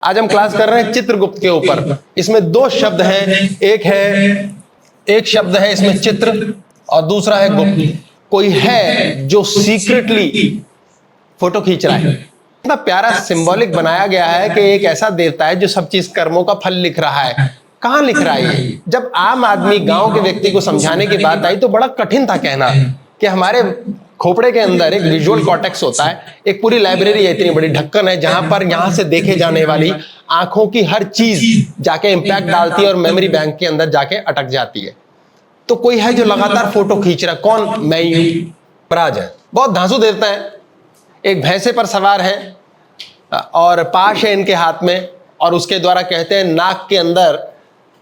आज हम क्लास कर रहे हैं चित्रगुप्त के ऊपर। इसमें दो शब्द हैं, एक शब्द है इसमें चित्र और दूसरा है गुप्त। कोई है जो सीक्रेटली फोटो खींच रहा है। इतना प्यारा सिंबॉलिक बनाया गया है कि एक ऐसा देवता है जो सब चीज कर्मों का फल लिख रहा है। कहां लिख रहा है ये? जब आम आदमी गांव के व्यक्ति को समझाने की बात आई तो बड़ा कठिन था कहना कि हमारे खोपड़े के अंदर एक विजुअल कॉर्टेक्स होता है, एक पूरी लाइब्रेरी है, इतनी बड़ी ढक्कन है जहां पर यहां से देखे जाने वाली आंखों की हर चीज जाके इंपैक्ट डालती है और मेमोरी बैंक के अंदर जाके अटक जाती है। तो कोई है जो लगातार फोटो खींच रहा। कौन? मैं ही पराज है। बहुत धांसू देवता है, एक भैंसे पर सवार है और पाश है इनके हाथ में, और उसके द्वारा कहते हैं नाक के अंदर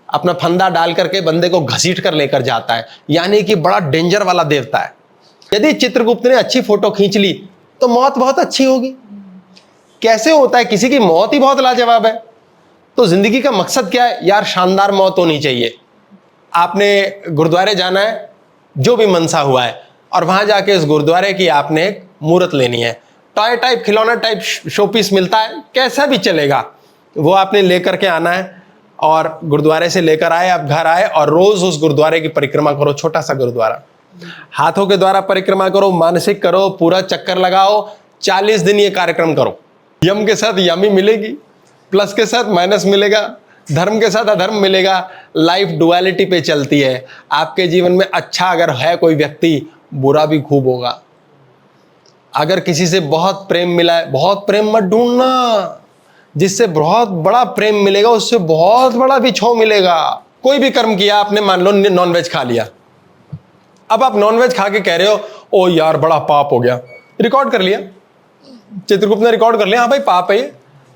अपना फंदा डाल करके बंदे को घसीट कर लेकर जाता है, यानी कि बड़ा डेंजर वाला देवता है। यदि चित्रगुप्त ने अच्छी फोटो खींच ली तो मौत बहुत अच्छी होगी। कैसे होता है? किसी की मौत ही बहुत लाजवाब है। तो जिंदगी का मकसद क्या है यार? शानदार मौत होनी चाहिए। आपने गुरुद्वारे जाना है, जो भी मनसा हुआ है, और वहां जाके उस गुरुद्वारे की आपने एक मूर्त लेनी है। टॉय टाइप, खिलौना टाइप शोपीस मिलता है, कैसा भी चलेगा, वो आपने लेकर के आना है। और गुरुद्वारे से लेकर आए, आप घर आए और रोज उस गुरुद्वारे की परिक्रमा करो। छोटा सा गुरुद्वारा, हाथों के द्वारा परिक्रमा करो, मानसिक करो, पूरा चक्कर लगाओ। 40 दिन ये कार्यक्रम करो। यम के साथ यमी मिलेगी, प्लस के साथ माइनस मिलेगा, धर्म के साथ अधर्म मिलेगा। लाइफ डुअलिटी पे चलती है। आपके जीवन में अच्छा अगर है कोई व्यक्ति, बुरा भी खूब होगा। अगर किसी से बहुत प्रेम मिला है, बहुत प्रेम मत ढूंढना। जिससे बहुत बड़ा प्रेम मिलेगा उससे बहुत बड़ा बिछोह मिलेगा। कोई भी कर्म किया आपने, मान लो नॉनवेज खा लिया, अब आप नॉनवेज खा के कह रहे हो ओ यार बड़ा पाप हो गया। रिकॉर्ड कर लिया, चित्रगुप्त ने रिकॉर्ड कर लिया, हाँ भाई पाप है ये।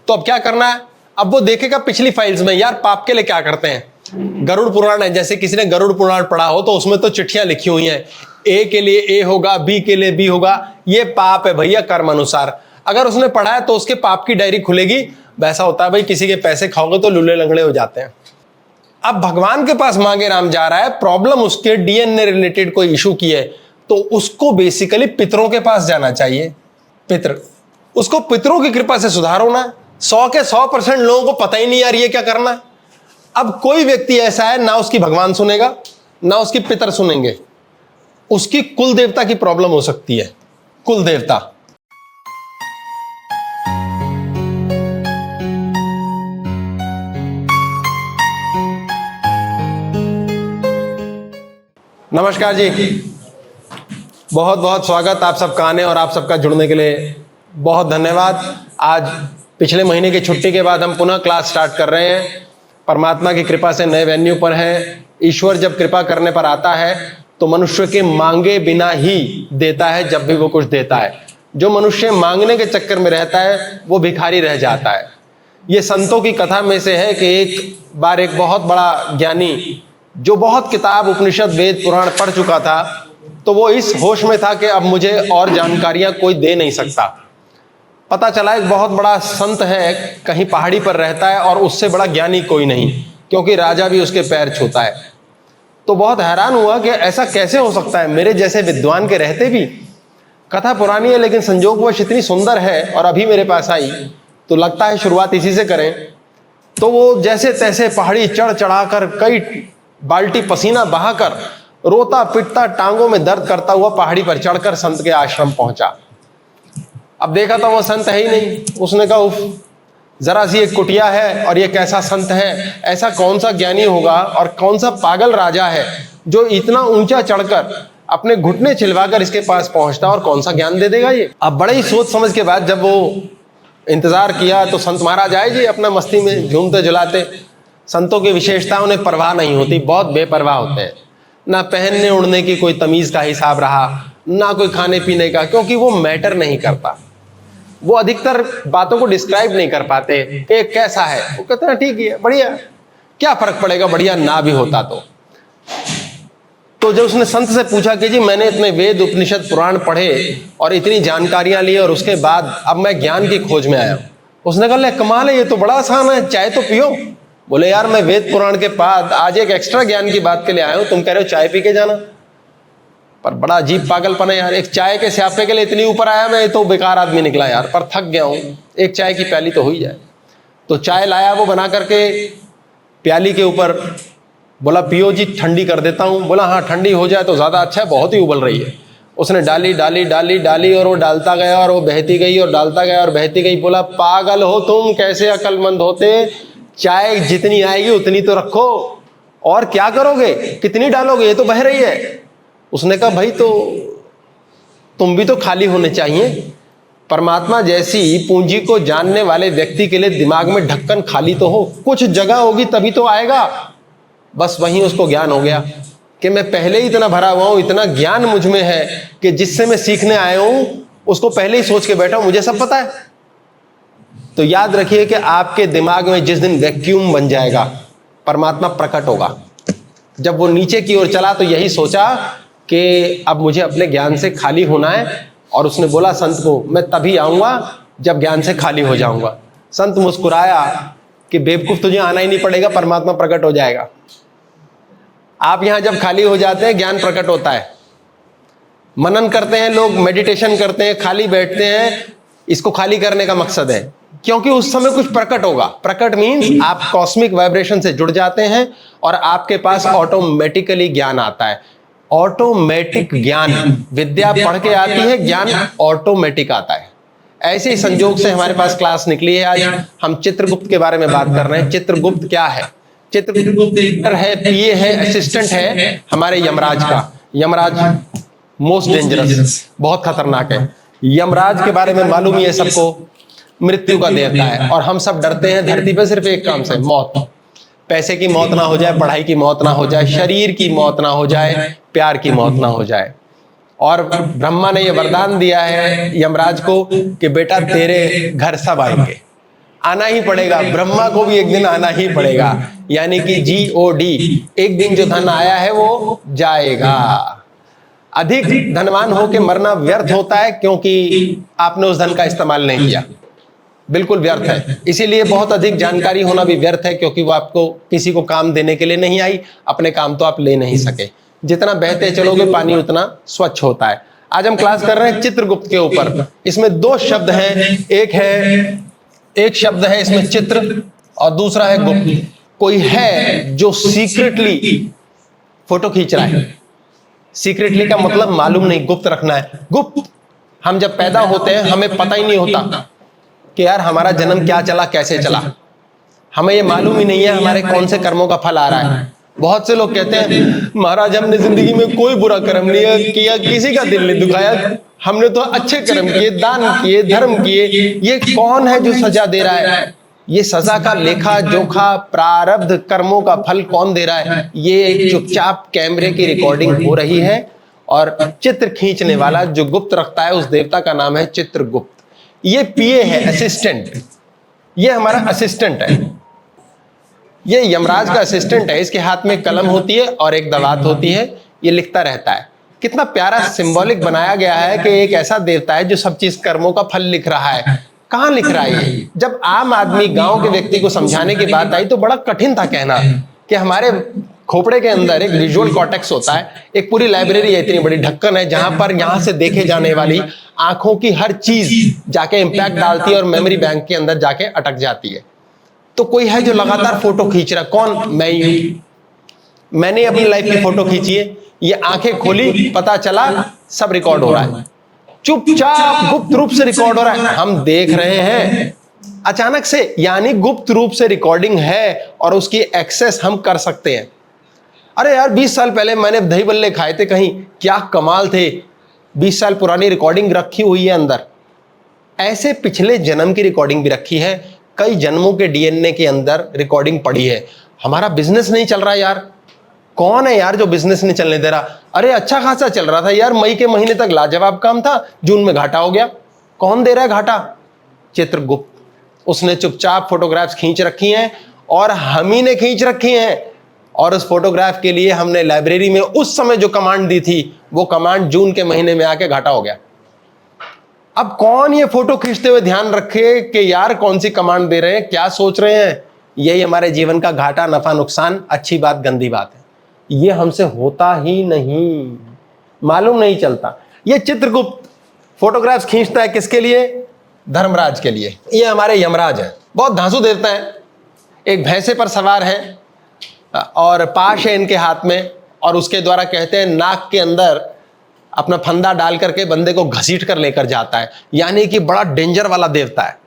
तो अब क्या करना है? अब वो देखेगा पिछली फाइल्स में, यार पाप के लिए क्या करते हैं। गरुड़ पुराण है, जैसे किसी ने गरुड़ पुराण पढ़ा हो तो उसमें तो चिट्ठियां लिखी हुई हैं, ए के लिए ए होगा, बी के लिए बी होगा। ये पाप है भैया कर्म अनुसार। अगर उसने पढ़ा है तो उसके पाप की डायरी खुलेगी। वैसा होता है भाई, किसी के पैसे खाओगे तो लुल्ले लंगड़े हो जाते हैं। अब भगवान के पास मांगे राम जा रहा है, प्रॉब्लम उसके डीएनए रिलेटेड कोई इशू की है, तो उसको बेसिकली पितरों के पास जाना चाहिए। पितर, उसको पितरों की कृपा से सुधार होना। 100 के 100% लोगों को पता ही नहीं यार ये क्या करना है। अब कोई व्यक्ति ऐसा है, ना उसकी भगवान सुनेगा ना उसकी पितर सुनेंगे, उसकी कुल देवता की प्रॉब्लम हो सकती है। कुल देवता, नमस्कार जी, बहुत बहुत स्वागत आप सबका आने और आप सबका जुड़ने के लिए बहुत धन्यवाद। आज पिछले महीने की छुट्टी के बाद हम पुनः क्लास स्टार्ट कर रहे हैं। परमात्मा की कृपा से नए वेन्यू पर हैं। ईश्वर जब कृपा करने पर आता है तो मनुष्य के मांगे बिना ही देता है। जब भी वो कुछ देता है, जो मनुष्य मांगने के चक्कर में रहता है वो भिखारी रह जाता है। ये संतों की कथा में से है कि एक बार एक बहुत बड़ा ज्ञानी जो बहुत किताब, उपनिषद, वेद, पुराण पढ़ चुका था, तो वो इस होश में था कि अब मुझे और जानकारियां कोई दे नहीं सकता। पता चला एक बहुत बड़ा संत है, कहीं पहाड़ी पर रहता है और उससे बड़ा ज्ञानी कोई नहीं, क्योंकि राजा भी उसके पैर छूता है। तो बहुत हैरान हुआ कि ऐसा कैसे हो सकता है, मेरे जैसे विद्वान के रहते भी। कथा पुरानी है लेकिन संजोगवश इतनी सुंदर है और अभी मेरे पास आई, तो लगता है शुरुआत इसी से करें। तो वो जैसे तैसे पहाड़ी चढ़ चढ़ाकर, कई बाल्टी पसीना बहाकर, रोता पिटता, टांगों में दर्द करता हुआ पहाड़ी पर चढ़कर संत के आश्रम पहुंचा। अब देखा तो वो संत है ही नहीं। उसने कहा उफ, जरा सी एक कुटिया है और ये कैसा संत है। ऐसा कौन सा ज्ञानी होगा और कौन सा पागल राजा है जो इतना ऊंचा चढ़कर अपने घुटने छिलवाकर इसके पास पहुंचता, और कौन सा ज्ञान दे देगा ये। अब बड़े ही सोच समझ के बाद जब वो इंतजार किया तो संत महाराज आए जी, अपना मस्ती में झूमते झुलाते। संतों की विशेषता उन्हें परवाह नहीं होती, बहुत बेपरवाह होते हैं। ना पहनने उड़ने की कोई तमीज का हिसाब रहा, ना कोई खाने पीने का, क्योंकि वो मैटर नहीं करता। वो अधिकतर बातों को डिस्क्राइब नहीं कर पाते कि कैसा है। वो कहते हैं ठीक है, बढ़िया, क्या फर्क पड़ेगा बढ़िया ना भी होता तो जब उसने संत से पूछा कि जी मैंने इतने वेद, उपनिषद, पुराण पढ़े और इतनी जानकारियां ली और उसके बाद अब मैं ज्ञान की खोज में आया हूं। उसने कहा ले कमाल है, ये तो बड़ा आसान है, चाय तो पियो। बोले यार मैं वेद पुराण के बाद आज एक एक्स्ट्रा ज्ञान की बात के लिए आया हूं, तुम कह रहे हो चाय पी के जाना। पर बड़ा अजीब पागलपन है यार, एक चाय के स्यापे के लिए इतनी ऊपर आया मैं, तो बेकार आदमी निकला यार। पर थक गया हूं, एक चाय की प्याली तो हो ही जाए। तो चाय लाया वो बना करके प्याली के ऊपर, बोला पियो जी, ठंडी कर देता हूँ। बोला हाँ ठंडी हो जाए तो ज़्यादा अच्छा है, बहुत ही उबल रही है। उसने डाली डाली डाली डाली और वो डालता गया और वो बहती गई और डालता गया और बहती गई। बोला पागल हो तुम, कैसे अक्लमंद होते, चाय जितनी आएगी उतनी तो रखो, और क्या करोगे, कितनी डालोगे, ये तो बह रही है। उसने कहा भाई तो तुम भी तो खाली होने चाहिए। परमात्मा जैसी पूंजी को जानने वाले व्यक्ति के लिए दिमाग में ढक्कन खाली तो हो, कुछ जगह होगी तभी तो आएगा। बस वहीं उसको ज्ञान हो गया कि मैं पहले ही इतना भरा हुआ हूं, इतना ज्ञान मुझ में है कि जिससे मैं सीखने आया हूं उसको पहले ही सोच के बैठा हूं, मुझे सब पता है। तो याद रखिए कि आपके दिमाग में जिस दिन वैक्यूम बन जाएगा, परमात्मा प्रकट होगा। जब वो नीचे की ओर चला तो यही सोचा कि अब मुझे अपने ज्ञान से खाली होना है, और उसने बोला संत को मैं तभी आऊंगा जब ज्ञान से खाली हो जाऊंगा। संत मुस्कुराया कि बेवकूफ, तुझे आना ही नहीं पड़ेगा, परमात्मा प्रकट हो जाएगा। आप यहां जब खाली हो जाते हैं ज्ञान प्रकट होता है। मनन करते हैं लोग, मेडिटेशन करते हैं, खाली बैठते हैं, इसको खाली करने का मकसद है क्योंकि उस समय कुछ प्रकट होगा। प्रकट मीन्स आप कॉस्मिक वाइब्रेशन से जुड़ जाते हैं और आपके पास ऑटोमेटिकली ज्ञान आता है। ऑटोमेटिक ज्ञान, विद्या पढ़ के आती है, ज्ञान ऑटोमेटिक आता है। ऐसे ही संजोग से हमारे पास क्लास निकली है। आज हम चित्रगुप्त के बारे में बात कर रहे हैं। चित्रगुप्त क्या है? चित्रगुप्त है, पीए है, असिस्टेंट है हमारे यमराज का। यमराज मोस्ट डेंजरस, बहुत खतरनाक है। यमराज के बारे में मालूम ही है सबको, मृत्यु का देवता है। और हम सब डरते हैं धरती पे सिर्फ एक काम से, मौत। पैसे की मौत ना हो जाए, पढ़ाई की मौत ना हो जाए, शरीर की मौत ना हो जाए, प्यार की मौत ना हो जाए। और ब्रह्मा ने यह वरदान दिया है यमराज को कि बेटा तेरे घर सब आएंगे, आना ही पड़ेगा। ब्रह्मा को भी एक दिन आना ही पड़ेगा, यानी कि GOD, एक दिन जो धन आया है वो जाएगा। अधिक धनवान होकर मरना व्यर्थ होता है क्योंकि आपने उस धन का इस्तेमाल नहीं किया, बिल्कुल व्यर्थ है। इसीलिए बहुत अधिक जानकारी होना भी व्यर्थ है क्योंकि वो आपको किसी को काम देने के लिए नहीं आई, अपने काम तो आप ले नहीं सके। जितना बहते चलोगे पानी उतना स्वच्छ होता है। आज हम क्लास कर रहे हैं चित्रगुप्त के ऊपर। इसमें दो शब्द हैं, एक शब्द है इसमें चित्र और दूसरा है गुप्त। कोई है जो सीक्रेटली फोटो खींच रहा है। सीक्रेटली का मतलब मालूम नहीं, गुप्त रखना है। गुप्त, हम जब पैदा होते हैं हमें पता ही नहीं होता कि यार हमारा जन्म क्या चला, कैसे चला। हमें ये मालूम ही नहीं है हमारे कौन से कर्मों का फल आ रहा है। बहुत से लोग कहते हैं महाराज हमने जिंदगी में कोई बुरा कर्म नहीं किया, किसी का दिल नहीं दुखाया, हमने तो अच्छे कर्म किए, दान किए, धर्म किए। ये कौन है जो सजा दे रहा है? ये सजा का लेखा जोखा, प्रारब्ध कर्मों का फल कौन दे रहा है? ये एक चुपचाप कैमरे की रिकॉर्डिंग हो रही है। और चित्र खींचने वाला जो गुप्त रखता है उस देवता का नाम है चित्रगुप्त। ये पीए है, असिस्टेंट। ये हमारा असिस्टेंट है, ये यमराज का असिस्टेंट है। इसके हाथ में कलम होती है और एक दवात होती है, ये लिखता रहता है। कितना प्यारा सिंबॉलिक बनाया गया है कि एक ऐसा देवता है जो सब चीज कर्मों का फल लिख रहा है। कहां लिख रहा है ये? जब आम आदमी गांव के व्यक्ति को समझाने की बात आई तो बड़ा कठिन था कहना कि हमारे खोपड़े के अंदर एक विजुअल कॉर्टेक्स होता है, एक पूरी लाइब्रेरी है, इतनी बड़ी ढक्कन है जहां पर यहां से देखे जाने वाली आंखों की हर चीज जाके इंपैक्ट डालती है और मेमोरी बैंक के अंदर जाके अटक जाती है। तो कोई है जो लगातार फोटो खींच रहा। कौन? मैं ही। मैंने अपनी लाइफ की फोटो खींची है। ये आंखें खोली, पता चला सब रिकॉर्ड हो रहा है, चुपचाप गुप्त रूप से रिकॉर्ड हो रहा है, हम देख रहे हैं अचानक से। यानी गुप्त रूप से रिकॉर्डिंग है और उसकी एक्सेस हम कर सकते हैं। अरे यार 20 साल पहले मैंने दही बल्ले खाए थे कहीं, क्या कमाल थे, 20 साल पुरानी रिकॉर्डिंग रखी हुई है अंदर। ऐसे पिछले जन्म की रिकॉर्डिंग भी रखी है, कई जन्मों के DNA के अंदर रिकॉर्डिंग पड़ी है। हमारा बिजनेस नहीं चल रहा यार, कौन है यार जो बिजनेस नहीं चलने दे रहा? अरे अच्छा खासा चल रहा था यार, मई के महीने तक लाजवाब काम था, जून में घाटा हो गया। कौन दे रहा है घाटा? चित्रगुप्त। उसने चुपचाप फोटोग्राफ्स खींच रखी हैं और हम ही ने खींच रखी हैं। और उस फोटोग्राफ के लिए हमने लाइब्रेरी में उस समय जो कमांड दी थी वो कमांड जून के महीने में आके घाटा हो गया। अब कौन ये फोटो खींचते हुए ध्यान रखे कि यार कौन सी कमांड दे रहे हैं, क्या सोच रहे हैं? यही हमारे जीवन का घाटा, नफा, नुकसान, अच्छी बात, गंदी बात है। ये हमसे होता ही नहीं, मालूम नहीं चलता। ये चित्रगुप्त फोटोग्राफ्स खींचता है किसके लिए? धर्मराज के लिए। ये हमारे यमराज है। बहुत धांसू देवता है। एक भैंसे पर सवार है और पाश है इनके हाथ में, और उसके द्वारा कहते हैं नाक के अंदर अपना फंदा डाल करके बंदे को घसीट कर लेकर जाता है, यानी कि बड़ा डेंजर वाला देवता है।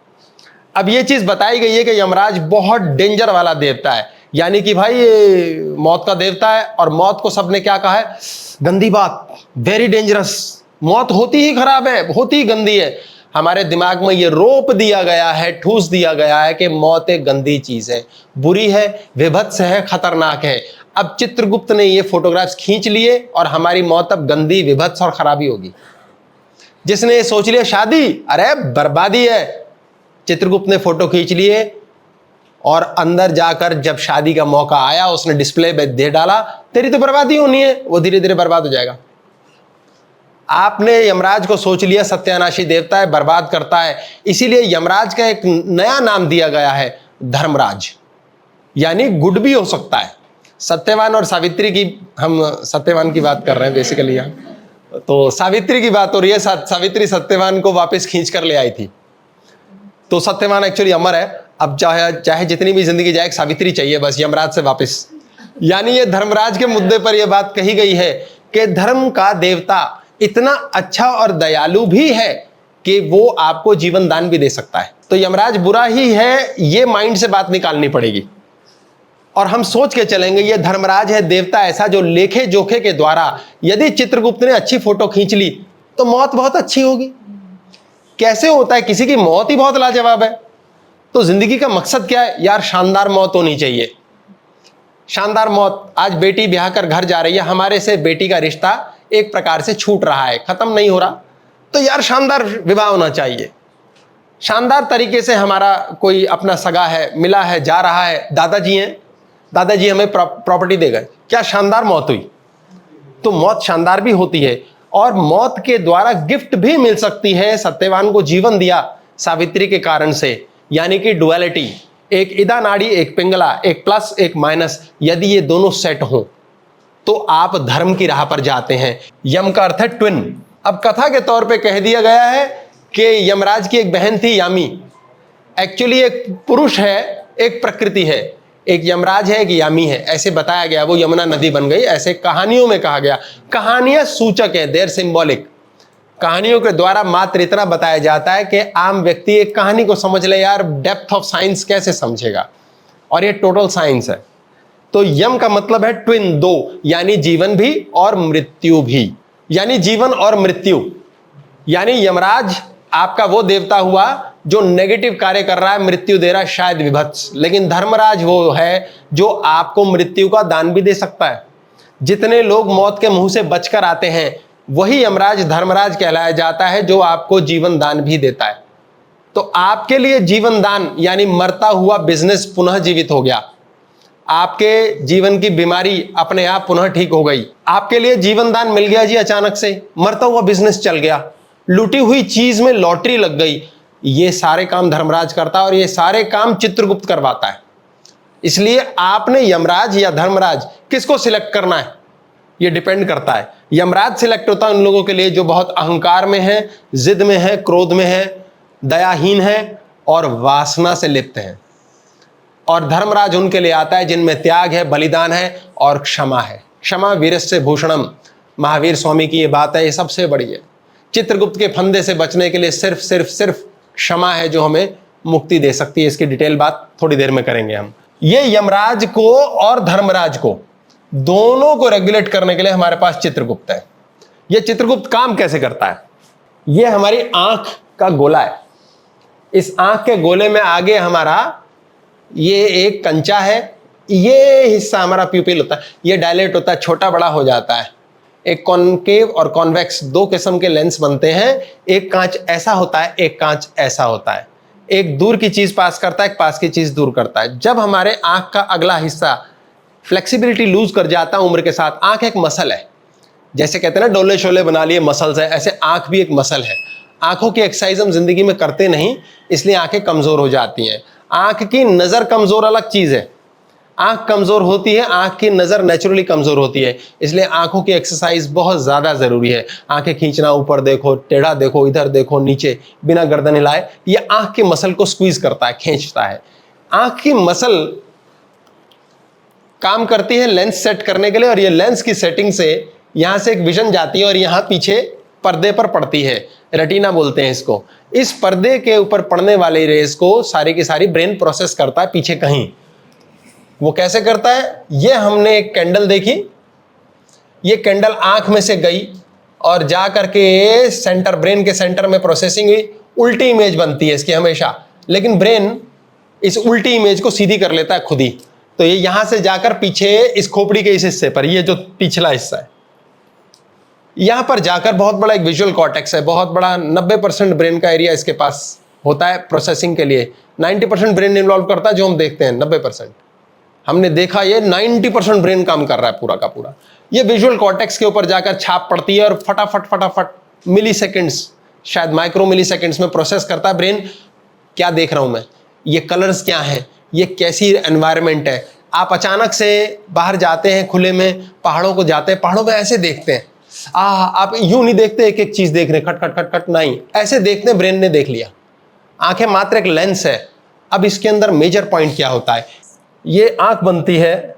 अब ये चीज बताई गई है कि यमराज बहुत डेंजर वाला देवता है, यानी कि भाई ये मौत का देवता है, और मौत को सबने क्या कहा है, गंदी बात, वेरी डेंजरस। मौत होती ही खराब है, होती ही गंदी है। हमारे दिमाग में ये रोप दिया गया है, ठूस दिया गया है कि मौत एक गंदी चीज है, बुरी है, विभत्स है, खतरनाक है। अब चित्रगुप्त ने ये फोटोग्राफ्स खींच लिए और हमारी मौत अब गंदी, विभत्स और खराबी होगी। जिसने सोच लिया शादी, अरे बर्बादी है, चित्रगुप्त ने फोटो खींच लिए और अंदर जाकर जब शादी का मौका आया उसने डिस्प्ले पे दे डाला, तेरी तो बर्बादी होनी है, वो धीरे धीरे बर्बाद हो जाएगा। आपने यमराज को सोच लिया सत्यानाशी देवता है, बर्बाद करता है, इसीलिए यमराज का एक नया नाम दिया गया है, धर्मराज, यानी गुड भी हो सकता है। सत्यवान और सावित्री की, हम सत्यवान की बात कर रहे हैं बेसिकली यहाँ, तो सावित्री की बात हो रही है। सावित्री सत्यवान को वापस खींच कर ले आई थी, तो सत्यवान एक्चुअली अमर है। अब चाहे जितनी भी जिंदगी जाए, सावित्री चाहिए बस यमराज से वापस। यानी ये धर्मराज के मुद्दे पर यह बात कही गई है कि धर्म का देवता इतना अच्छा और दयालु भी है कि वो आपको जीवन दान भी दे सकता है। तो यमराज बुरा ही है, ये माइंड से बात निकालनी पड़ेगी, और हम सोच के चलेंगे ये धर्मराज है, देवता ऐसा जो लेखे जोखे के द्वारा यदि चित्रगुप्त ने अच्छी फोटो खींच ली तो मौत बहुत अच्छी होगी। कैसे होता है, किसी की मौत ही बहुत लाजवाब है। तो जिंदगी का मकसद क्या है यार, शानदार मौत होनी चाहिए, शानदार मौत। आज बेटी ब्याह कर घर जा रही है, हमारे से बेटी का रिश्ता एक प्रकार से छूट रहा है, खत्म नहीं हो रहा, तो यार शानदार विवाह होना चाहिए। शानदार तरीके से हमारा कोई अपना सगा है, मिला है, जा रहा है, दादाजी हैं, दादाजी हमें प्रॉपर्टी दे गए, क्या शानदार मौत हुई। तो मौत शानदार भी होती है, और मौत के द्वारा गिफ्ट भी मिल सकती है। सत्यवान को जीवन दिया सावित्री के कारण से, यानी कि डुअलिटी, एक इदा नाड़ी, एक पिंगला, एक प्लस एक माइनस, यदि ये दोनों सेट हो तो आप धर्म की राह पर जाते हैं। यम का अर्थ है ट्विन। अब कथा के तौर पे कह दिया गया है कि यमराज की एक बहन थी यामी। एक्चुअली एक पुरुष है, एक प्रकृति है, एक यमराज है, एक यामी है, ऐसे बताया गया। वो यमुना नदी बन गई, ऐसे कहानियों में कहा गया। कहानियां सूचक है, देयर सिंबॉलिक। कहानियों के द्वारा मात्र इतना बताया जाता है कि आम व्यक्ति एक कहानी को समझ ले, यार डेप्थ ऑफ साइंस कैसे समझेगा, और ये टोटल साइंस है। तो यम का मतलब है ट्विन, दो, यानी जीवन भी और मृत्यु भी, यानी जीवन और मृत्यु। यानी यमराज आपका वो देवता हुआ जो नेगेटिव कार्य कर रहा है, मृत्यु दे रहा है, शायद विभत्स, लेकिन धर्मराज वो है जो आपको मृत्यु का दान भी दे सकता है। जितने लोग मौत के मुंह से बचकर आते हैं वही यमराज धर्मराज कहलाया जाता है, जो आपको जीवन दान भी देता है। तो आपके लिए जीवन दान यानी मरता हुआ बिजनेस पुनः जीवित हो गया, आपके जीवन की बीमारी अपने आप पुनः ठीक हो गई, आपके लिए जीवन दान मिल गया जी, अचानक से मरता हुआ बिजनेस चल गया, लूटी हुई चीज में लॉटरी लग गई। ये सारे काम धर्मराज करता है, और ये सारे काम चित्रगुप्त करवाता है। इसलिए आपने यमराज या धर्मराज किसको सिलेक्ट करना है, ये डिपेंड करता है। यमराज सिलेक्ट होता है उन लोगों के लिए जो बहुत अहंकार में है, जिद में है, क्रोध में है, दयाहीन है और वासना से लिप्त है। और धर्मराज उनके लिए आता है जिनमें त्याग है, बलिदान है और क्षमा है। क्षमा वीरस्य भूषणम, महावीर स्वामी की ये बात है, ये सबसे बड़ी है। चित्रगुप्त के फंदे से बचने के लिए सिर्फ क्षमा है जो हमें मुक्ति दे सकती है। इसकी डिटेल बात थोड़ी देर में करेंगे हम। ये यमराज को और धर्मराज को दोनों को रेगुलेट करने के लिए हमारे पास चित्रगुप्त है। ये चित्रगुप्त काम कैसे करता है, ये हमारी आंख का गोला है। इस आंख के गोले में आगे हमारा ये एक कंचा है, ये हिस्सा हमारा प्यूपिल होता है, ये डायलेट होता है, छोटा बड़ा हो जाता है। एक कॉनकेव और कॉन्वेक्स दो किस्म के लेंस बनते हैं। एक कांच ऐसा होता है, एक कांच ऐसा होता है। एक दूर की चीज पास करता है, एक पास की चीज दूर करता है। जब हमारे आंख का अगला हिस्सा फ्लेक्सिबिलिटी लूज कर जाता है उम्र के साथ, आंख एक मसल है, जैसे कहते हैं ना डोले शोले बना लिए मसल्स है, ऐसे आंख भी एक मसल है। आंखों की एक्सरसाइज हम जिंदगी में करते नहीं, इसलिए आंखें कमजोर हो जाती हैं। आंख की नजर कमजोर अलग चीज है, आंख कमजोर होती है, आंख की नजर नेचुरली कमजोर होती है, इसलिए आंखों की एक्सरसाइज बहुत ज्यादा जरूरी है। आंखें खींचना, ऊपर देखो, टेढ़ा देखो, इधर देखो, नीचे, बिना गर्दन हिलाए, ये आंख के मसल को स्क्वीज करता है, खींचता है। आंख की मसल काम करती है लेंस सेट करने के लिए, और ये लेंस की सेटिंग से यहां से एक विजन जाती है और यहां पीछे पर्दे पर पड़ती है, रेटिना बोलते हैं इसको। इस पर्दे के ऊपर पड़ने वाली रेस को सारी की सारी ब्रेन प्रोसेस करता है पीछे कहीं। वो कैसे करता है? ये हमने एक कैंडल देखी, ये कैंडल आंख में से गई और जा करके सेंटर, ब्रेन के सेंटर में प्रोसेसिंग हुई, उल्टी इमेज बनती है इसकी हमेशा, लेकिन ब्रेन इस उल्टी इमेज को सीधी कर लेता है खुद ही। तो ये यहां से जाकर पीछे इस खोपड़ी के इस हिस्से पर, ये जो पिछला हिस्सा है, यहां पर जाकर बहुत बड़ा एक विजुअल कॉर्टेक्स है, बहुत बड़ा 90% ब्रेन का एरिया इसके पास होता है प्रोसेसिंग के लिए। 90% ब्रेन इन्वॉल्व करता है जो हम देखते हैं, 90% हमने देखा, ये 90% ब्रेन काम कर रहा है पूरा का पूरा। ये विजुअल कॉर्टेक्स के ऊपर जाकर छाप पड़ती है और फटाफट फटाफट मिली सेकेंड्स, शायद माइक्रो मिली सेकेंड्स में प्रोसेस करता है ब्रेन। क्या देख रहा हूं मैं, ये कलर्स क्या है, ये कैसी एनवायरनमेंट है। आप अचानक से बाहर जाते हैं खुले में, पहाड़ों को जाते हैं, पहाड़ों में ऐसे देखते हैं, आप यूं नहीं देखते एक एक चीज देख रहे खट खट खट खट, नहीं, ऐसे देखते हैं, ब्रेन ने देख लिया। आंखें मात्र एक लेंस है। अब इसके अंदर मेजर पॉइंट क्या होता है, ये आंख बनती है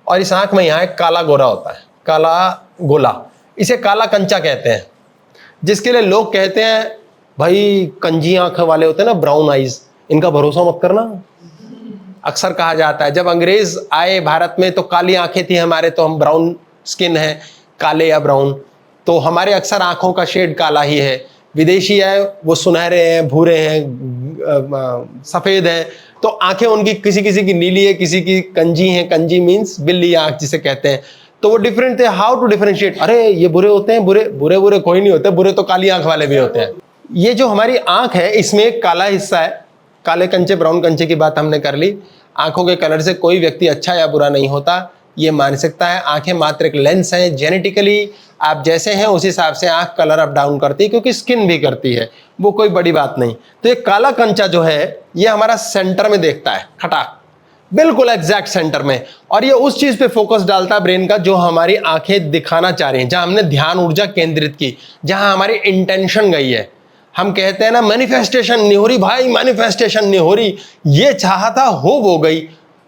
और इस आंख में यहां एक काला गोरा होता है, काला गोला, इसे काला कंचा कहते हैं, जिसके लिए लोग कहते हैं भाई कंजी आंख वाले होते हैं ना, ब्राउन आइज, इनका भरोसा मत करना। अक्सर कहा जाता है जब अंग्रेज आए भारत में तो काली आंखें थी हमारे, तो हम ब्राउन स्किन है, काले या ब्राउन, तो हमारे अक्सर आंखों का शेड काला ही है। विदेशी आए वो सुनहरे हैं, भूरे हैं, सफेद हैं, तो आंखें उनकी किसी किसी की नीली है, किसी की कंजी है, कंजी मीन्स बिल्ली आंख जिसे कहते हैं। तो वो डिफरेंट थे। हाउ टू डिफरेंशिएट, अरे ये बुरे होते हैं, बुरे बुरे बुरे कोई नहीं होते, बुरे तो काली आंख वाले भी होते हैं। ये जो हमारी आंख है इसमें एक काला हिस्सा है, काले कंचे ब्राउन कंचे की बात हमने कर ली। आंखों के कलर से कोई व्यक्ति अच्छा या बुरा नहीं होता, ये मानसिकता है। आंखें मात्र एक लेंस है, जेनेटिकली आप जैसे हैं उस हिसाब से आंख कलर अप डाउन करती है, क्योंकि स्किन भी करती है, वो कोई बड़ी बात नहीं। तो ये काला कंचा जो है ये हमारा सेंटर में देखता है, खटाक बिल्कुल एग्जैक्ट सेंटर में, और ये उस चीज पे फोकस डालता है ब्रेन का जो हमारी आंखें दिखाना चाह रही हैं, जहां हमने ध्यान ऊर्जा केंद्रित की, जहां हमारी इंटेंशन गई है। हम कहते हैं ना मैनिफेस्टेशन नहीं हो रही भाई, मैनिफेस्टेशन नहीं हो रही, ये चाहता हो वो गई।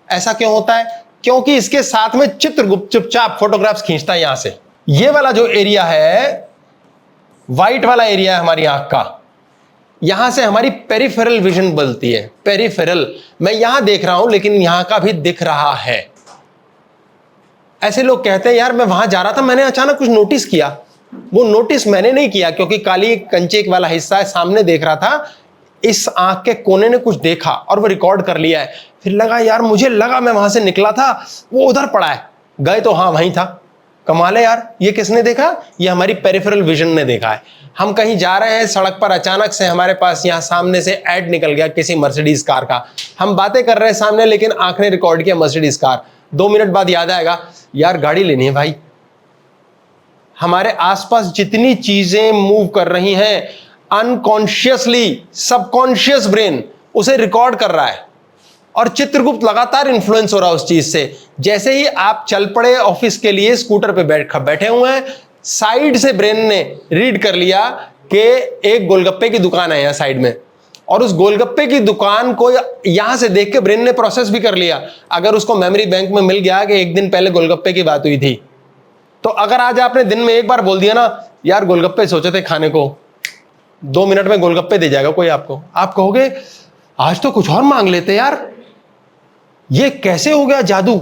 ऐसा क्यों होता है? क्योंकि इसके साथ में चित्रगुप्त चुपचाप फोटोग्राफ्स खींचता है। यहां से ये वाला जो एरिया है, व्हाइट वाला एरिया है हमारी आंख का, यहां से हमारी पेरिफेरल विजन बनती है। पेरिफेरल, मैं यहां देख रहा हूं लेकिन यहां का भी दिख रहा है। ऐसे लोग कहते हैं यार मैं वहां जा रहा था, मैंने अचानक कुछ नोटिस किया। वो नोटिस मैंने नहीं किया, क्योंकि काली कंचे वाला हिस्सा है, सामने देख रहा था, इस आंख के कोने ने कुछ देखा और वो रिकॉर्ड कर लिया है। फिर लगा यार, मुझे लगा मैं वहां से निकला था, वो उधर पड़ा है, गए तो हाँ वहीं था। कमाल है यार, ये किसने देखा? ये हमारी पेरिफेरल विजन ने देखा है। हम कहीं जा रहे हैं सड़क पर, अचानक से हमारे पास यहाँ सामने से ऐड निकल गया किसी मर्सिडीज कार का, हम बातें कर रहे हैं सामने, लेकिन आंख ने रिकॉर्ड किया मर्सिडीज कार। 2 मिनट बाद याद आएगा यार गाड़ी लेनी है भाई। हमारे आसपास जितनी चीजें मूव कर रही हैं, अनकॉन्शियसली सबकॉन्शियस ब्रेन उसे रिकॉर्ड कर रहा है, और चित्रगुप्त लगातार इन्फ्लुएंस हो रहा है उस चीज से। जैसे ही आप चल पड़े ऑफिस के लिए, स्कूटर पे बैठे हुए हैं, साइड से ब्रेन ने रीड कर लिया कि एक गोलगप्पे की दुकान है यहाँ साइड में, और उस गोलगप्पे की दुकान को यहां से देख के ब्रेन ने प्रोसेस भी कर लिया। अगर उसको मेमोरी बैंक में मिल गया कि एक दिन पहले गोलगप्पे की बात हुई थी, तो अगर आज आपने दिन में एक बार बोल दिया ना यार गोलगप्पे सोचे थे खाने को, 2 मिनट में गोलगप्पे दे जाएगा कोई आपको। आप कहोगे आज तो कुछ और मांग लेते यार, ये कैसे हो गया जादू,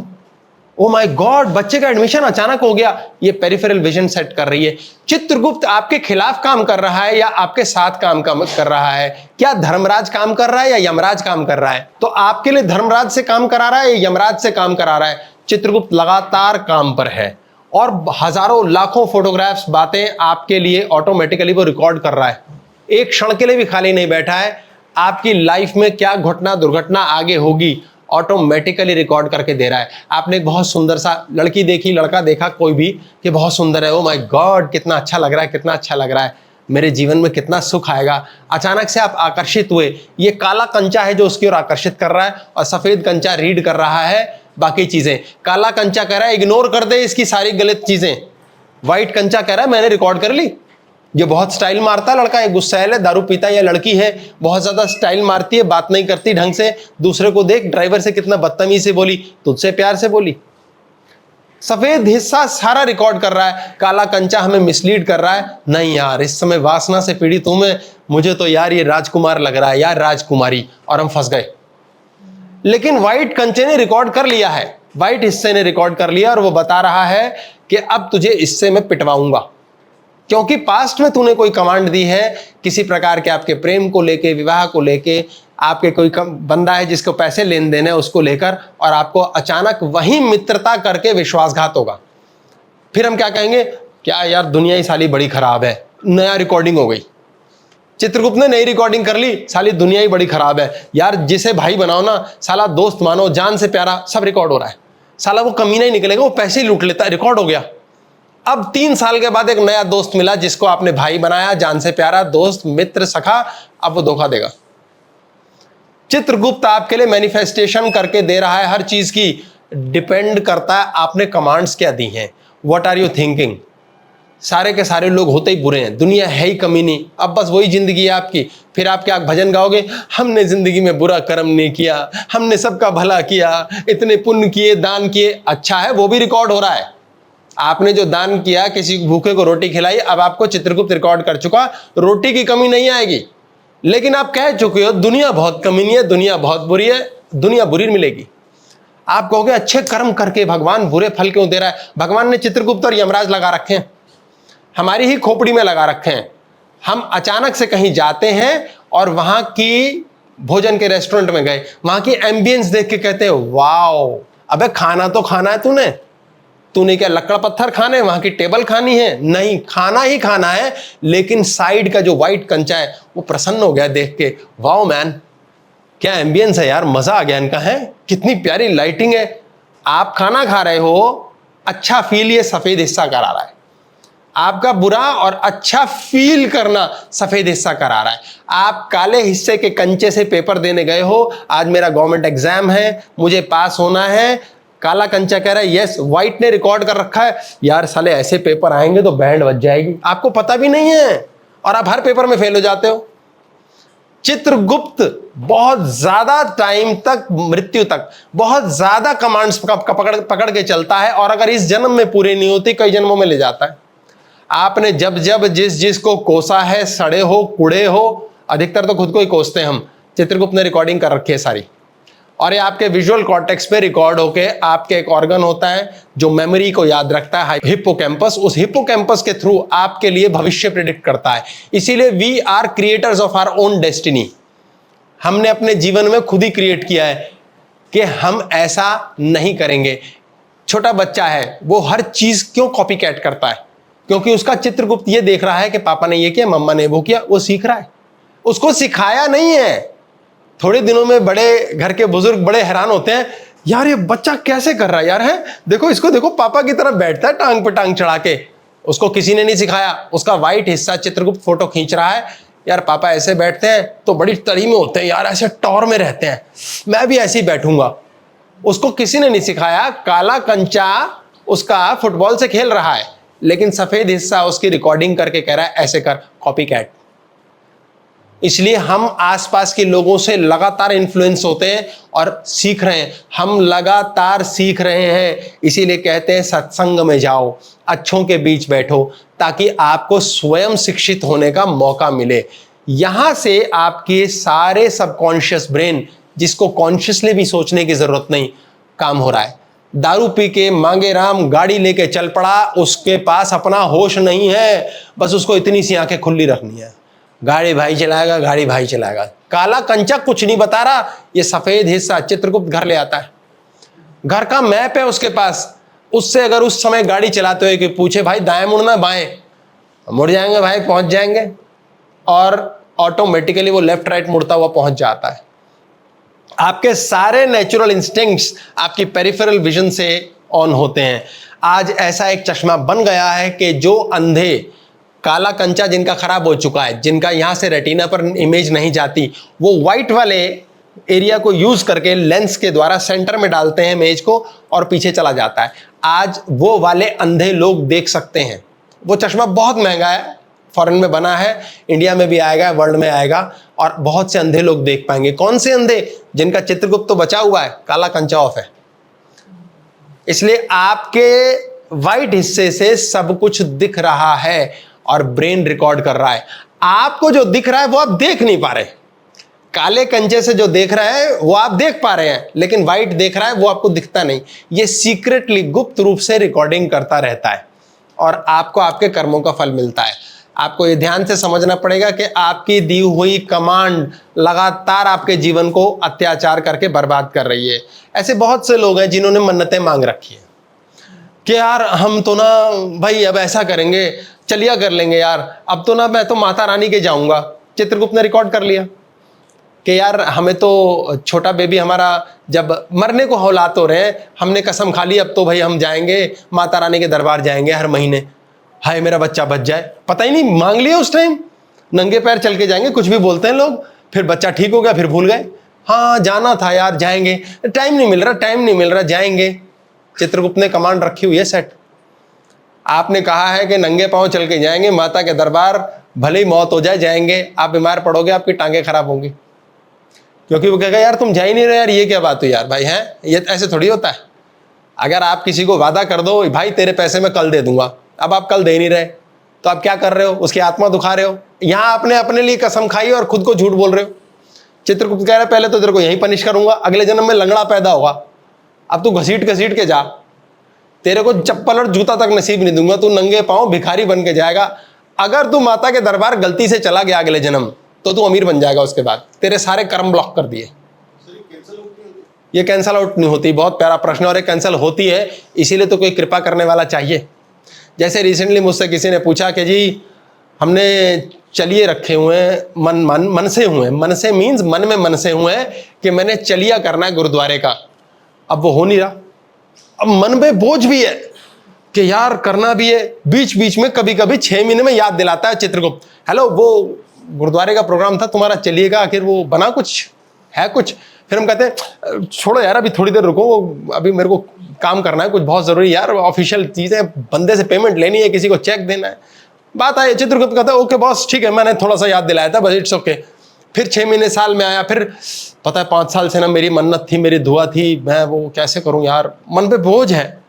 ओ माय गॉड, बच्चे का एडमिशन अचानक हो गया। ये पेरिफेरल विजन सेट कर रही है। चित्रगुप्त आपके खिलाफ काम कर रहा है या आपके साथ काम कर रहा है? क्या धर्मराज काम कर रहा है या यमराज काम कर रहा है? तो आपके लिए धर्मराज से काम करा रहा है या यमराज से काम करा रहा है? चित्रगुप्त लगातार काम पर है, और हजारों लाखों फोटोग्राफ्स, बातें आपके लिए ऑटोमेटिकली वो रिकॉर्ड कर रहा है। एक क्षण के लिए भी खाली नहीं बैठा है। आपकी लाइफ में क्या घटना दुर्घटना आगे होगी ऑटोमेटिकली रिकॉर्ड करके दे रहा है। आपने एक बहुत सुंदर सा लड़की देखी, लड़का देखा कोई भी कि बहुत सुंदर है, ओ माय गॉड कितना अच्छा लग रहा है, कितना अच्छा लग रहा है, मेरे जीवन में कितना सुख आएगा। अचानक से आप आकर्षित हुए। ये काला कंचा है जो उसकी ओर आकर्षित कर रहा है, और सफेद कंचा रीड कर रहा है बाकी चीजें। काला कंचा कह रहा है इग्नोर कर दे इसकी सारी गलत चीजें। व्हाइट कंचा कह रहा है मैंने रिकॉर्ड कर ली। ये बहुत स्टाइल मारता है लड़का, ये गुस्सैल है, दारू पीता है, या लड़की है बहुत ज्यादा स्टाइल मारती है, बात नहीं करती ढंग से, दूसरे को देख ड्राइवर से कितना बदतमीजी से बोली, तुझसे प्यार से बोली। सफेद हिस्सा सारा रिकॉर्ड कर रहा है, काला कंचा हमें मिसलीड कर रहा है। नहीं यार, इस समय वासना से पीड़ित हूं मैं, मुझे तो यार ये राजकुमार लग रहा है, यार राजकुमारी, और हम फंस गए। लेकिन व्हाइट कंचे ने रिकॉर्ड कर लिया है, व्हाइट हिस्से ने रिकॉर्ड कर लिया, और वो बता रहा है कि अब तुझे इससे मैं पिटवाऊंगा, क्योंकि पास्ट में तूने कोई कमांड दी है किसी प्रकार के आपके प्रेम को लेके, विवाह को लेके, आपके कोई बंदा है जिसको पैसे लेन देन है उसको लेकर, और आपको अचानक वही मित्रता करके विश्वासघात होगा। फिर हम क्या कहेंगे, क्या यार दुनिया ही साली बड़ी खराब है, नया रिकॉर्डिंग हो गई, चित्रगुप्त ने नई रिकॉर्डिंग कर ली, साली दुनिया ही बड़ी खराब है यार, जिसे भाई बनाओ ना, साला दोस्त मानो, जान से प्यारा, सब रिकॉर्ड हो रहा है, साला वो कमीना ही निकलेगा, वो पैसे ही लूट लेता है, रिकॉर्ड हो गया। अब 3 साल के बाद एक नया दोस्त मिला जिसको आपने भाई बनाया, जान से प्यारा दोस्त, मित्र, सखा, अब वो धोखा देगा। चित्रगुप्त आपके लिए मैनिफेस्टेशन करके दे रहा है हर चीज की, डिपेंड करता है आपने कमांड्स क्या दी हैं, व्हाट आर यू थिंकिंग। सारे के सारे लोग होते ही बुरे हैं, दुनिया है ही कमीनी, अब बस वही जिंदगी है आपकी। फिर आप क्या भजन गाओगे, हमने जिंदगी में बुरा कर्म नहीं किया, हमने सबका भला किया, इतने पुण्य किए, दान किए। अच्छा है, वो भी रिकॉर्ड हो रहा है। आपने जो दान किया, किसी भूखे को रोटी खिलाई, अब आपको चित्रगुप्त रिकॉर्ड कर चुका, रोटी की कमी नहीं आएगी। लेकिन आप कह चुके हो दुनिया बहुत कमीनी है, दुनिया बहुत बुरी है, दुनिया बुरी मिलेगी। आप कहोगे अच्छे कर्म करके भगवान बुरे फल क्यों दे रहा है। भगवान ने चित्रगुप्त और यमराज लगा रखे हैं, हमारी ही खोपड़ी में लगा रखे हैं। हम अचानक से कहीं जाते हैं और वहां की भोजन के रेस्टोरेंट में गए, वहां की एम्बियंस देख के कहते हैं वाओ, अबे खाना तो खाना है, तूने क्या लकड़ा पत्थर खाने, वहां की टेबल खानी है? नहीं, खाना ही खाना है। लेकिन साइड का जो व्हाइट कंचा है वो प्रसन्न हो गया देख के, वाओ मैन, क्या एम्बियंस है यार, मजा आ गया इनका, है कितनी प्यारी लाइटिंग है। आप खाना खा रहे हो, अच्छा फील ये सफेद हिस्सा करा रहा है। आपका बुरा और अच्छा फील करना सफेद हिस्सा करा रहा है। आप काले हिस्से के कंचे से पेपर देने गए हो, आज मेरा गवर्नमेंट एग्जाम है, मुझे पास होना है, काला कंचा कह रहा है यस, व्हाइट ने रिकॉर्ड कर रखा है, यार साले ऐसे पेपर आएंगे तो बैंड बज जाएगी, आपको पता भी नहीं है और आप हर पेपर में फेल हो जाते हो। चित्रगुप्त बहुत ज्यादा टाइम तक, मृत्यु तक बहुत ज्यादा कमांड्स पकड़ के चलता है, और अगर इस जन्म में पूरी नहीं होती कई जन्मों में ले जाता है। आपने जब जब जिस को कोसा है, सड़े हो, कुड़े हो, अधिकतर तो खुद को ही कोसते हैं हम, चित्रगुप्त ने रिकॉर्डिंग कर रखी है सारी, और ये आपके विजुअल कॉर्टेक्स पे रिकॉर्ड होके आपके एक ऑर्गन होता है जो मेमोरी को याद रखता है, हिप्पोकैम्पस। उस हिप्पोकैम्पस के थ्रू आपके लिए भविष्य प्रेडिक्ट करता है। इसीलिए we are creators of our own destiny. हमने अपने जीवन में खुद ही क्रिएट किया है कि हम ऐसा नहीं करेंगे। छोटा बच्चा है, वो हर चीज क्यों कॉपी कैट करता है? क्योंकि उसका चित्रगुप्त ये देख रहा है कि पापा ने ये किया, मम्मा ने वो किया, वो सीख रहा है, उसको सिखाया नहीं है। थोड़े दिनों में बड़े घर के बुजुर्ग बड़े हैरान होते हैं, यार ये बच्चा कैसे कर रहा है यार, है देखो इसको, देखो पापा की तरह बैठता है टांग पे टांग चढ़ा के। उसको किसी ने नहीं सिखाया, उसका व्हाइट हिस्सा चित्रगुप्त फोटो खींच रहा है, यार पापा ऐसे बैठते हैं तो बड़ी तरी में होते हैं यार, ऐसे टॉर में रहते हैं, मैं भी ऐसे ही बैठूंगा। उसको किसी ने नहीं सिखाया। काला कंचा उसका फुटबॉल से खेल रहा है, लेकिन सफेद हिस्सा उसकी रिकॉर्डिंग करके कह रहा है ऐसे कर, कॉपी कैट। इसलिए हम आसपास के लोगों से लगातार इन्फ्लुएंस होते हैं और सीख रहे हैं, हम लगातार सीख रहे हैं। इसीलिए कहते हैं सत्संग में जाओ, अच्छों के बीच बैठो, ताकि आपको स्वयं शिक्षित होने का मौका मिले। यहां से आपके सारे सबकॉन्शियस ब्रेन, जिसको कॉन्शियसली भी सोचने की जरूरत नहीं, काम हो रहा है। दारू पी के मांगे राम गाड़ी लेके चल पड़ा, उसके पास अपना होश नहीं है, बस उसको इतनी सी आंखें खुली रखनी है, गाड़ी भाई चलाएगा, गाड़ी भाई चलाएगा। काला कंचा कुछ नहीं बता रहा, ये सफेद हिस्सा चित्रगुप्त घर ले आता है, घर का मैप है उसके पास। उससे अगर उस समय गाड़ी चलाते हुए कि पूछे भाई दाएं मुड़ना बाएं, मुड़ जाएंगे भाई, पहुंच जाएंगे, और ऑटोमेटिकली वो लेफ्ट राइट मुड़ता हुआ पहुंच जाता है। आपके सारे नेचुरल इंस्टिंक्ट्स आपकी पेरिफेरल विजन से ऑन होते हैं। आज ऐसा एक चश्मा बन गया है कि जो अंधे, काला कंचा जिनका खराब हो चुका है, जिनका यहां से रेटिना पर इमेज नहीं जाती, वो व्हाइट वाले एरिया को यूज करके लेंस के द्वारा सेंटर में डालते हैं इमेज को और पीछे चला जाता है। आज वो वाले अंधे लोग देख सकते हैं। वो चश्मा बहुत महंगा है, फॉरेन में बना है, इंडिया में भी आएगा, वर्ल्ड में आएगा, और बहुत से अंधे लोग देख पाएंगे। कौन से अंधे? जिनका चित्रगुप्त तो बचा हुआ है, काला कंचा ऑफ है। इसलिए आपके वाइट हिस्से से सब कुछ दिख रहा है और ब्रेन रिकॉर्ड कर रहा है। आपको जो दिख रहा है वो आप देख नहीं पा रहे। काले कंचे से जो देख रहा है वो आप देख पा रहे हैं, लेकिन वाइट देख रहा है वो आपको दिखता नहीं। ये सीक्रेटली, गुप्त रूप से रिकॉर्डिंग करता रहता है और आपको आपके कर्मों का फल मिलता है। आपको ये ध्यान से समझना पड़ेगा कि आपकी दी हुई कमांड लगातार आपके जीवन को अत्याचार करके बर्बाद कर रही है। ऐसे बहुत से लोग हैं जिन्होंने मन्नतें मांग रखी है कि यार हम तो ना भाई अब ऐसा करेंगे, चलिया कर लेंगे यार, अब तो ना मैं तो माता रानी के जाऊंगा। चित्रगुप्त ने रिकॉर्ड कर लिया कि यार हमें तो छोटा बेबी हमारा जब मरने को हौलात हो रहे हैं, हमने कसम खा ली अब तो भाई हम जाएंगे माता रानी के दरबार जाएंगे हर महीने, हाय मेरा बच्चा बच जाए। पता ही नहीं, मांग लिया उस टाइम, नंगे पैर चल के जाएंगे, कुछ भी बोलते हैं लोग, फिर बच्चा ठीक हो गया, फिर भूल गए, हाँ जाना था यार जाएंगे, टाइम नहीं मिल रहा, टाइम नहीं मिल रहा, जाएंगे। चित्रगुप्त ने कमांड रखी हुई है सेट। आपने कहा है कि नंगे पांव चल के जाएंगे माता के दरबार, भले ही मौत हो जाए जाएंगे, आप बीमार पड़ोगे, आपकी टांगे खराब होंगी, क्योंकि वो कहेगा यार तुम जा ही नहीं रहे यार, ये क्या बात हुई यार भाई, हैं ये ऐसे थोड़ी होता है। अगर आप किसी को वादा कर दो भाई तेरे पैसे मैं कल दे दूंगा, अब आप कल दे नहीं रहे, तो आप क्या कर रहे हो? उसकी आत्मा दुखा रहे हो। यहां आपने अपने लिए कसम खाई और खुद को झूठ बोल रहे हो। चित्रगुप्त कह रहे पहले तो तेरे को यहीं पनिश करूंगा, अगले जन्म में लंगड़ा पैदा होगा, अब तू घसीट घसीट के जा, तेरे को चप्पल और जूता तक नसीब नहीं दूंगा, तू नंगे पांव भिखारी बन के जाएगा। अगर तू माता के दरबार गलती से चला गया अगले जन्म, तो तू अमीर बन जाएगा, उसके बाद तेरे सारे कर्म ब्लॉक कर दिए। ये कैंसल आउट नहीं होती। बहुत प्यारा प्रश्न, और ये कैंसिल होती है, इसीलिए तो कोई कृपा करने वाला चाहिए। जैसे रिसेंटली मुझसे किसी ने पूछा कि जी हमने चलिए रखे हुए हैं, मन से हुए, मन से मीन्स मन में मन से हुए हैं कि मैंने चलिया करना है गुरुद्वारे का, अब वो हो नहीं रहा। अब मन में बोझ भी है कि यार करना भी है, बीच बीच में कभी कभी 6 महीने में याद दिलाता है चित्रगुप्त, हेलो वो गुरुद्वारे का प्रोग्राम था तुम्हारा, चलिएगा, आखिर वो बना कुछ है कुछ। फिर हम कहते हैं छोड़ो यार अभी थोड़ी देर रुको, अभी मेरे को काम करना है कुछ बहुत जरूरी यार, ऑफिशियल चीजें, बंदे से पेमेंट लेनी है, किसी को चेक देना है, बात आई। चित्रगुप्त कहता है ओके बॉस ठीक है, मैंने थोड़ा सा याद दिलाया था बस, इट्स ओके। फिर 6 महीने साल में आया, फिर पता है 5 साल से ना मेरी मन्नत थी, मेरी दुआ थी, मैं वो कैसे करूं यार, मन पे बोझ है।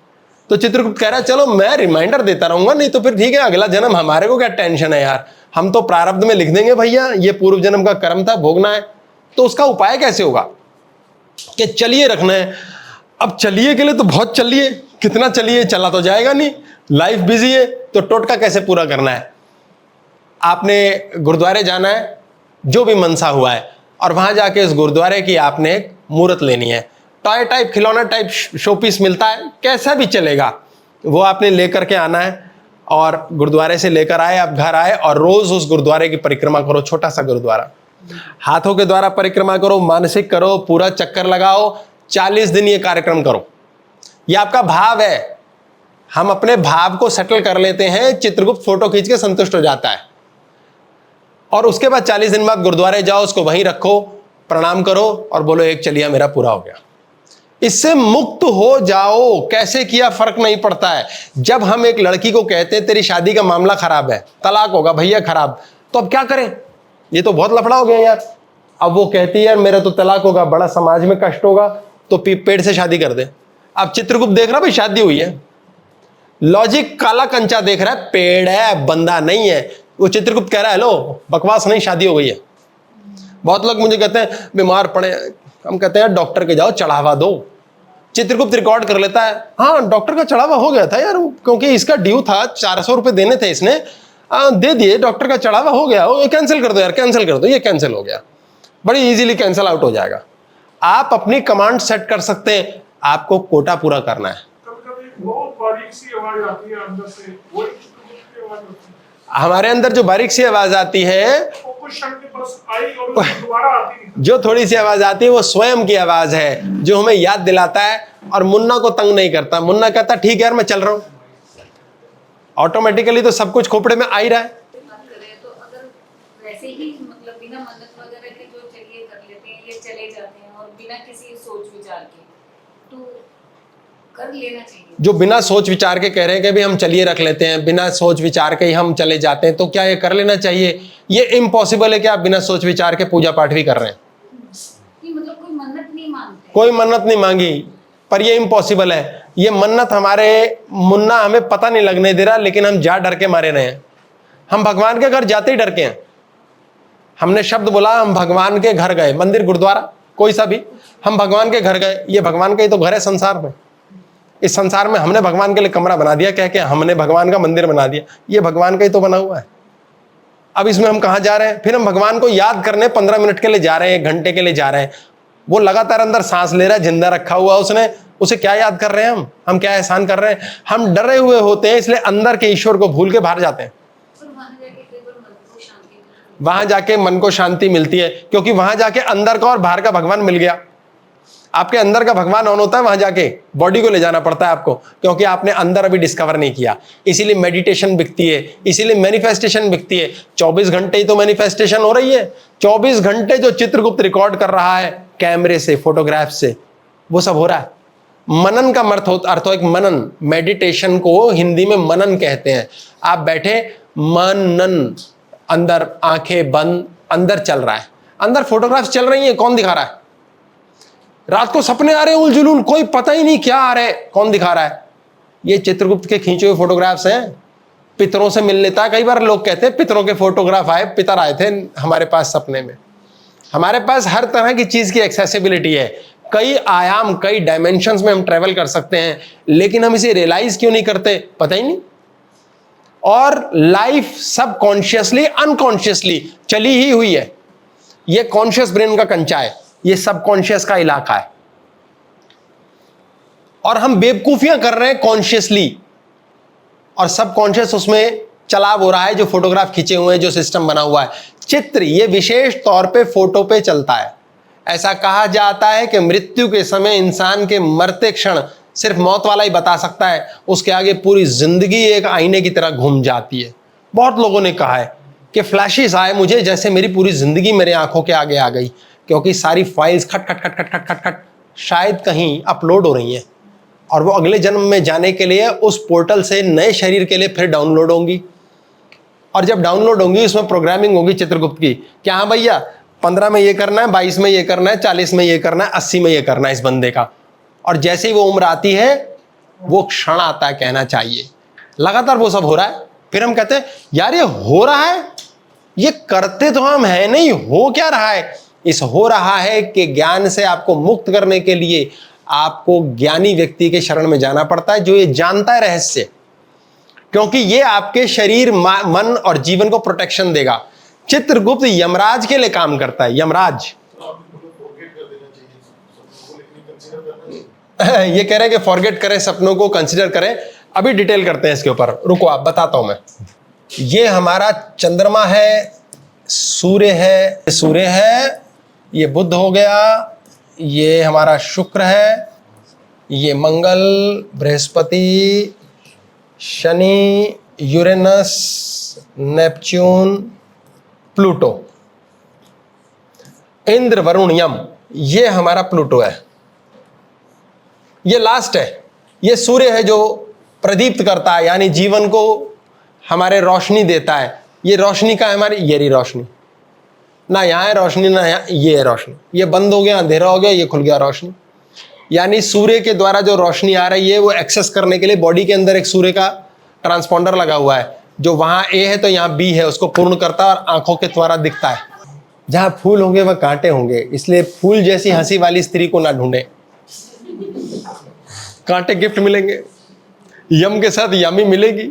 तो चित्रगुप्त कह रहा है चलो मैं रिमाइंडर देता रहूंगा, नहीं तो फिर ठीक है अगला जन्म हमारे को क्या टेंशन है यार, हम तो प्रारब्ध में लिख देंगे भैया, ये पूर्व जन्म का कर्म था, भोगना है। तो उसका उपाय कैसे होगा कि चलिए रखना है। अब चलिए के लिए तो बहुत चलिए, कितना चलिए, चला तो जाएगा नहीं, लाइफ बिजी है, तो टोटका कैसे पूरा करना है? आपने गुरुद्वारे जाना है, जो भी मनसा हुआ है, और वहां जाके इस गुरुद्वारे की आपने एक मूर्त लेनी है, टॉय टाइप, खिलौना टाइप शोपीस मिलता है, कैसा भी चलेगा, वो आपने लेकर के आना है। और गुरुद्वारे से लेकर आए, आप घर आए और रोज उस गुरुद्वारे की परिक्रमा करो, छोटा सा गुरुद्वारा, हाथों के द्वारा परिक्रमा करो, मानसिक करो, पूरा चक्कर लगाओ, 40 दिन ये कार्यक्रम करो। ये आपका भाव है, हम अपने भाव को सेटल कर लेते हैं, चित्रगुप्त फोटो खींच के संतुष्ट हो जाता है, और उसके बाद 40 दिन बाद गुरुद्वारे जाओ, उसको वहीं रखो, प्रणाम करो और बोलो एक चलिया मेरा पूरा हो गया। इससे मुक्त हो जाओ। कैसे किया फर्क नहीं पड़ता है। जब हम एक लड़की को कहते हैं तेरी शादी का मामला खराब है, तलाक होगा भैया खराब, तो अब क्या करें, ये तो बहुत लफड़ा हो गया यार। अब वो कहती है यार मेरा तो तलाक होगा, बड़ा समाज में कष्ट होगा, तो पेड़ से शादी कर दे। अब चित्रगुप्त देख रहा भाई शादी हुई है, लॉजिक काला कंचा देख रहा है, पेड़ है बंदा नहीं है। वो चित्रगुप्त कह रहा है लो बकवास नहीं, शादी हो गई है। बहुत लोग मुझे कहते हैं बीमार पड़े, हम कहते हैं डॉक्टर के जाओ चढ़ावा दो। चित्रगुप्त रिकॉर्ड कर लेता है, हाँ डॉक्टर का चढ़ावा हो गया था यार, क्योंकि इसका ड्यू था 400 रुपए देने थे, इसने दे दिए, डॉक्टर का चढ़ावा हो गया, वो कैंसिल कर दो यार, कैंसिल कर दो, ये कैंसिल हो गया, बड़ी इजीली कैंसिल आउट हो जाएगा। आप अपनी कमांड सेट कर सकते हैं, आपको कोटा पूरा करना है। बहुत बारीक सी आवाज आती है अंदर से, वही चित्रगुप्त की आवाज होती है। हमारे अंदर जो बारीक सी आवाज आती है, कुछ शब्द बस आई और दोबारा आती नहीं। जो थोड़ी सी आवाज आती है वो स्वयं की आवाज है, जो हमें याद दिलाता है और मुन्ना को तंग नहीं करता। मुन्ना कहता ठीक है यार मैं चल रहा हूं, ऑटोमेटिकली तो सब कुछ खोपड़े में आ ही रहा है। तो अगर वैसे ही मतलब बिना मन्नत वगैरह के जो चलिए कर लेते हैं, ये चले जाते हैं, तो कर लेना चाहिए। जो बिना सोच विचार के कह रहे हैं कि भी हम चलिए रख लेते हैं, बिना सोच विचार के ही हम चले जाते हैं, तो क्या ये कर लेना चाहिए? ये इम्पॉसिबल है कि आप बिना सोच विचार के पूजा पाठ भी कर रहे हैं। नहीं मतलब कोई मन्नत नहीं मांगते। कोई मन्नत नहीं मांगी, पर ये इम्पॉसिबल है। ये मन्नत हमारे मुन्ना हमें पता नहीं लगने दे रहा, लेकिन हम जा डर के मारे रहे हैं। हम भगवान के घर जाते ही डर के हैं। हमने शब्द बोला, हम भगवान के घर गए, मंदिर गुरुद्वारा कोई सा भी, हम भगवान के घर गए। ये भगवान का ही तो घर है संसार में। इस संसार में हमने भगवान के लिए कमरा बना दिया, कह के हमने भगवान का मंदिर बना दिया। ये भगवान का ही तो बना हुआ है। अब इसमें हम कहाँ जा रहे हैं? फिर हम भगवान को याद करने 15 मिनट के लिए जा रहे हैं, 1 घंटे के लिए जा रहे हैं। वो लगातार अंदर सांस ले रहा है, जिंदा रखा हुआ उसने, उसे क्या याद कर रहे हैं हम क्या एहसान कर रहे हैं? हम डरे हुए होते हैं, इसलिए अंदर के ईश्वर को भूल के बाहर जाते हैं। वहां जाके मन को शांति मिलती है, क्योंकि वहां जाके अंदर का और बाहर का भगवान मिल गया। आपके अंदर का भगवान ऑन होता है, वहां जाके बॉडी को ले जाना पड़ता है आपको, क्योंकि आपने अंदर अभी डिस्कवर नहीं किया। इसीलिए मेडिटेशन बिकती है, इसीलिए मैनिफेस्टेशन बिकती है। 24 घंटे ही तो मैनिफेस्टेशन हो रही है। 24 घंटे जो चित्रगुप्त रिकॉर्ड कर रहा है कैमरे से, फोटोग्राफ से, वो सब हो रहा है। मनन का अर्थ हो एक मनन। मेडिटेशन को हिंदी में मनन कहते हैं। आप बैठे मनन, अंदर आंखें बंद, अंदर चल रहा है, अंदर फोटोग्राफ्स चल रही हैं। कौन दिखा रहा है? रात को सपने आ रहे हैं उलझुल, कोई पता ही नहीं क्या आ रहे, कौन दिखा रहा है? ये चित्रगुप्त के खींचे हुए फोटोग्राफ्स हैं। पितरों से मिल लेता है। कई बार लोग कहते हैं पितरों के फोटोग्राफ आए, पितर आए थे हमारे पास सपने में। हमारे पास हर तरह की चीज की एक्सेसिबिलिटी है। कई आयाम, कई डायमेंशंस में हम ट्रेवल कर सकते हैं, लेकिन हम इसे रियलाइज क्यों नहीं करते? पता ही नहीं। और लाइफ सब कॉन्शियसली अनकॉन्शियसली चली ही हुई है। ये कॉन्शियस ब्रेन का कंचा है, ये सब कॉन्शियस का इलाका है, और हम बेवकूफियां कर रहे हैं कॉन्शियसली, और सब कॉन्शियस उसमें चलाव हो रहा है। जो फोटोग्राफ खींचे हुए हैं, जो सिस्टम बना हुआ है, चित्र, ये विशेष तौर पे फोटो पे चलता है। ऐसा कहा जाता है कि मृत्यु के समय इंसान के मरते क्षण सिर्फ मौत वाला ही बता सकता है, उसके आगे पूरी जिंदगी एक आईने की तरह घूम जाती है। बहुत लोगों ने कहा है कि फ्लैशेस आए मुझे, जैसे मेरी पूरी जिंदगी मेरे आंखों के आगे आ गई, क्योंकि सारी फाइल्स खट खट खट खट खट खट खट शायद कहीं अपलोड हो रही हैं, और वो अगले जन्म में जाने के लिए उस पोर्टल से नए शरीर के लिए फिर डाउनलोड होंगी। और जब डाउनलोड होंगी, उसमें प्रोग्रामिंग होगी चित्रगुप्त की, क्या हाँ भैया 15 में ये करना है, 22 में ये करना है, 40 में ये करना है, 80 में ये करना है इस बंदे का। और जैसे ही वो उम्र आती है, वो क्षण आता है, कहना चाहिए लगातार वो सब हो रहा है। फिर हम कहते हैं यार ये हो रहा है, ये करते तो हम है नहीं, हो क्या रहा है? इस हो रहा है कि ज्ञान से आपको मुक्त करने के लिए आपको ज्ञानी व्यक्ति के शरण में जाना पड़ता है, जो ये जानता है रहस्य, क्योंकि ये आपके शरीर, मन और जीवन को प्रोटेक्शन देगा। चित्रगुप्त यमराज के लिए काम करता है। यमराज ये कह रहे हैं कि फॉरगेट करें, सपनों को कंसीडर करें। अभी डिटेल करते हैं इसके ऊपर, रुको आप बताता हूं मैं। ये हमारा चंद्रमा है, सूर्य है, ये बुध हो गया, ये हमारा शुक्र है, ये Mangal, Brihaspati, Shani, Uranus, Neptune, Pluto, Indra, Varun, Yam. ये हमारा प्लूटो है, ये लास्ट है। ये सूर्य है जो प्रदीप्त करता है, यानी जीवन को हमारे रोशनी देता है। ये रोशनी का है हमारी, ये रही रोशनी, ना यहाँ है रोशनी ना यहाँ, ये है रोशनी। ये बंद हो गया, अंधेरा हो गया, ये खुल गया रोशनी। यानी सूर्य के द्वारा जो रोशनी आ रही है, वो एक्सेस करने के लिए बॉडी के अंदर एक सूर्य का ट्रांसपॉन्डर लगा हुआ है, जो वहां ए है तो यहाँ बी है, उसको पूर्ण करता है और आंखों के द्वारा दिखता है। जहां फूल होंगे वह कांटे होंगे, इसलिए फूल जैसी हंसी वाली स्त्री को ना ढूंढे, कांटे गिफ्ट मिलेंगे। यम के साथ यामी मिलेगी,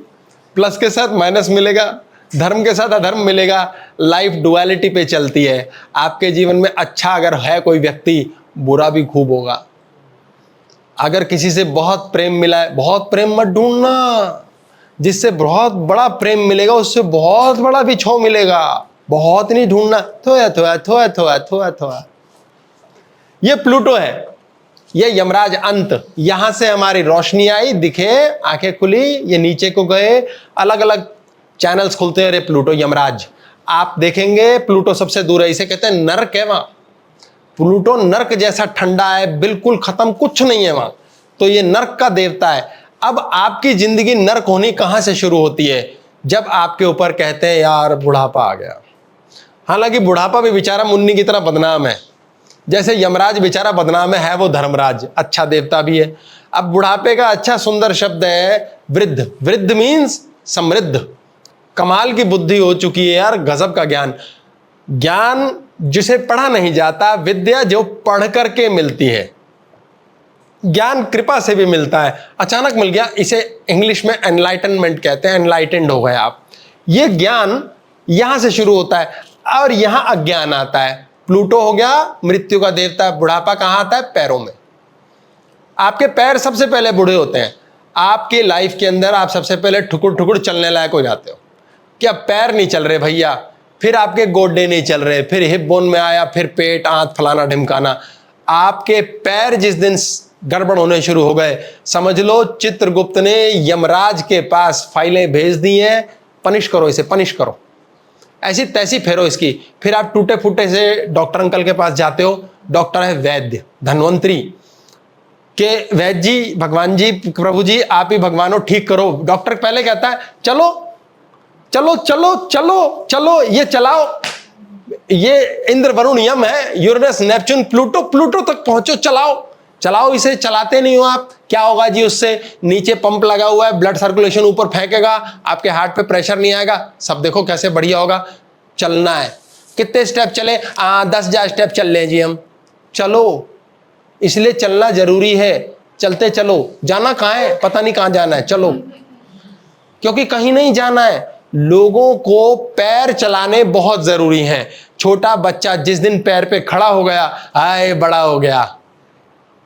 प्लस के साथ माइनस मिलेगा, धर्म के साथ अधर्म मिलेगा। लाइफ डुअलिटी पे चलती है। आपके जीवन में अच्छा अगर है कोई व्यक्ति, बुरा भी खूब होगा। अगर किसी से बहुत प्रेम मिला है, बहुत प्रेम मत ढूंढना। जिससे बहुत बड़ा प्रेम मिलेगा, उससे बहुत बड़ा भी छो मिलेगा। बहुत नहीं ढूंढना, थोड़ा थोड़ा थोड़ा थोड़ा थोड़ा थोड़ा। ये प्लूटो है, ये यमराज अंत। यहां से हमारी रोशनी आई, दिखे, आंखें खुली, ये नीचे को गए, अलग अलग चैनल्स खुलते हैं। रे प्लूटो, यमराज। आप देखेंगे प्लूटो सबसे दूर है, इसे कहते हैं नरक है। वहां प्लूटो नर्क जैसा ठंडा है, बिल्कुल खत्म, कुछ नहीं है वहां, तो ये नर्क का देवता है। अब आपकी जिंदगी नर्क होनी कहां से शुरू होती है? जब आपके ऊपर कहते हैं यार बुढ़ापा आ गया। हालांकि बुढ़ापा भी बेचारा मुन्नी की तरह बदनाम है, जैसे यमराज बेचारा बदनाम है वो धर्मराज, अच्छा देवता भी है। अब बुढ़ापे का अच्छा सुंदर शब्द है वृद्ध। वृद्ध मीन्स समृद्ध, कमाल की बुद्धि हो चुकी है यार, गजब का ज्ञान। ज्ञान जिसे पढ़ा नहीं जाता, विद्या जो पढ़ करके मिलती है। ज्ञान कृपा से भी मिलता है, अचानक मिल गया, इसे इंग्लिश में एनलाइटनमेंट कहते हैं, एनलाइटेंड हो गए आप। ये ज्ञान यहां से शुरू होता है और यहां अज्ञान आता है। प्लूटो हो गया मृत्यु का देवता। बुढ़ापा कहां आता है? पैरों में। आपके पैर सबसे पहले बूढ़े होते हैं। आपकी लाइफ के अंदर आप सबसे पहले ठुकुर ठुकुर चलने लायक हो जाते हो कि अब पैर नहीं चल रहे भैया, फिर आपके गोड्डे नहीं चल रहे, फिर हिप बोन में आया, फिर पेट, आंत, फलाना ढिमकाना। आपके पैर जिस दिन गड़बड़ होने शुरू हो गए, समझ लो चित्रगुप्त ने यमराज के पास फाइलें भेज दी हैं, पनिश करो इसे, पनिश करो, ऐसी तैसी फेरो इसकी। फिर आप टूटे फूटे से डॉक्टर अंकल के पास जाते हो, डॉक्टर है वैद्य धन्वंतरी के, वैद्य जी, भगवान जी, प्रभु जी आप ही भगवान हो, ठीक करो। डॉक्टर पहले कहता है चलो चलो चलो चलो चलो, ये चलाओ, ये इंद्र वरुण यम है, यूरेनस नेपच्यून प्लूटो, प्लूटो तक पहुंचो, चलाओ चलाओ इसे। चलाते नहीं हो आप, क्या होगा जी उससे? नीचे पंप लगा हुआ है, ब्लड सर्कुलेशन ऊपर फेंकेगा, आपके हार्ट पे प्रेशर नहीं आएगा, सब देखो कैसे बढ़िया होगा। चलना है, कितने स्टेप चले? 10,000 स्टेप चल लें जी हम। चलो, इसलिए चलना जरूरी है, चलते चलो। जाना कहाँ है? पता नहीं कहाँ जाना है, चलो, क्योंकि कहीं नहीं जाना है। लोगों को पैर चलाने बहुत जरूरी हैं। छोटा बच्चा जिस दिन पैर पे खड़ा हो गया, आए बड़ा हो गया,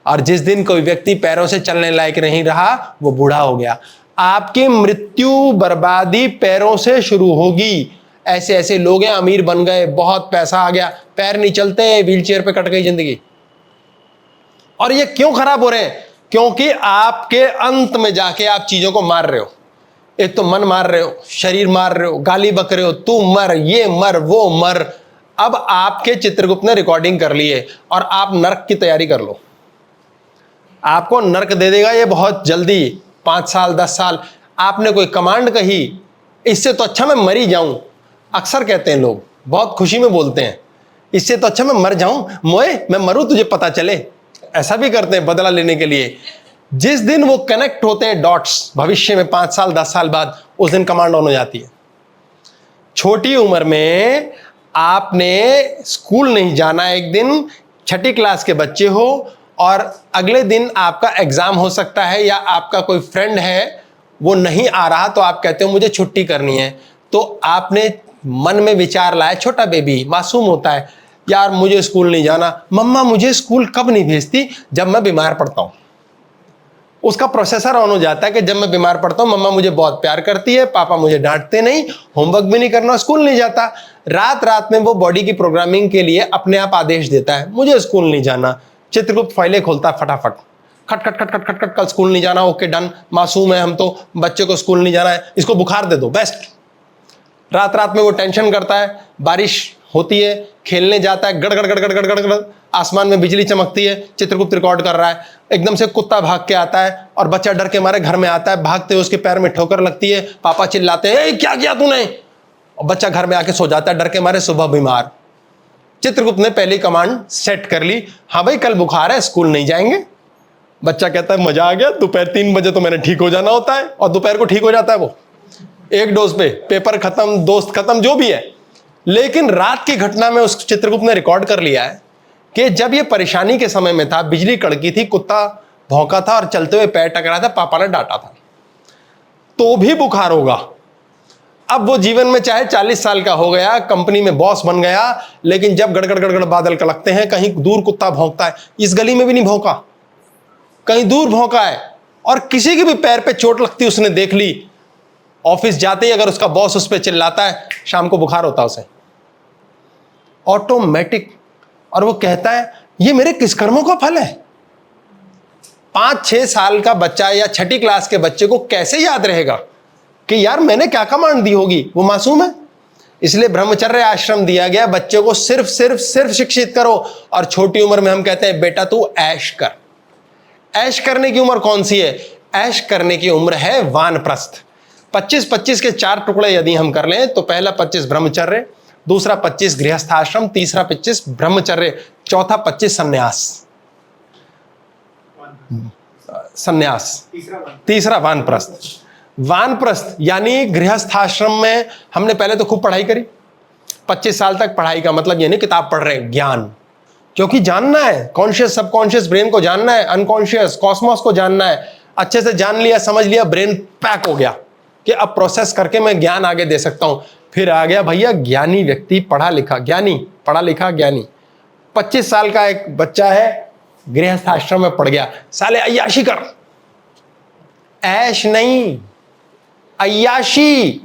और जिस दिन कोई व्यक्ति पैरों से चलने लायक नहीं रहा, वो बूढ़ा हो गया। आपकी मृत्यु बर्बादी पैरों से शुरू होगी। ऐसे ऐसे लोग हैं, अमीर बन गए, बहुत पैसा आ गया, पैर नहीं चलते, व्हीलचेयर पे कट गई जिंदगी। और ये क्यों खराब हो रहे हैं? क्योंकि आपके अंत में जाके आप चीजों को मार रहे हो। एक तो मन मार रहे हो, शरीर मार रहे हो, गाली बक रहे हो, तू मर, ये मर, वो मर। अब आपके चित्रगुप्त ने रिकॉर्डिंग कर ली है और आप नर्क की तैयारी कर लो। आपको नर्क दे देगा ये बहुत जल्दी, 5 साल 10 साल। आपने कोई कमांड कही, इससे तो अच्छा मैं मर ही जाऊं। अक्सर कहते हैं लोग, बहुत खुशी में बोलते हैं, इससे तो अच्छा मैं मर जाऊं, मोए मैं मरूं तुझे पता चले। ऐसा भी करते हैं बदला लेने के लिए। जिस दिन वो कनेक्ट होते हैं डॉट्स, भविष्य में 5 साल 10 साल बाद, उस दिन कमांड ऑन हो जाती है। छोटी उम्र में आपने स्कूल नहीं जाना, एक दिन 6ठी क्लास के बच्चे हो और अगले दिन आपका एग्जाम हो सकता है, या आपका कोई फ्रेंड है वो नहीं आ रहा, तो आप कहते हो मुझे छुट्टी करनी है। तो आपने मन में विचार लाया, छोटा बेबी मासूम होता है, यार मुझे स्कूल नहीं जाना, मम्मा मुझे स्कूल कब नहीं भेजती? जब मैं बीमार पड़ता हूं। उसका प्रोसेसर ऑन हो जाता है कि जब मैं बीमार पड़ता हूं मम्मा मुझे बहुत प्यार करती है, पापा मुझे डांटते नहीं, होमवर्क भी नहीं करना, स्कूल नहीं जाता। रात रात में वो बॉडी की प्रोग्रामिंग के लिए अपने आप आदेश देता है, मुझे स्कूल नहीं जाना। चित्रगुप्त फाइलें खोलता है फटाफट, खट खट खट खट खट खट, कल स्कूल नहीं जाना, ओके डन, मासूम है हम तो, बच्चे को स्कूल नहीं जाना है, इसको बुखार दे दो, बेस्ट। रात रात में वो टेंशन करता है, बारिश होती है, खेलने जाता है, गड़ गड़ गड़ गड़ गड़ गड़ गड़, आसमान में बिजली चमकती है, चित्रगुप्त रिकॉर्ड कर रहा है। एकदम से कुत्ता भाग के आता है और बच्चा डर के मारे घर में आता है, भागते हुए उसके पैर में ठोकर लगती है, पापा चिल्लाते हैं, ए क्या किया तूने? और बच्चा घर में आके सो जाता है डर के मारे, सुबह बीमार। चित्रगुप्त ने पहली कमांड सेट कर ली, हाँ भाई कल बुखार है, स्कूल नहीं जाएंगे। बच्चा कहता है मजा आ गया, दोपहर 3 बजे तो मैंने ठीक हो जाना होता है, और दोपहर को ठीक हो जाता है वो, एक डोज पे, पेपर खत्म, दोस्त खत्म, जो भी है। लेकिन रात की घटना में उस चित्रगुप्त ने रिकॉर्ड कर लिया है कि जब ये परेशानी के समय में था, बिजली कड़की थी, कुत्ता भौंका था और चलते हुए पैर टकरा था, पापा ने डांटा था, तो भी बुखार होगा। अब वो जीवन में चाहे 40 साल का हो गया, कंपनी में बॉस बन गया, लेकिन जब गड़गड़ गड़गड़ बादल कलकते हैं, कहीं दूर कुत्ता भौंकता है, इस गली में भी नहीं भौंका, कहीं दूर भौंका है, और किसी के भी पैर पे चोट लगती उसने देख ली। ऑफिस जाते ही अगर उसका बॉस उस पर चिल्लाता है, शाम को बुखार होता उसे, ऑटोमेटिक। और वो कहता है ये मेरे किस कर्मों का फल है। 5-6 साल का बच्चा या 6ठी क्लास के बच्चे को कैसे याद रहेगा कि यार मैंने क्या कमांड दी होगी? वो मासूम है। इसलिए ब्रह्मचर्य आश्रम दिया गया, बच्चे को सिर्फ सिर्फ सिर्फ शिक्षित करो। और छोटी उम्र में हम कहते हैं बेटा तू ऐश कर। ऐश करने की उम्र कौन सी है? ऐश करने की उम्र है वानप्रस्थ। 25-25 के 4 टुकड़े यदि हम कर लें तो पहला 25 ब्रह्मचर्य, दूसरा 25 गृहस्थाश्रम, तीसरा 25 ब्रह्मचर्य, चौथा 25 सन्यास, तीसरा वानप्रस्थ। वानप्रस्थ यानी गृहस्थाश्रम में हमने पहले तो खूब पढ़ाई करी। 25 साल तक पढ़ाई का मतलब ये नहीं किताब पढ़ रहे हैं, ज्ञान, क्योंकि जानना है, कॉन्शियस सबकॉन्शियस ब्रेन को जानना है, अनकॉन्शियस कॉस्मोस को जानना है। अच्छे से जान लिया, समझ लिया, ब्रेन पैक हो गया कि अब प्रोसेस करके मैं ज्ञान आगे दे सकता हूं। फिर आ गया भैया ज्ञानी व्यक्ति, पढ़ा लिखा ज्ञानी, पढ़ा लिखा ज्ञानी। 25 साल का एक बच्चा है, गृहस्थ आश्रम में पड़ गया, साले अय्याशी कर। ऐश नहीं, अय्याशी।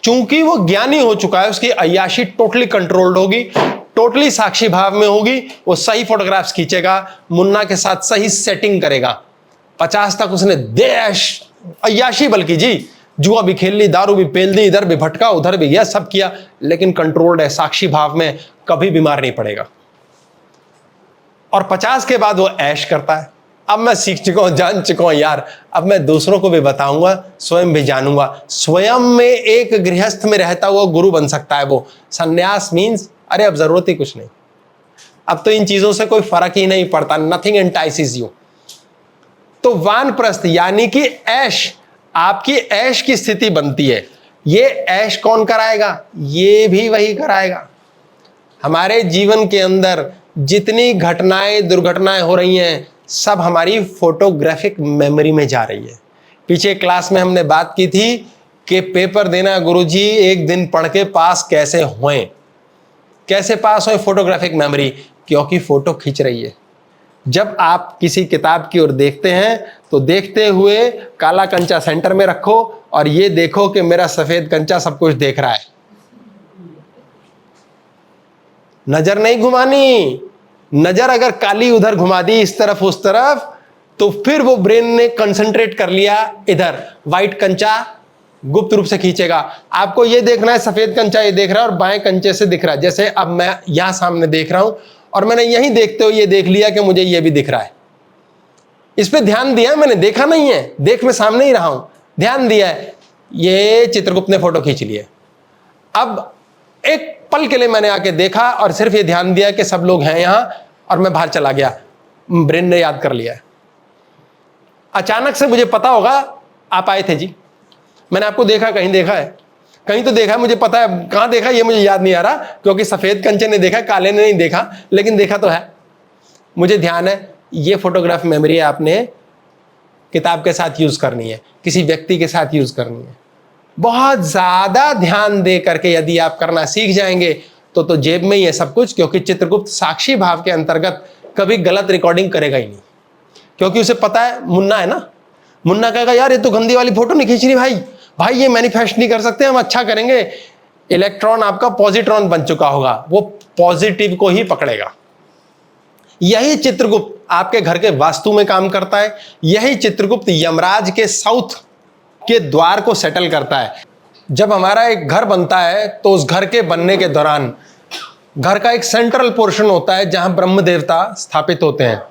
चूंकि वो ज्ञानी हो चुका है, उसकी अय्याशी टोटली कंट्रोल्ड होगी, टोटली साक्षी भाव में होगी। वो सही फोटोग्राफ्स खींचेगा, मुन्ना के साथ सही सेटिंग करेगा। 50 तक उसने देश अय्याशी, बल्कि जी जुआ भी खेल ली, दारू भी पेल दी, इधर भी भटका, उधर भी गया, सब किया, लेकिन कंट्रोल्ड है, साक्षी भाव में, कभी बीमार नहीं पड़ेगा। और 50 के बाद वो ऐश करता है। अब मैं सीख चुका हूं, जान चुका हूं यार, अब मैं दूसरों को भी बताऊंगा, स्वयं भी जानूंगा। स्वयं में एक गृहस्थ में रहता हुआ गुरु बन सकता है वो। सन्यास मीन्स अरे अब जरूरत ही कुछ नहीं, अब तो इन चीजों से कोई फर्क ही नहीं पड़ता, नथिंग एंटाइसिस यू। तो वानप्रस्थ यानी कि ऐश, आपकी ऐश की स्थिति बनती है। ये ऐश कौन कराएगा? ये भी वही कराएगा। हमारे जीवन के अंदर जितनी घटनाएं दुर्घटनाएं हो रही हैं, सब हमारी फोटोग्राफिक मेमोरी में जा रही है। पीछे क्लास में हमने बात की थी कि पेपर देना गुरुजी, एक दिन पढ़ के पास कैसे होएं, कैसे पास होएं? फोटोग्राफिक मेमोरी, क्योंकि फोटो खींच रही है। जब आप किसी किताब की ओर देखते हैं तो देखते हुए काला कंचा सेंटर में रखो और ये देखो कि मेरा सफेद कंचा सब कुछ देख रहा है। नजर नहीं घुमानी, नजर अगर काली उधर घुमा दी, इस तरफ उस तरफ, तो फिर वो ब्रेन ने कंसंट्रेट कर लिया इधर, वाइट कंचा गुप्त रूप से खींचेगा। आपको ये देखना है सफेद कंचा ये देख रहा है और बाएं कंचे से दिख रहा है। जैसे अब मैं यहां सामने देख रहा हूं और मैंने यहीं देखते हुए ये देख लिया कि मुझे ये भी दिख रहा है। इस पे ध्यान दिया, मैंने देखा नहीं है, देख मैं सामने ही रहा हूं, ध्यान दिया है। ये चित्रगुप्त ने फोटो खींच ली है। अब एक पल के लिए मैंने आके देखा और सिर्फ ये ध्यान दिया कि सब लोग हैं यहां, और मैं बाहर चला गया, ब्रेन ने याद कर लिया है। अचानक से मुझे पता होगा आप आए थे जी, मैंने आपको देखा, कहीं देखा है, कहीं तो देखा है, मुझे पता है कहां देखा ये मुझे याद नहीं आ रहा, क्योंकि सफेद कंचे ने देखा, काले ने नहीं देखा, लेकिन देखा तो है, मुझे ध्यान है। ये फोटोग्राफ मेमोरी आपने किताब के साथ यूज करनी है, किसी व्यक्ति के साथ यूज करनी है। बहुत ज्यादा ध्यान दे करके यदि आप करना सीख जाएंगे तो जेब में ही है सब कुछ, क्योंकि चित्रगुप्त साक्षी भाव के अंतर्गत कभी गलत रिकॉर्डिंग करेगा ही नहीं, क्योंकि उसे पता है मुन्ना है ना, मुन्ना कहेगा यार ये तो गंदी वाली फोटो नहीं खींच रही भाई ये मैनिफेस्ट नहीं कर सकते, हम अच्छा करेंगे। इलेक्ट्रॉन आपका पॉजिट्रॉन बन चुका होगा, वो पॉजिटिव को ही पकड़ेगा। यही चित्रगुप्त आपके घर के वास्तु में काम करता है, यही चित्रगुप्त यमराज के साउथ के द्वार को सेटल करता है। जब हमारा एक घर बनता है तो उस घर के बनने के दौरान घर का एक सेंट्रल पोर्शन होता है जहां ब्रह्म देवता स्थापित होते हैं।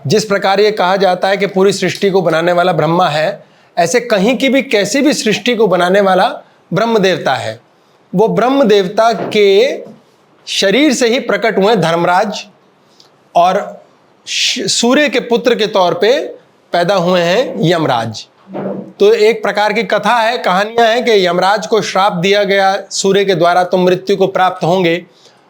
जिस प्रकार ये कहा जाता है कि पूरी सृष्टि को बनाने वाला ब्रह्मा है, ऐसे कहीं की भी कैसी भी सृष्टि को बनाने वाला ब्रह्म देवता है। वो ब्रह्म देवता के शरीर से ही प्रकट हुए धर्मराज और सूर्य के पुत्र के तौर पे पैदा हुए हैं यमराज। तो एक प्रकार की कथा है, कहानियां हैं कि यमराज को श्राप दिया गया सूर्य के द्वारा, तुम मृत्यु को प्राप्त होंगे,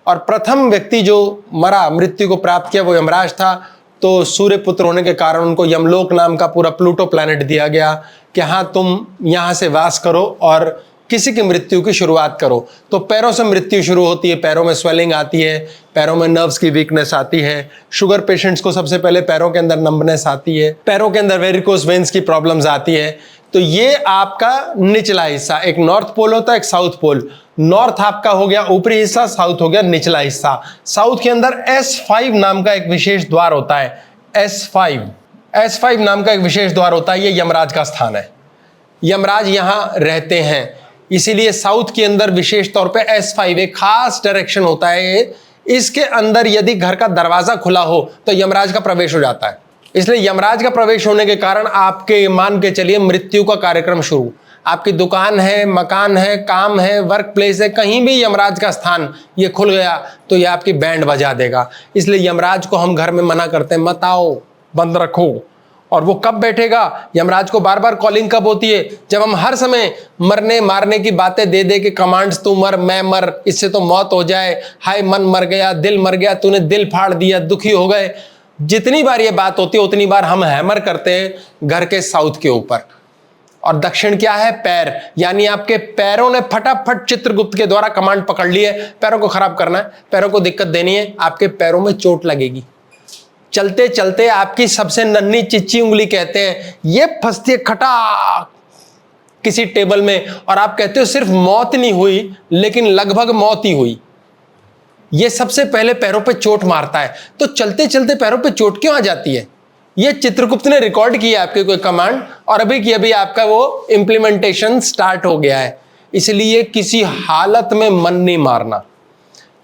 और प्रथम व्यक्ति जो मरा, मृत्यु को प्राप्त किया, वो यमराज था। तो सूर्य पुत्र होने के कारण उनको यमलोक नाम का पूरा प्लूटो प्लैनेट दिया गया कि हाँ तुम यहाँ से वास करो और किसी की मृत्यु की शुरुआत करो। तो पैरों से मृत्यु शुरू होती है, पैरों में स्वेलिंग आती है, पैरों में नर्व्स की वीकनेस आती है। शुगर पेशेंट्स को सबसे पहले पैरों के अंदर नंबनेस आती है, पैरों के अंदर वेरिकोस वेन्स की प्रॉब्लम्स आती है। तो ये आपका निचला हिस्सा, एक नॉर्थ पोल होता है, एक साउथ पोल। नॉर्थ आपका हो गया ऊपरी हिस्सा, साउथ हो गया निचला हिस्सा। साउथ के अंदर S5 नाम का एक विशेष द्वार होता है, S5 नाम का एक विशेष द्वार होता है। ये यमराज का स्थान है, यमराज यहाँ रहते हैं। इसीलिए साउथ के अंदर विशेष तौर पे S5 एक खास डायरेक्शन होता है, इसके अंदर यदि घर का दरवाजा खुला हो तो यमराज का प्रवेश हो जाता है। इसलिए यमराज का प्रवेश होने के कारण आपके मान के चलिए मृत्यु का कार्यक्रम शुरू। आपकी दुकान है, मकान है, काम है, वर्क प्लेस है, कहीं भी यमराज का स्थान ये खुल गया तो ये आपकी बैंड बजा देगा। इसलिए यमराज को हम घर में मना करते हैं, मत आओ, बंद रखो। और वो कब बैठेगा? यमराज को बार बार कॉलिंग कब होती है? जब हम हर समय मरने मारने की बातें दे दे के कमांड्स, तू मर, मैं मर, इससे तो मौत हो जाए, हाय मन मर गया, दिल मर गया, तूने दिल फाड़ दिया, दुखी हो गए, जितनी बार ये बात होती है उतनी बार हम हैमर करते हैं घर के साउथ के ऊपर। और दक्षिण क्या है? पैर, यानी आपके पैरों ने फटाफट चित्रगुप्त के द्वारा कमांड पकड़ ली है, पैरों को खराब करना है, पैरों को दिक्कत देनी है, आपके पैरों में चोट लगेगी। चलते चलते आपकी सबसे नन्ही चिच्ची उंगली कहते हैं ये फंसती है खटा किसी टेबल में, और आप कहते हो सिर्फ मौत नहीं हुई लेकिन लगभग मौत ही हुई। ये सबसे पहले पैरों पे चोट मारता है। तो चलते चलते पैरों पे चोट क्यों आ जाती है? ये चित्रगुप्त ने रिकॉर्ड किया आपके कोई कमांड, और अभी की अभी आपका वो इंप्लीमेंटेशन स्टार्ट हो गया है। इसलिए किसी हालत में मन नहीं मारना,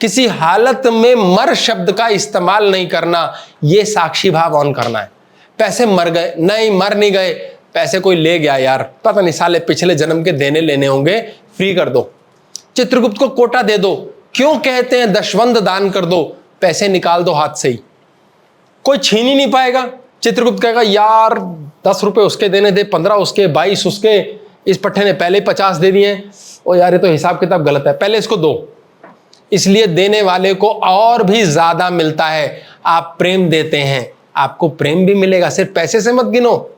किसी हालत में मर शब्द का इस्तेमाल नहीं करना, ये साक्षी भाव ऑन करना है। पैसे मर गए? नहीं, मर नहीं गए, पैसे कोई ले गया यार, पता नहीं साले पिछले जन्म के देने लेने होंगे, फ्री कर दो। चित्रगुप्त को कोटा दे दो। क्यों कहते हैं दशवंध दान कर दो? पैसे निकाल दो हाथ से ही, कोई छीन ही नहीं पाएगा। चित्रगुप्त कहेगा यार 10 रुपए उसके देने थे, 15 उसके, 22 उसके, इस पट्टे ने पहले 50 दे दिए, ओ यार ये तो हिसाब किताब गलत है, पहले इसको दो। इसलिए देने वाले को और भी ज्यादा मिलता है। आप प्रेम देते हैं, आपको प्रेम भी मिलेगा, सिर्फ पैसे से मत गिनो।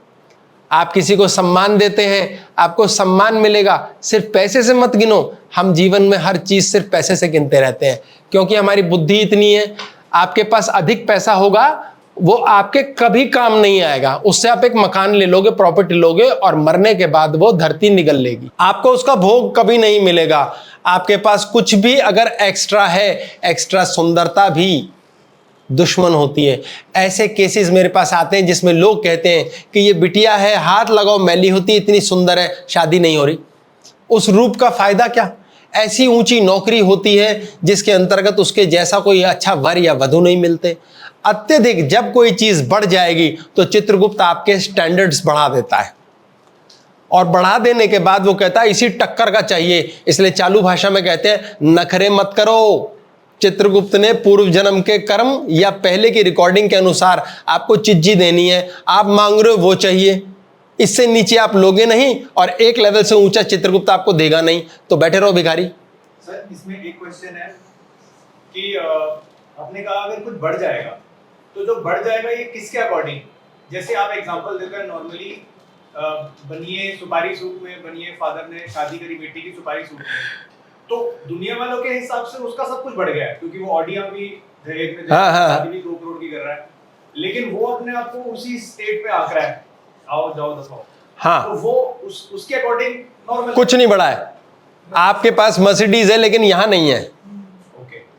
आप किसी को सम्मान देते हैं, आपको सम्मान मिलेगा, सिर्फ पैसे से मत गिनो। हम जीवन में हर चीज सिर्फ पैसे से गिनते रहते हैं, क्योंकि हमारी बुद्धि इतनी है। आपके पास अधिक पैसा होगा, वो आपके कभी काम नहीं आएगा। उससे आप एक मकान ले लोगे, प्रॉपर्टी लोगे, और मरने के बाद वो धरती निगल लेगी, आपको उसका भोग कभी नहीं मिलेगा। आपके पास कुछ भी अगर एक्स्ट्रा है, एक्स्ट्रा सुंदरता भी दुश्मन होती है। ऐसे केसेस मेरे पास आते हैं जिसमें लोग कहते हैं कि ये बिटिया है, हाथ लगाओ मैली होती, इतनी सुंदर है, शादी नहीं हो रही। उस रूप का फायदा क्या? ऐसी ऊंची नौकरी होती है जिसके अंतर्गत उसके जैसा कोई अच्छा वर या वधु नहीं मिलते। अत्यधिक जब कोई चीज बढ़ जाएगी तो चित्रगुप्त आपके स्टैंडर्ड्स बढ़ा देता है, और बढ़ा देने के बाद वो कहता है इसी टक्कर का चाहिए। इसलिए चालू भाषा में कहते हैं नखरे मत करो। चित्रगुप्त ने पूर्व जन्म के कर्म या पहले की रिकॉर्डिंग के अनुसार आपको चिज्जी देनी है, आप मांग रहे हो वो चाहिए, इससे नीचे आप लोगे नहीं, और एक लेवल से ऊंचा चित्रगुप्त आपको देगा नहीं, तो बैठे रहो भिखारी। सर इसमें एक क्वेश्चन है कि आपने कहा अगर कुछ बढ़ जाएगा तो जो बढ़ जाएगा ये किसके अकॉर्डिंग? जैसे आप एग्जांपल देकर नॉर्मली बनिए सुपारी सूप में, बनिए फादर ने शादी करी बेटी की सुपारी सूप में, तो दुनिया वालों के हिसाब से उसका सब कुछ बढ़ गया है, क्योंकि वो ऑडिया भी दहेज में शादी भी 2 करोड़ की कर रहा है, लेकिन वो अपने आप को उसी स्टेट पे आंक रहा है, आओ जाओ दफाओ। हाँ, तो वो उसके अकॉर्डिंग नॉर्मल कुछ नहीं बढ़ा है। आपके पास मर्सिडीज है लेकिन यहाँ नहीं है,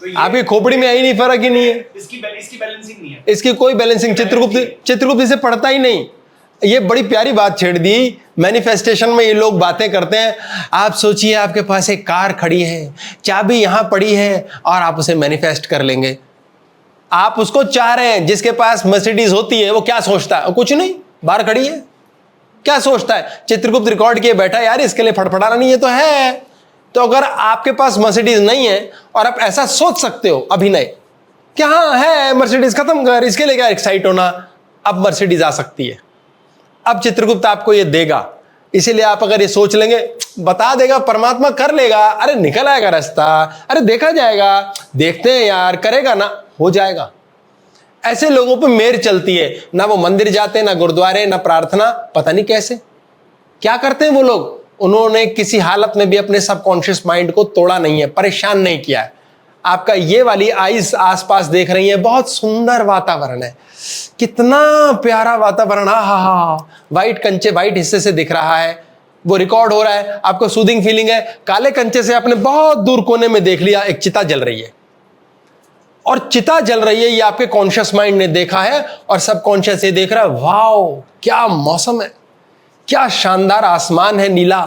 तो आपकी खोपड़ी में आई नहीं, फर्क ही नहीं है। इसकी बैलेंसिंग नहीं है, इसकी कोई बैलेंसिंग चित्रगुप्त इसे पढ़ता ही नहीं। ये बड़ी प्यारी बात छेड़ दी। मैनिफेस्टेशन में ये लोग बातें करते हैं, आप सोचिए आपके पास एक कार खड़ी है, चाबी यहां पड़ी है, और आप उसे मैनिफेस्ट कर लेंगे। आप उसको चाह रहे हैं। जिसके पास मर्सिडीज होती है वो क्या सोचता है? कुछ नहीं, बाहर खड़ी है, क्या सोचता है? चित्रगुप्त रिकॉर्ड किए बैठा यार, इसके लिए फड़फड़ाना नहीं है तो है। तो अगर आपके पास मर्सिडीज नहीं है और आप ऐसा सोच सकते हो अभिनय क्या हाँ है मर्सिडीज, खत्म कर, इसके लिए क्या एक्साइट होना, अब मर्सिडीज आ सकती है। अब चित्रगुप्त आपको ये देगा। इसीलिए आप अगर ये सोच लेंगे, बता देगा, परमात्मा कर लेगा, अरे निकल आएगा रास्ता, अरे देखा जाएगा, देखते हैं यार, करेगा ना, हो जाएगा। ऐसे लोगों पे मेर चलती है, ना वो मंदिर जाते, ना गुरुद्वारे, ना प्रार्थना, पता नहीं कैसे क्या करते हैं वो लोग। उन्होंने किसी हालत में भी अपने सबकॉन्शियस माइंड को तोड़ा नहीं है, परेशान नहीं किया है। आपका ये वाली आईज आसपास देख रही है, बहुत सुंदर वातावरण है, कितना प्यारा वातावरण, हा वाइट कंचे वाइट हिस्से से दिख रहा है, वो रिकॉर्ड हो रहा है, आपको सूदिंग फीलिंग है। काले कंचे से आपने बहुत दूर कोने में देख लिया एक चिता जल रही है, और चिता जल रही है, ये आपके कॉन्शियस माइंड ने देखा है, और सबकॉन्शियस ये देख रहा है, वाओ क्या मौसम है, क्या शानदार आसमान है नीला,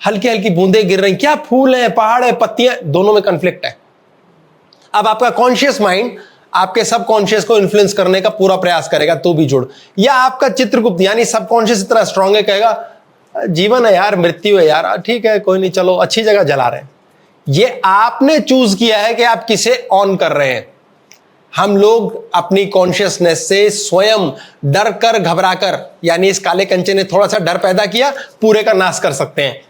हल्की हल्की बूंदें गिर रही, क्या फूल है, पहाड़ है, पत्तियां, दोनों में कॉन्फ्लिक्ट है। अब आपका कॉन्शियस माइंड आपके सबकॉन्शियस को इन्फ्लुएंस करने का पूरा प्रयास करेगा, तो भी जुड़, या आपका चित्रगुप्त यानी सबकॉन्शियस इतना स्ट्रांग है, कहेगा जीवन है यार, मृत्यु है यार, ठीक है कोई नहीं, चलो अच्छी जगह जला रहे हैं। ये आपने चूज किया है कि आप किसे ऑन कर रहे हैं। हम लोग अपनी कॉन्शियसनेस से स्वयं डर कर, घबरा कर, यानी इस काले कंचे ने थोड़ा सा डर पैदा किया, पूरे का नाश कर सकते हैं,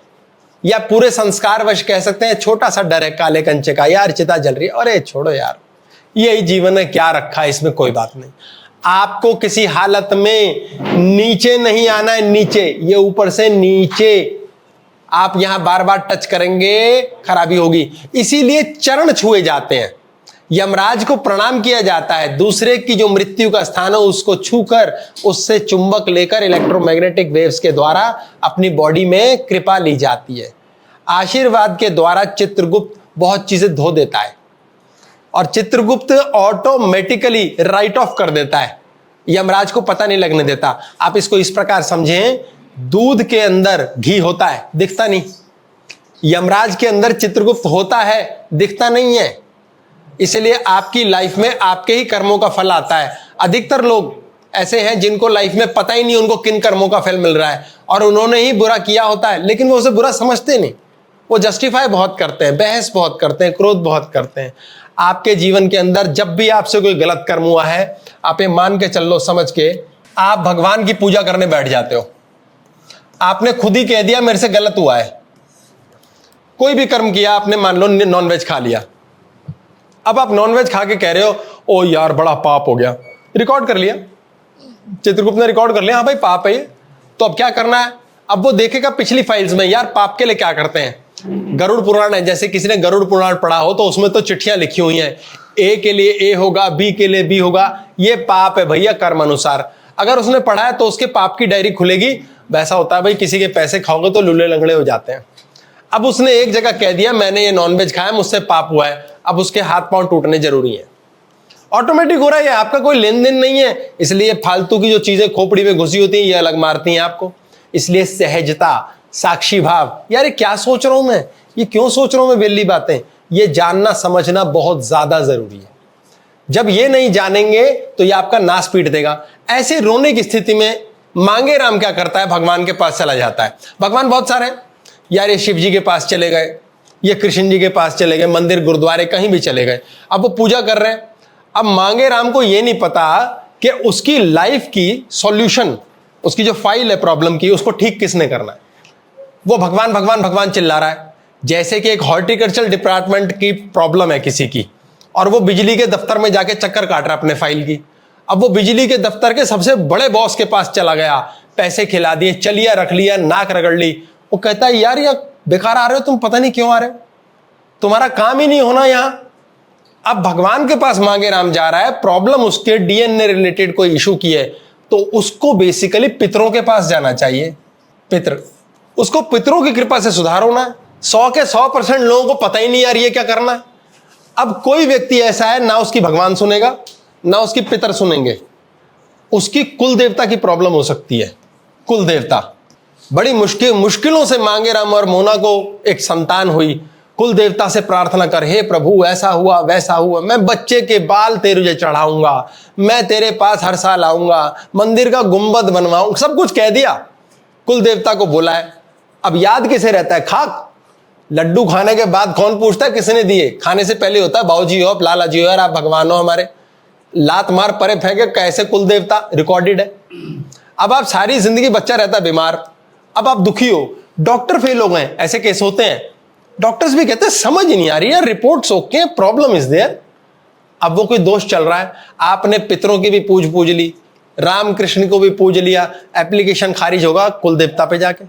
या पूरे संस्कारवश कह सकते हैं छोटा सा डर है काले कंचे का, यार चिता जल रही है, अरे छोड़ो यार, यही जीवन है, क्या रखा है इसमें, कोई बात नहीं। आपको किसी हालत में नीचे नहीं आना है, नीचे, ये ऊपर से नीचे, आप यहां बार बार टच करेंगे खराबी होगी, इसीलिए चरण छुए जाते हैं, यमराज को प्रणाम किया जाता है, दूसरे की जो मृत्यु का स्थान है उसको छूकर उससे चुंबक लेकर इलेक्ट्रोमैग्नेटिक वेव्स के द्वारा अपनी बॉडी में कृपा ली जाती है। आशीर्वाद के द्वारा चित्रगुप्त बहुत चीजें धो देता है और चित्रगुप्त ऑटोमेटिकली राइट ऑफ कर देता है, यमराज को पता नहीं लगने देता। आप इसको इस प्रकार समझें, दूध के अंदर घी होता है, दिखता नहीं, यमराज के अंदर चित्रगुप्त होता है, दिखता नहीं है, इसलिए आपकी लाइफ में आपके ही कर्मों का फल आता है। अधिकतर लोग ऐसे हैं जिनको लाइफ में पता ही नहीं उनको किन कर्मों का फल मिल रहा है, और उन्होंने ही बुरा किया होता है, लेकिन वो उसे बुरा समझते नहीं, वो जस्टिफाई बहुत करते हैं, बहस बहुत करते हैं, क्रोध बहुत करते हैं। आपके जीवन के अंदर जब भी आपसे कोई गलत कर्म हुआ है, आप ये मान के चल लो, समझ के, आप भगवान की पूजा करने बैठ जाते हो। आपने खुद ही कह दिया मेरे से गलत हुआ है, कोई भी कर्म किया आपने, मान लो नॉनवेज खा लिया, अब आप नॉनवेज खा के कह रहे हो ओ यार बड़ा पाप हो गया, रिकॉर्ड कर लिया, चित्रगुप्त ने रिकॉर्ड कर लिया, हाँ भाई पाप है ये, तो अब क्या करना है, अब वो देखेगा पिछली फाइल्स में, यार पाप के लिए क्या करते हैं। गरुड़ पुराण है, जैसे किसी ने गरुड़ पुराण पढ़ा हो तो उसमें तो चिट्ठियां लिखी हुई हैं, ए के लिए ए होगा, बी के लिए बी होगा, ये पाप है भैया कर्म अनुसार। अगर उसने पढ़ा है तो उसके पाप की डायरी खुलेगी। वैसा होता है भाई, किसी के पैसे खाओगे तो लुल्ले लंगड़े हो जाते हैं। अब उसने एक जगह कह दिया मैंने ये नॉनवेज खाया, मुझसे पाप हुआ है, अब उसके हाथ पांव टूटने जरूरी है, ऑटोमेटिक हो रहा है, आपका कोई लेन देन नहीं है। इसलिए फालतू की जो चीजें खोपड़ी में घुसी होती हैं ये अलग मारती हैं आपको। इसलिए सहजता, साक्षी भाव, यार ये क्या सोच रहा हूं मैं, ये क्यों सोच रहा हूं मैं बेली बातें, ये जानना समझना बहुत ज्यादा जरूरी है। जब ये नहीं जानेंगे तो ये आपका नाश पीट देगा। ऐसे रोने की स्थिति में मांगे राम क्या करता है, भगवान के पास चला जाता है। भगवान बहुत सारे हैं यार, ये शिव जी के पास चले गए, ये कृष्ण जी के पास चले गए, मंदिर गुरुद्वारे कहीं भी चले गए, अब वो पूजा कर रहे हैं। अब मांगे राम को ये नहीं पता कि उसकी लाइफ की सॉल्यूशन, उसकी जो फाइल है प्रॉब्लम की, उसको ठीक किसने करना है। वो भगवान भगवान भगवान चिल्ला रहा है। जैसे कि एक हॉर्टिकल्चर डिपार्टमेंट की प्रॉब्लम है किसी की, और वो बिजली के दफ्तर में जाके चक्कर काट रहा है अपने फाइल की। अब वो बिजली के दफ्तर के सबसे बड़े बॉस के पास चला गया, पैसे खिला दिए, चलिया रख लिया, नाक रगड़ ली। वो कहता है यार ये बेकार आ रहे हो तुम, पता नहीं क्यों आ रहे हो, तुम्हारा काम ही नहीं होना यहां। अब भगवान के पास मांगे राम जा रहा है, प्रॉब्लम उसके डीएनए रिलेटेड कोई इशू की है, तो उसको बेसिकली पितरों के पास जाना चाहिए। पितर, उसको पितरों की कृपा से सुधार होना है। 100 के 100% लोगों को पता ही नहीं यार ये क्या करना है। अब कोई व्यक्ति ऐसा है ना उसकी भगवान सुनेगा ना उसकी पितर सुनेंगे, उसकी कुल देवता की प्रॉब्लम हो सकती है। कुल देवता बड़ी मुश्किलों से मांगे राम और मोना को एक संतान हुई। कुल देवता से प्रार्थना कर, हे प्रभु ऐसा हुआ वैसा हुआ, मैं बच्चे के बाल तेरे चढ़ाऊंगा, मैं तेरे पास हर साल आऊंगा, मंदिर का गुंबद बनवाऊंगा, सब कुछ कह दिया। कुल देवता को बोला है। अब याद किसे रहता है, खाक। लड्डू खाने के बाद कौन पूछता है किसने दिए, खाने से पहले होता है बाबूजी हो, लाला जी हो, यार आप भगवान हो हमारे, लात मार परे फेंके कैसे कुल देवता, रिकॉर्डेड है। अब आप सारी जिंदगी बच्चा रहता बीमार, अब आप दुखी हो, डॉक्टर फेल हो गए, ऐसे केस होते हैं। डॉक्टर्स भी कहते हैं समझ ही नहीं आ रही है, reports okay, problem is there. अब वो कोई दोष चल रहा है, आपने पितरों की भी पूज ली, राम कृष्ण को भी पूज लिया, एप्लीकेशन खारिज होगा कुल देवता पे जाके।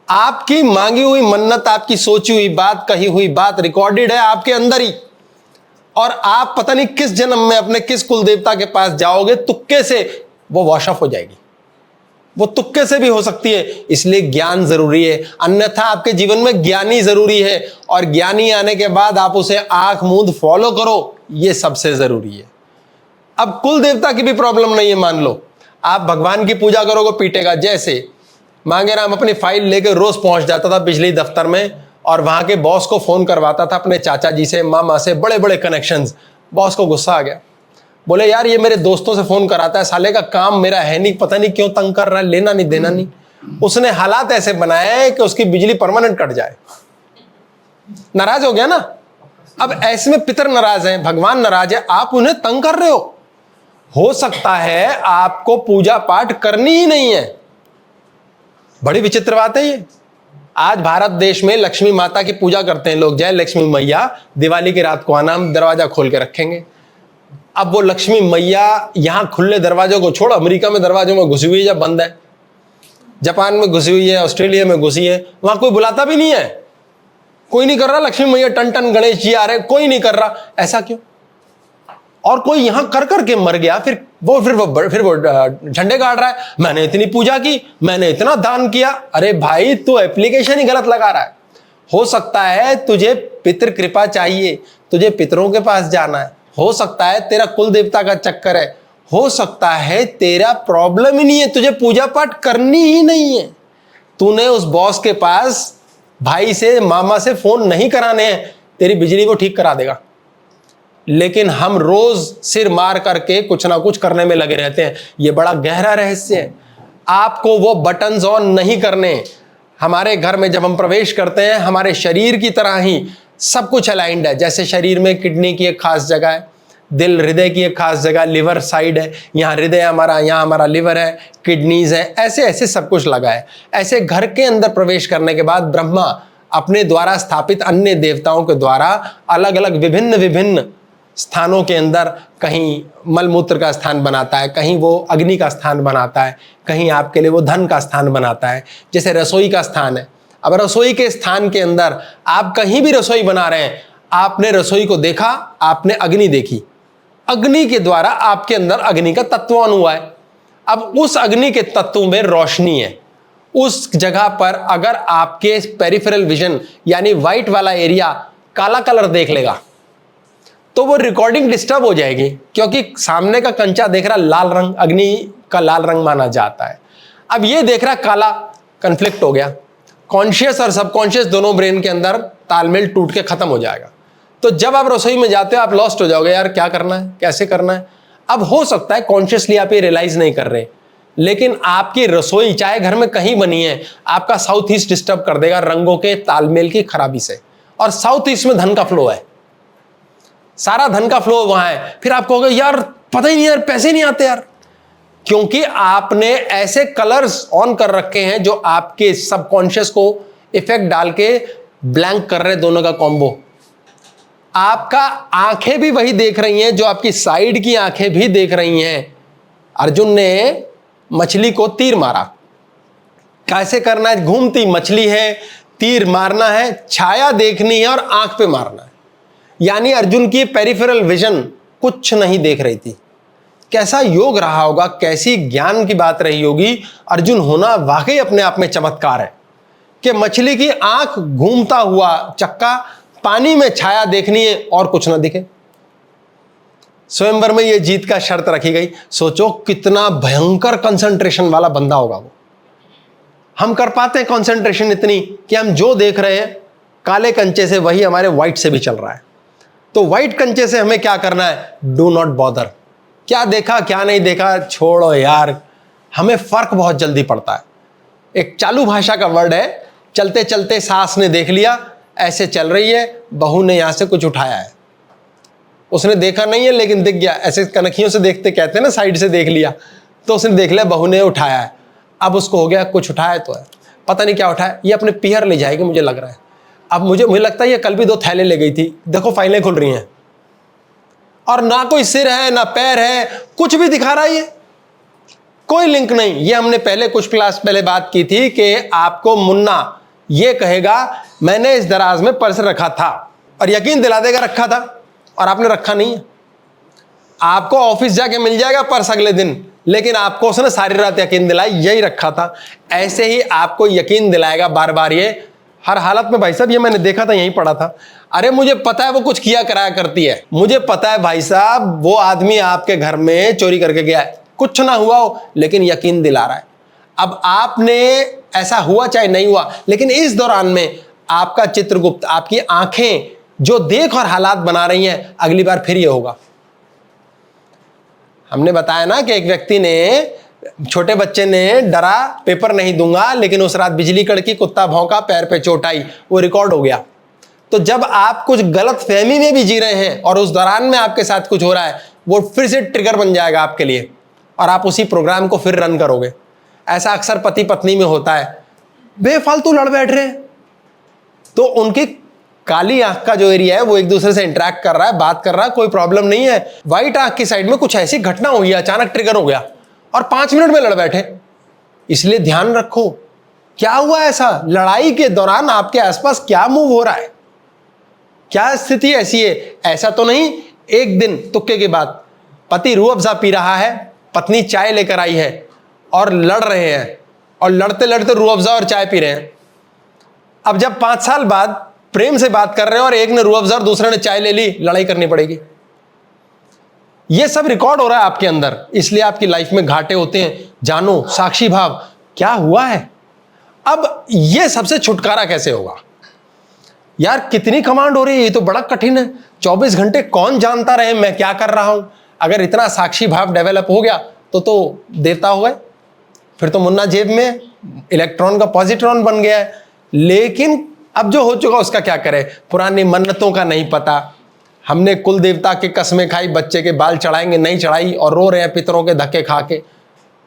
आपकी मांगी हुई मन्नत, आपकी सोची हुई बात, कही हुई बात रिकॉर्डेड है आपके अंदर ही, और आप पता नहीं किस जन्म में अपने किस कुल देवता के पास जाओगे, तुक्के से वो वॉश ऑफ हो जाएगी। वो तुक्के से भी हो सकती है। इसलिए ज्ञान जरूरी है, अन्यथा आपके जीवन में ज्ञानी जरूरी है, और ज्ञानी आने के बाद आप उसे आंख मूंद फॉलो करो, ये सबसे जरूरी है। अब कुल देवता की भी प्रॉब्लम नहीं है मान लो, आप भगवान की पूजा करोगे पीटेगा। जैसे मांगे राम अपनी फाइल लेके रोज पहुंच जाता था बिजली दफ्तर में और वहां के बॉस को फोन करवाता था अपने चाचा जी से, मामा से, बड़े बड़े कनेक्शंस। बॉस को गुस्सा आ गया, बोले यार ये मेरे दोस्तों से फोन कराता है, साले का काम मेरा है नहीं, पता नहीं क्यों तंग कर रहा है, लेना नहीं देना नहीं। उसने हालात ऐसे बनाए हैं कि उसकी बिजली परमानेंट कट जाए। नाराज हो गया ना। अब ऐसे में पितर नाराज हैं, भगवान नाराज है, आप उन्हें तंग कर रहे हो सकता है आपको पूजा पाठ करनी ही नहीं है। बड़ी विचित्र बात है ये। आज भारत देश में लक्ष्मी माता की पूजा करते हैं लोग, जय लक्ष्मी मैया, दिवाली की रात को आना, हम दरवाजा खोल के रखेंगे। अब वो लक्ष्मी मैया यहां खुले दरवाजों को छोड़ अमेरिका में दरवाजों में घुसी हुई है, बंद है, जापान में घुसी हुई है, ऑस्ट्रेलिया में घुसी है, वहां कोई बुलाता भी नहीं है, कोई नहीं कर रहा लक्ष्मी मैया टन टन गणेश जी आ रहे, कोई नहीं कर रहा। ऐसा क्यों? और कोई यहां कर करके मर गया, फिर वो झंडे गाड़ रहा है, मैंने इतनी पूजा की, मैंने इतना दान किया। अरे भाई तू एप्लीकेशन ही गलत लगा रहा है। हो सकता है तुझे पितृ कृपा चाहिए, तुझे पितरों के पास जाना है, हो सकता है तेरा कुल देवता का चक्कर है, हो सकता है तेरा प्रॉब्लम ही नहीं है, तुझे पूजा पाठ करनी ही नहीं है। तूने उस बॉस के पास भाई से, मामा से फोन नहीं कराने हैं, तेरी बिजली को ठीक करा देगा। लेकिन हम रोज सिर मार करके कुछ ना कुछ करने में लगे रहते हैं। यह बड़ा गहरा रहस्य है। आपको वो बटन्स ऑन नहीं करने। हमारे घर में जब हम प्रवेश करते हैं, हमारे शरीर की तरह ही सब कुछ अलाइंड है। जैसे शरीर में किडनी की एक खास जगह है, दिल हृदय की एक खास जगह, लिवर साइड है, यहाँ हृदय हमारा, यहाँ हमारा लिवर है, किडनीज है, ऐसे ऐसे सब कुछ लगा है। ऐसे घर के अंदर प्रवेश करने के बाद ब्रह्मा अपने द्वारा स्थापित अन्य देवताओं के द्वारा अलग अलग विभिन्न विभिन्न स्थानों के अंदर, कहीं मलमूत्र का स्थान बनाता है, कहीं वो अग्नि का स्थान बनाता है, कहीं आपके लिए वो धन का स्थान बनाता है। जैसे रसोई का स्थान है, अब रसोई के स्थान के अंदर आप कहीं भी रसोई बना रहे हैं, आपने रसोई को देखा, आपने अग्नि देखी, अग्नि के द्वारा आपके अंदर अग्नि का तत्वान हुआ है। अब उस अग्नि के तत्व में रोशनी है। उस जगह पर अगर आपके पेरिफेरल विजन यानी व्हाइट वाला एरिया काला कलर देख लेगा तो वो रिकॉर्डिंग डिस्टर्ब हो जाएगी, क्योंकि सामने का कंचा देख रहा लाल रंग, अग्नि का लाल रंग माना जाता है। अब ये देख रहा काला, कन्फ्लिक्ट हो गया। कॉन्शियस और सबकॉन्शियस दोनों ब्रेन के अंदर तालमेल टूट के खत्म हो जाएगा। तो जब आप रसोई में जाते हो आप लॉस्ट हो जाओगे, यार क्या करना है, कैसे करना है। अब हो सकता है कॉन्शियसली आप ये रियलाइज नहीं कर रहे, लेकिन आपकी रसोई चाहे घर में कहीं बनी है, आपका साउथ ईस्ट डिस्टर्ब कर देगा रंगों के तालमेल की खराबी से। और साउथ ईस्ट में धन का फ्लो है, सारा धन का फ्लो वहां है। फिर आप कहोगे यार पता ही नहीं यार, पैसे नहीं आते यार, क्योंकि आपने ऐसे कलर्स ऑन कर रखे हैं जो आपके सबकॉन्शियस को इफेक्ट डाल के ब्लैंक कर रहे, दोनों का कॉम्बो। आपका आंखें भी वही देख रही हैं जो आपकी साइड की आंखें भी देख रही हैं। अर्जुन ने मछली को तीर मारा, कैसे करना है, घूमती मछली है, तीर मारना है, छाया देखनी है और आंख पे मारना है। यानी अर्जुन की पेरिफेरल विजन कुछ नहीं देख रही थी। कैसा योग रहा होगा, कैसी ज्ञान की बात रही होगी। अर्जुन होना वाकई अपने आप में चमत्कार है कि मछली की आंख घूमता हुआ चक्का, पानी में छाया देखनी है और कुछ ना दिखे। स्वयंवर में यह जीत का शर्त रखी गई। सोचो कितना भयंकर कंसंट्रेशन वाला बंदा होगा वो। हम कर पाते हैं कंसंट्रेशन इतनी कि हम जो देख रहे हैं काले कंचे से वही हमारे व्हाइट से भी चल रहा है। तो व्हाइट कंचे से हमें क्या करना है, डू नॉट बॉदर। क्या देखा क्या नहीं देखा छोड़ो यार, हमें फर्क बहुत जल्दी पड़ता है। एक चालू भाषा का वर्ड है, चलते चलते सास ने देख लिया ऐसे चल रही है, बहू ने यहां से कुछ उठाया है, उसने देखा नहीं है लेकिन दिख गया, ऐसे कनखियों से देखते कहते हैं ना, साइड से देख लिया, तो उसने देख लिया बहू ने उठाया है। अब उसको हो गया कुछ उठाया तो है, पता नहीं क्या उठाया, ये अपने पीहर ले जाएगी मुझे लग रहा है। अब मुझे लगता है ये कल भी 2 थैले ले गई थी, देखो फाइलें खुल रही हैं और ना कोई सिर है ना पैर है, कुछ भी दिखा रहा है, ये कोई लिंक नहीं। ये हमने पहले कुछ क्लास पहले बात की थी कि आपको मुन्ना ये कहेगा मैंने इस दराज में पर्स रखा था, और यकीन दिला देगा रखा था, और आपने रखा नहीं है। आपको ऑफिस जाके मिल जाएगा पर्स अगले दिन, लेकिन आपको उसने सारी रात यकीन दिलाई यही रखा था। ऐसे ही आपको यकीन दिलाएगा बार बार ये, हर हालत में, भाई साहब ये मैंने देखा था, यहीं पड़ा था, अरे मुझे पता है वो कुछ किया कराया करती है, मुझे पता है भाई साहब वो आदमी आपके घर में चोरी करके गया है, कुछ ना हुआ हो, लेकिन यकीन दिला रहा है। अब आपने ऐसा हुआ चाहे नहीं हुआ, लेकिन इस दौरान में आपका चित्रगुप्त, आपकी आंखें जो देख और हालात बना रही हैं, अगली बार फिर ये होगा। हमने बताया ना कि एक व्यक्ति ने, छोटे बच्चे ने डरा, पेपर नहीं दूंगा, लेकिन उस रात बिजली कड़की, कुत्ता भौंका, पैर पे चोट आई, वो रिकॉर्ड हो गया। तो जब आप कुछ गलत फहमी में भी जी रहे हैं और उस दौरान में आपके साथ कुछ हो रहा है, वो फिर से ट्रिगर बन जाएगा आपके लिए और आप उसी प्रोग्राम को फिर रन करोगे। ऐसा अक्सर पति पत्नी में होता है, बेफालतू लड़ बैठ रहे हैं, तो उनकी काली आंख का जो एरिया है वो एक दूसरे से इंटरेक्ट कर रहा है, बात कर रहा है, कोई प्रॉब्लम नहीं है। व्हाइट आंख की साइड में कुछ ऐसी घटना हुई, अचानक ट्रिगर हो गया और 5 मिनट में लड़ बैठे। इसलिए ध्यान रखो, क्या हुआ ऐसा, लड़ाई के दौरान आपके आसपास क्या मूव हो रहा है, क्या स्थिति ऐसी है। ऐसा तो नहीं एक दिन तुक्के के बाद पति रूह अफ़ज़ा पी रहा है, पत्नी चाय लेकर आई है और लड़ रहे हैं, और लड़ते लड़ते रूह अफ़ज़ा और चाय पी रहे हैं। अब जब 5 साल बाद प्रेम से बात कर रहे हैं और एक ने रूह अफ़ज़ा और दूसरे ने चाय ले ली, लड़ाई करनी पड़ेगी। यह सब रिकॉर्ड हो रहा है आपके अंदर, इसलिए आपकी लाइफ में घाटे होते हैं। जानो, साक्षी भाव, क्या हुआ है। अब यह सबसे छुटकारा कैसे होगा यार, कितनी कमांड हो रही है, ये तो बड़ा कठिन है। 24 घंटे कौन जानता रहे मैं क्या कर रहा हूं। अगर इतना साक्षी भाव डेवलप हो गया तो देवता हो गए, फिर तो मुन्ना जेब में, इलेक्ट्रॉन का पॉजिट्रॉन बन गया है। लेकिन अब जो हो चुका उसका क्या करें। पुरानी मन्नतों का नहीं पता, हमने कुल देवता की कसमें खाई, बच्चे के बाल चढ़ाएंगे नहीं चढ़ाई, और रो रहे हैं पितरों के धक्के खा के।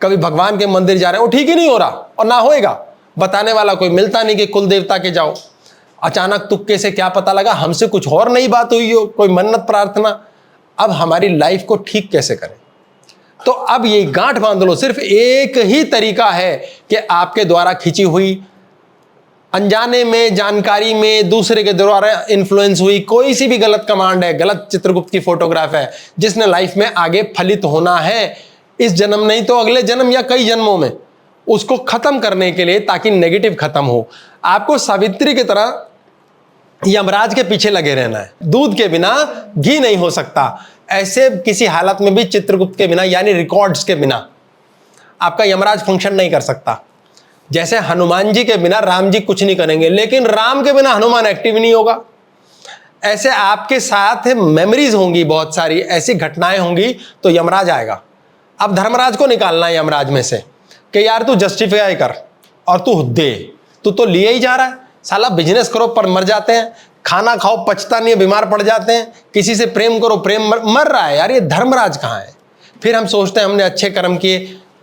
कभी भगवान के मंदिर जा रहे हैं, वो ठीक ही नहीं हो रहा और ना होएगा, बताने वाला कोई मिलता नहीं कि कुल देवता के जाओ। अचानक तुक्के से क्या पता लगा हमसे कुछ और नई बात हुई हो, कोई मन्नत प्रार्थना। अब हमारी लाइफ को ठीक कैसे करें। तो अब ये गांठ बांध लो, सिर्फ एक ही तरीका है कि आपके द्वारा खिंची हुई, अनजाने में, जानकारी में, दूसरे के द्वारा इन्फ्लुएंस हुई कोई सी भी गलत कमांड है, गलत चित्रगुप्त की फोटोग्राफ है, जिसने लाइफ में आगे फलित होना है, इस जन्म नहीं तो अगले जन्म या कई जन्मों में, उसको खत्म करने के लिए, ताकि नेगेटिव खत्म हो, आपको सावित्री की तरह यमराज के पीछे लगे रहना है। दूध के बिना घी नहीं हो सकता। ऐसे किसी हालत में भी चित्रगुप्त के बिना, यानी रिकॉर्ड्स के बिना, आपका यमराज फंक्शन नहीं कर सकता। जैसे हनुमान जी के बिना राम जी कुछ नहीं करेंगे, लेकिन राम के बिना हनुमान एक्टिव नहीं होगा। ऐसे आपके साथ मेमोरीज होंगी, बहुत सारी ऐसी घटनाएं होंगी, तो यमराज आएगा। अब धर्मराज को निकालना है यमराज में से कि यार तू जस्टिफाई कर और तू दे, तू तो लिए ही जा रहा है। साला बिजनेस करो पर मर जाते हैं, खाना खाओ पचता नहीं है, बीमार पड़ जाते हैं, किसी से प्रेम करो प्रेम मर रहा है। यार ये धर्मराज कहाँ है। फिर हम सोचते हैं हमने अच्छे कर्म किए।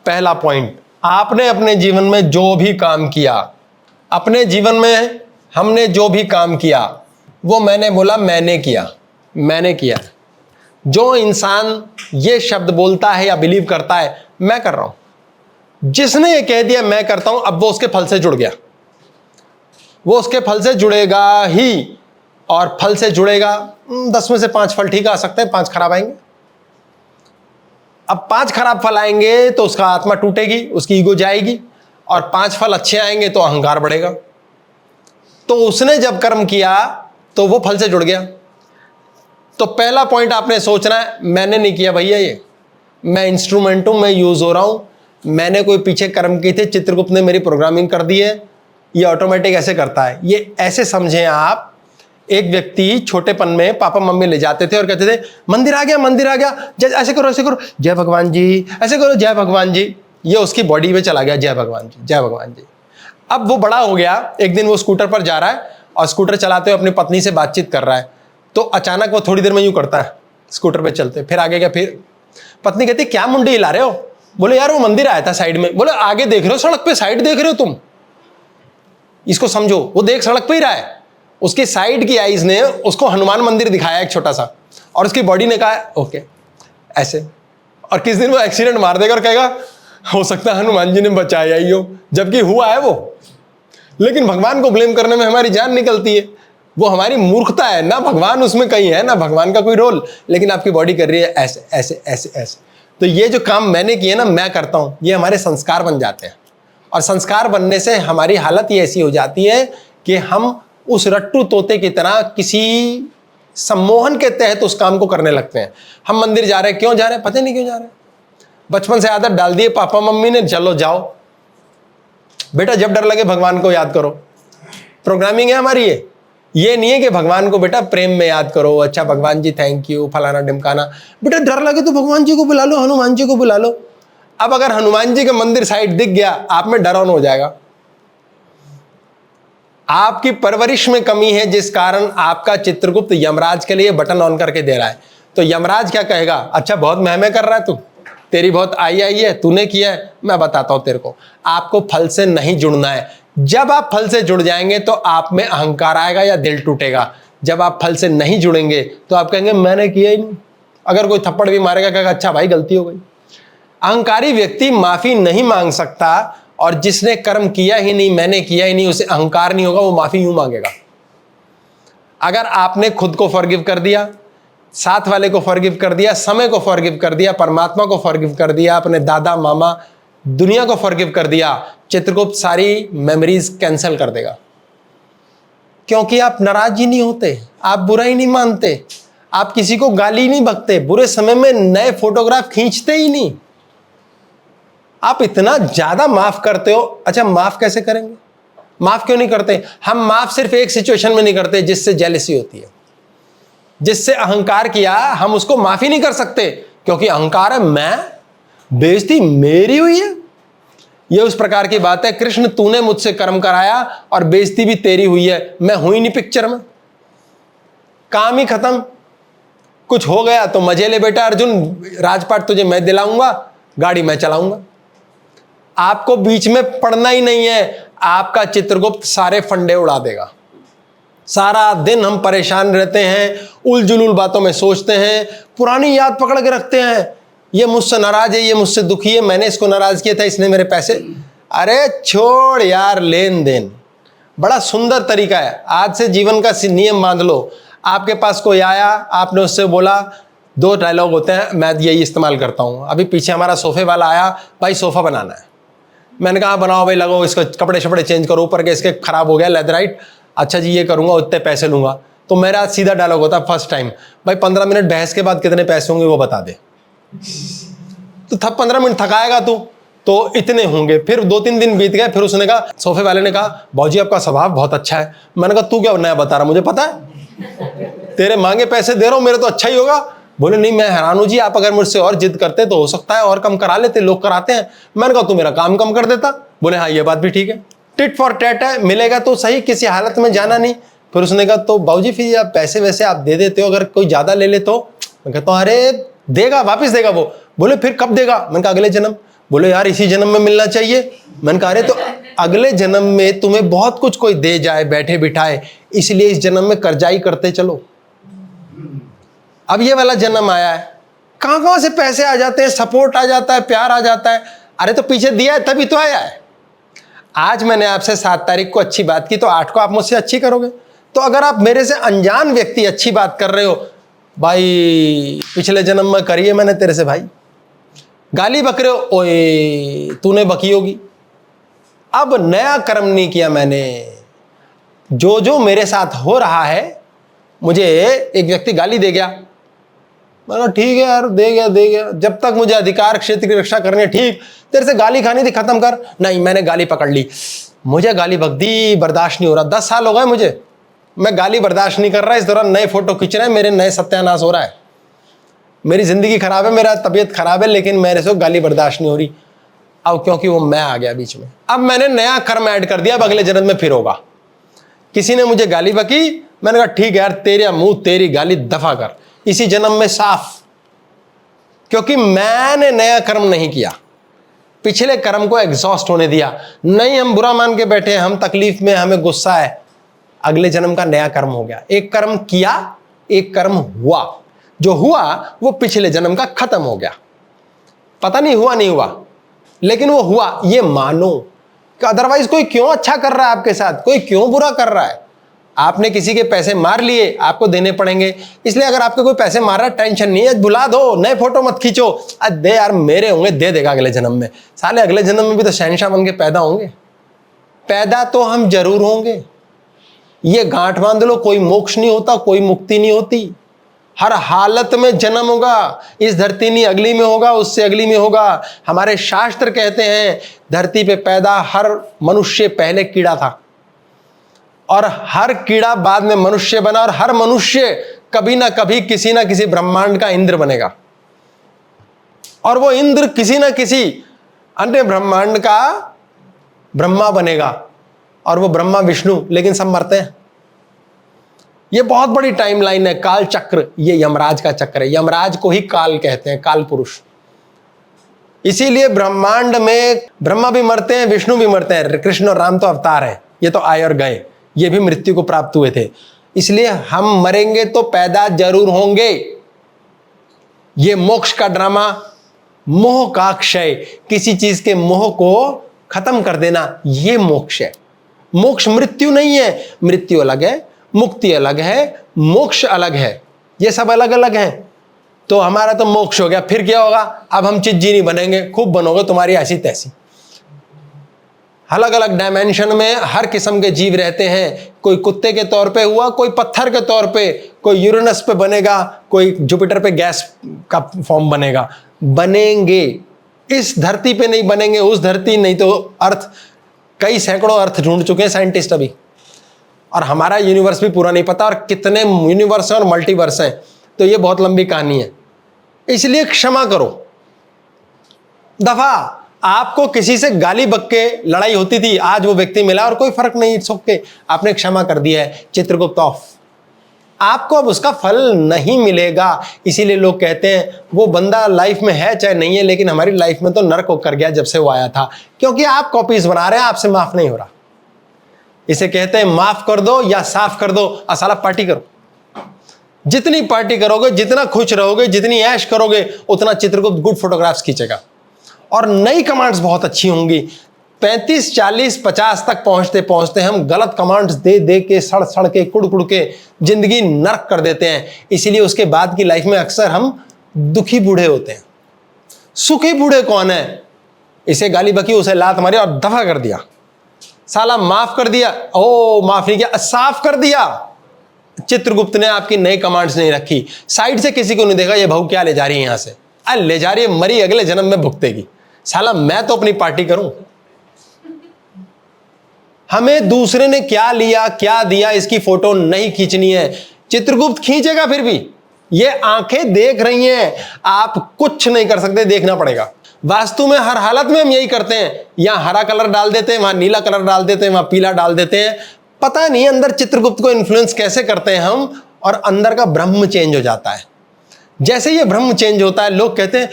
पहला पॉइंट, आपने अपने जीवन में जो भी काम किया, अपने जीवन में हमने जो भी काम किया, वो मैंने बोला मैंने किया, मैंने किया। जो इंसान ये शब्द बोलता है या बिलीव करता है मैं कर रहा हूं, जिसने ये कह दिया मैं करता हूं, अब वो उसके फल से जुड़ गया, वो उसके फल से जुड़ेगा ही। और फल से जुड़ेगा, 10 में से 5 फल ठीक आ सकते हैं, 5 खराब आएंगे। अब 5 खराब फल आएंगे तो उसका आत्मा टूटेगी, उसकी ईगो जाएगी, और 5 फल अच्छे आएंगे तो अहंकार बढ़ेगा। तो उसने जब कर्म किया तो वो फल से जुड़ गया। तो पहला पॉइंट आपने सोचना है, मैंने नहीं किया भैया, ये मैं इंस्ट्रूमेंट हूं, मैं यूज हो रहा हूं, मैंने कोई पीछे कर्म किए थे, चित्रगुप्त ने मेरी प्रोग्रामिंग कर दी है, ये ऑटोमेटिक ऐसे करता है। ये ऐसे समझें आप, एक व्यक्ति छोटेपन में पापा मम्मी ले जाते थे और कहते थे मंदिर आ गया, मंदिर आ गया, ऐसे करो ऐसे करो, जय भगवान जी, ऐसे करो जय भगवान जी। ये उसकी बॉडी में चला गया, जय भगवान जी, जय भगवान जी। अब वो बड़ा हो गया, एक दिन वो स्कूटर पर जा रहा है और स्कूटर चलाते हुए अपनी पत्नी से बातचीत कर रहा है, तो अचानक वो थोड़ी देर में यूं करता है स्कूटर पे चलते, फिर आगे गया, फिर पत्नी कहती क्या मुंडी हिला रहे हो। बोले यार वो मंदिर आया था साइड में। बोले आगे देख रहे हो, सड़क पे साइड देख रहे हो तुम, इसको समझो। वो देख सड़क पे ही रहा है, उसके साइड की आईज ने उसको हनुमान मंदिर दिखाया एक छोटा सा, और उसकी बॉडी ने कहा ओके ऐसे। और किस दिन वो एक्सीडेंट मार देगा और कहेगा हो सकता है हनुमान जी ने बचाया ही हो, जबकि हुआ है वो। लेकिन भगवान को ब्लेम करने में हमारी जान निकलती है, वो हमारी मूर्खता है ना, भगवान उसमें कहीं है ना, भगवान का कोई रोल, लेकिन आपकी बॉडी कर रही है ऐसे ऐसे ऐसे ऐसे। तो ये जो काम मैंने किए ना, मैं करता हूं, ये हमारे संस्कार बन जाते हैं। और संस्कार बनने से हमारी हालत ये ऐसी हो जाती है कि हम उस रट्टू तोते की तरह किसी सम्मोहन के तहत उस काम को करने लगते हैं। हम मंदिर जा रहे हैं, क्यों जा रहे हैं, पता नहीं क्यों जा रहे हैं। बचपन से आदत डाल दी है पापा मम्मी ने, चलो जाओ बेटा, जब डर लगे भगवान को याद करो। प्रोग्रामिंग है हमारी ये नहीं है कि भगवान को बेटा प्रेम में याद करो, अच्छा भगवान जी थैंक यू फलाना ढिमकाना। बेटा डर लगे तो भगवान जी को बुला लो, हनुमान जी को बुला लो। अब अगर हनुमान जी का मंदिर साइड दिख गया, आप में डर ऑन हो जाएगा। आपकी परवरिश में कमी है जिस कारण आपका चित्रगुप्त यमराज के लिए बटन ऑन करके दे रहा है। तो यमराज क्या कहेगा, अच्छा बहुत महमे कर रहा है तू, तेरी बहुत आई है, तूने किया है, मैं बताता हूं तेरे को। आपको फल से नहीं जुड़ना है। जब आप फल से जुड़ जाएंगे तो आप में अहंकार आएगा या दिल टूटेगा। जब आप फल से नहीं जुड़ेंगे तो आप कहेंगे मैंने किया ही नहीं। अगर कोई थप्पड़ भी मारेगा कहेगा अच्छा भाई गलती हो गई। अहंकारी व्यक्ति माफी नहीं मांग सकता, और जिसने कर्म किया ही नहीं, मैंने किया ही नहीं, उसे अहंकार नहीं होगा, वो माफी यूं मांगेगा। अगर आपने खुद को फॉरगिव कर दिया, साथ वाले को फॉरगिव कर दिया, समय को फॉरगिव कर दिया, परमात्मा को फॉरगिव कर दिया, अपने दादा मामा दुनिया को फॉरगिव कर दिया, चित्रगुप्त सारी मेमोरीज कैंसिल कर देगा। क्योंकि आप नाराज ही नहीं होते, आप बुरा ही नहीं मानते, आप किसी को गाली नहीं बकते, बुरे समय में नए फोटोग्राफ खींचते ही नहीं, आप इतना ज्यादा माफ करते हो। अच्छा माफ कैसे करेंगे, माफ क्यों नहीं करते? हम माफ सिर्फ एक सिचुएशन में नहीं करते, जिससे जेलसी होती है, जिससे अहंकार किया, हम उसको माफी नहीं कर सकते क्योंकि अहंकार है, मैं बेइज्जती मेरी हुई है। यह उस प्रकार की बात है, कृष्ण तूने मुझसे कर्म कराया और बेइज्जती भी तेरी हुई है, मैं हुई नहीं पिक्चर में, काम ही खत्म। कुछ हो गया तो मजे ले बेटा अर्जुन, राजपाट तुझे मैं दिलाऊंगा, गाड़ी मैं चलाऊंगा। आपको बीच में पड़ना ही नहीं है, आपका चित्रगुप्त सारे फंडे उड़ा देगा। सारा दिन हम परेशान रहते हैं, उलझुल बातों में सोचते हैं, पुरानी याद पकड़ के रखते हैं, ये मुझसे नाराज है, ये मुझसे दुखी है, मैंने इसको नाराज किया था, इसने मेरे पैसे। अरे छोड़ यार, लेन देन बड़ा सुंदर तरीका है। आज से जीवन का नियम बांध लो। आपके पास कोई आया, आपने उससे बोला, दो डायलॉग होते हैं, मैं यही इस्तेमाल करता हूं। अभी पीछे हमारा सोफे वाला आया, भाई सोफा बनाना है। मैंने कहा बनाओ भाई, लगो इसको, कपड़े शपड़े चेंज करो, ऊपर के इसके खराब हो गया लेदराइट, अच्छा जी ये करूंगा, उतने पैसे लूंगा। तो मेरा सीधा डायलॉग होता फर्स्ट टाइम, भाई 15 मिनट बहस के बाद कितने पैसे होंगे वो बता दे। तो 15 मिनट थकाएगा तू, तो इतने होंगे। फिर 2-3 दिन बीत गए, फिर उसने कहा, सोफे वाले ने कहा, भाजी आपका स्वभाव बहुत अच्छा है। मैंने कहा तू क्या नया बता रहा, मुझे पता है, तेरे मांगे पैसे दे रहा हूं, मेरे तो अच्छा ही होगा। बोले नहीं मैं हैरान हूं जी, आप अगर मुझसे और जिद करते तो हो सकता है और कम करा लेते, लोग कराते हैं। मैंने कहा तू मेरा काम कम कर देता। बोले हाँ ये बात भी ठीक है, टिट फॉर टैट है, मिलेगा तो सही, किसी हालत में जाना नहीं। फिर उसने कहा तो बाबूजी फिर आप पैसे वैसे आप दे देते हो, अगर कोई ज्यादा ले ले तो? मैं कहता हूँ अरे देगा, वापिस देगा वो। बोले फिर कब देगा? मैंने कहा अगले जन्म। बोले यार इसी जन्म में मिलना चाहिए। मैंने कहा अरे तो अगले जन्म में तुम्हें बहुत कुछ कोई दे जाए बैठे बिठाए, इसलिए इस जन्म में कर्जाई करते चलो। अब ये वाला जन्म आया है, कहां से पैसे आ जाते हैं, सपोर्ट आ जाता है, प्यार आ जाता है। अरे तो पीछे दिया है तभी तो आया है। आज मैंने आपसे 7 तारीख को अच्छी बात की, तो 8 को आप मुझसे अच्छी करोगे। तो अगर आप मेरे से अनजान व्यक्ति अच्छी बात कर रहे हो, भाई पिछले जन्म में करिए मैंने तेरे से भाई, गाली बक रहे हो, ओए तूने बकी होगी। अब नया कर्म नहीं किया मैंने, जो मेरे साथ हो रहा है, मुझे एक व्यक्ति गाली दे गया, मैंने ठीक है यार दे गया, जब तक मुझे अधिकार क्षेत्र की रक्षा करनी है, ठीक, तेरे से गाली खानी थी खत्म कर। नहीं मैंने गाली पकड़ ली, मुझे गाली बक दी, बर्दाश्त नहीं हो रहा। 10 साल हो गए मुझे, मैं गाली बर्दाश्त नहीं कर रहा। इस दौरान नए फोटो खींच रहे हैं, मेरे नए सत्यानाश हो रहा है, मेरी जिंदगी खराब है, मेरा तबीयत खराब है, लेकिन मेरे से गाली बर्दाश्त नहीं हो रही। अब क्योंकि वो मैं आ गया बीच में, अब मैंने नया कर्म ऐड कर दिया, अब अगले जन्म में फिर होगा। किसी ने मुझे गाली बकी, मैंने कहा ठीक है यार तेरा मुंह तेरी गाली दफा कर, इसी जन्म में साफ, क्योंकि मैंने नया कर्म नहीं किया, पिछले कर्म को एग्जॉस्ट होने दिया। नहीं हम बुरा मान के बैठे हैं, हम तकलीफ में, हमें गुस्सा है, अगले जन्म का नया कर्म हो गया। एक कर्म किया, एक कर्म हुआ, जो हुआ वो पिछले जन्म का खत्म हो गया। पता नहीं हुआ नहीं हुआ, लेकिन वो हुआ, ये मानो। अदरवाइज कोई क्यों अच्छा कर रहा है आपके साथ, कोई क्यों बुरा कर रहा है? आपने किसी के पैसे मार लिए, आपको देने पड़ेंगे, इसलिए अगर आपके कोई पैसे मार रहा है टेंशन नहीं है, भुला दो, नए फोटो मत खींचो, दे यार मेरे होंगे, दे देगा अगले जन्म में। साले अगले जन्म में भी तो शहंशाह बन के पैदा होंगे, पैदा तो हम जरूर होंगे। ये गांठ बांध लो, कोई मोक्ष नहीं होता, कोई मुक्ति नहीं होती। हर हालत में जन्म होगा। इस धरती नहीं अगली में होगा, उससे अगली में होगा। हमारे शास्त्र कहते हैं धरती पे पैदा हर मनुष्य पहले कीड़ा था और हर कीड़ा बाद में मनुष्य बना और हर मनुष्य कभी ना कभी किसी ना किसी ब्रह्मांड का इंद्र बनेगा और वो इंद्र किसी ना किसी अन्य ब्रह्मांड का ब्रह्मा बनेगा और वो ब्रह्मा विष्णु, लेकिन सब मरते हैं। ये बहुत बड़ी टाइमलाइन है, काल चक्र। ये यमराज का चक्र है। यमराज को ही काल कहते हैं, काल पुरुष। इसीलिए ब्रह्मांड में ब्रह्मा भी मरते हैं, विष्णु भी मरते हैं। कृष्ण और राम तो अवतार हैं, ये तो आए और गए, ये भी मृत्यु को प्राप्त हुए थे। इसलिए हम मरेंगे तो पैदा जरूर होंगे। ये मोक्ष का ड्रामा, मोह का क्षय, किसी चीज के मोह को खत्म कर देना, ये मोक्ष है। मोक्ष मृत्यु नहीं है। मृत्यु अलग है, मुक्ति अलग है, मोक्ष अलग है। ये सब अलग अलग हैं। तो हमारा तो मोक्ष हो गया, फिर क्या होगा? अब हम चिज्जी नहीं बनेंगे, खूब बनोगे तुम्हारी ऐसी तैसी। अलग अलग डायमेंशन में हर किस्म के जीव रहते हैं। कोई कुत्ते के तौर पे हुआ, कोई पत्थर के तौर पे, कोई यूरेनस पे बनेगा, कोई जुपिटर पे गैस का फॉर्म बनेगा। बनेंगे, इस धरती पे नहीं बनेंगे, उस धरती नहीं तो अर्थ। कई सैकड़ों अर्थ ढूंढ चुके हैं साइंटिस्ट अभी, और हमारा यूनिवर्स भी पूरा नहीं पता, और कितने यूनिवर्स हैं और मल्टीवर्स हैं। तो ये बहुत लंबी कहानी है। इसलिए क्षमा करो। दफा आपको किसी से गाली बक के लड़ाई होती थी, आज वो व्यक्ति मिला और कोई फर्क नहीं, इट्स ओके, आपने क्षमा कर दिया है, चित्रगुप्त ऑफ। आपको अब उसका फल नहीं मिलेगा। इसीलिए लोग कहते हैं वो बंदा लाइफ में है चाहे नहीं है, लेकिन हमारी लाइफ में तो नर्क होकर गया जब से वो आया था, क्योंकि आप कॉपीज बना रहे हैं, आपसे माफ नहीं हो रहा। इसे कहते हैं माफ कर दो या साफ कर दो। साला पार्टी करो, जितनी पार्टी करोगे, जितना खुश रहोगे, जितनी ऐश करोगे, उतना चित्रगुप्त गुड फोटोग्राफ्स खींचेगा। और नई कमांड्स बहुत अच्छी होंगी। 35, 40, 50 तक पहुंचते पहुंचते हम गलत कमांड्स दे दे के, सड़ सड़ के, कुड़ कुड़ के जिंदगी नर्क कर देते हैं। इसीलिए उसके बाद की लाइफ में अक्सर हम दुखी बूढ़े होते हैं। सुखी बूढ़े कौन है? इसे गाली बकी, उसे लात मारी और दफा कर दिया। साला माफ कर दिया, ओ माफ नहीं किया, साफ कर दिया। चित्रगुप्त ने आपकी नई कमांड्स नहीं रखी। साइड से किसी को नहीं देखा ये बहू क्या ले जा रही है यहां से, ले जा रही है, मरी अगले जन्म में भुगतेगी। साला मैं तो अपनी पार्टी करूं। हमें दूसरे ने क्या लिया क्या दिया इसकी फोटो नहीं खींचनी है। चित्रगुप्त खींचेगा फिर भी। ये आंखें देख रही हैं, आप कुछ नहीं कर सकते, देखना पड़ेगा। वास्तु में हर हालत में हम यही करते हैं, यहां हरा कलर डाल देते हैं, वहां नीला कलर डाल देते हैं, वहां पीला डाल देते हैं। पता नहीं अंदर चित्रगुप्त को इन्फ्लुएंस कैसे करते हैं हम, और अंदर का ब्रह्म चेंज हो जाता है। जैसे ये ब्रह्म चेंज होता है, लोग कहते हैं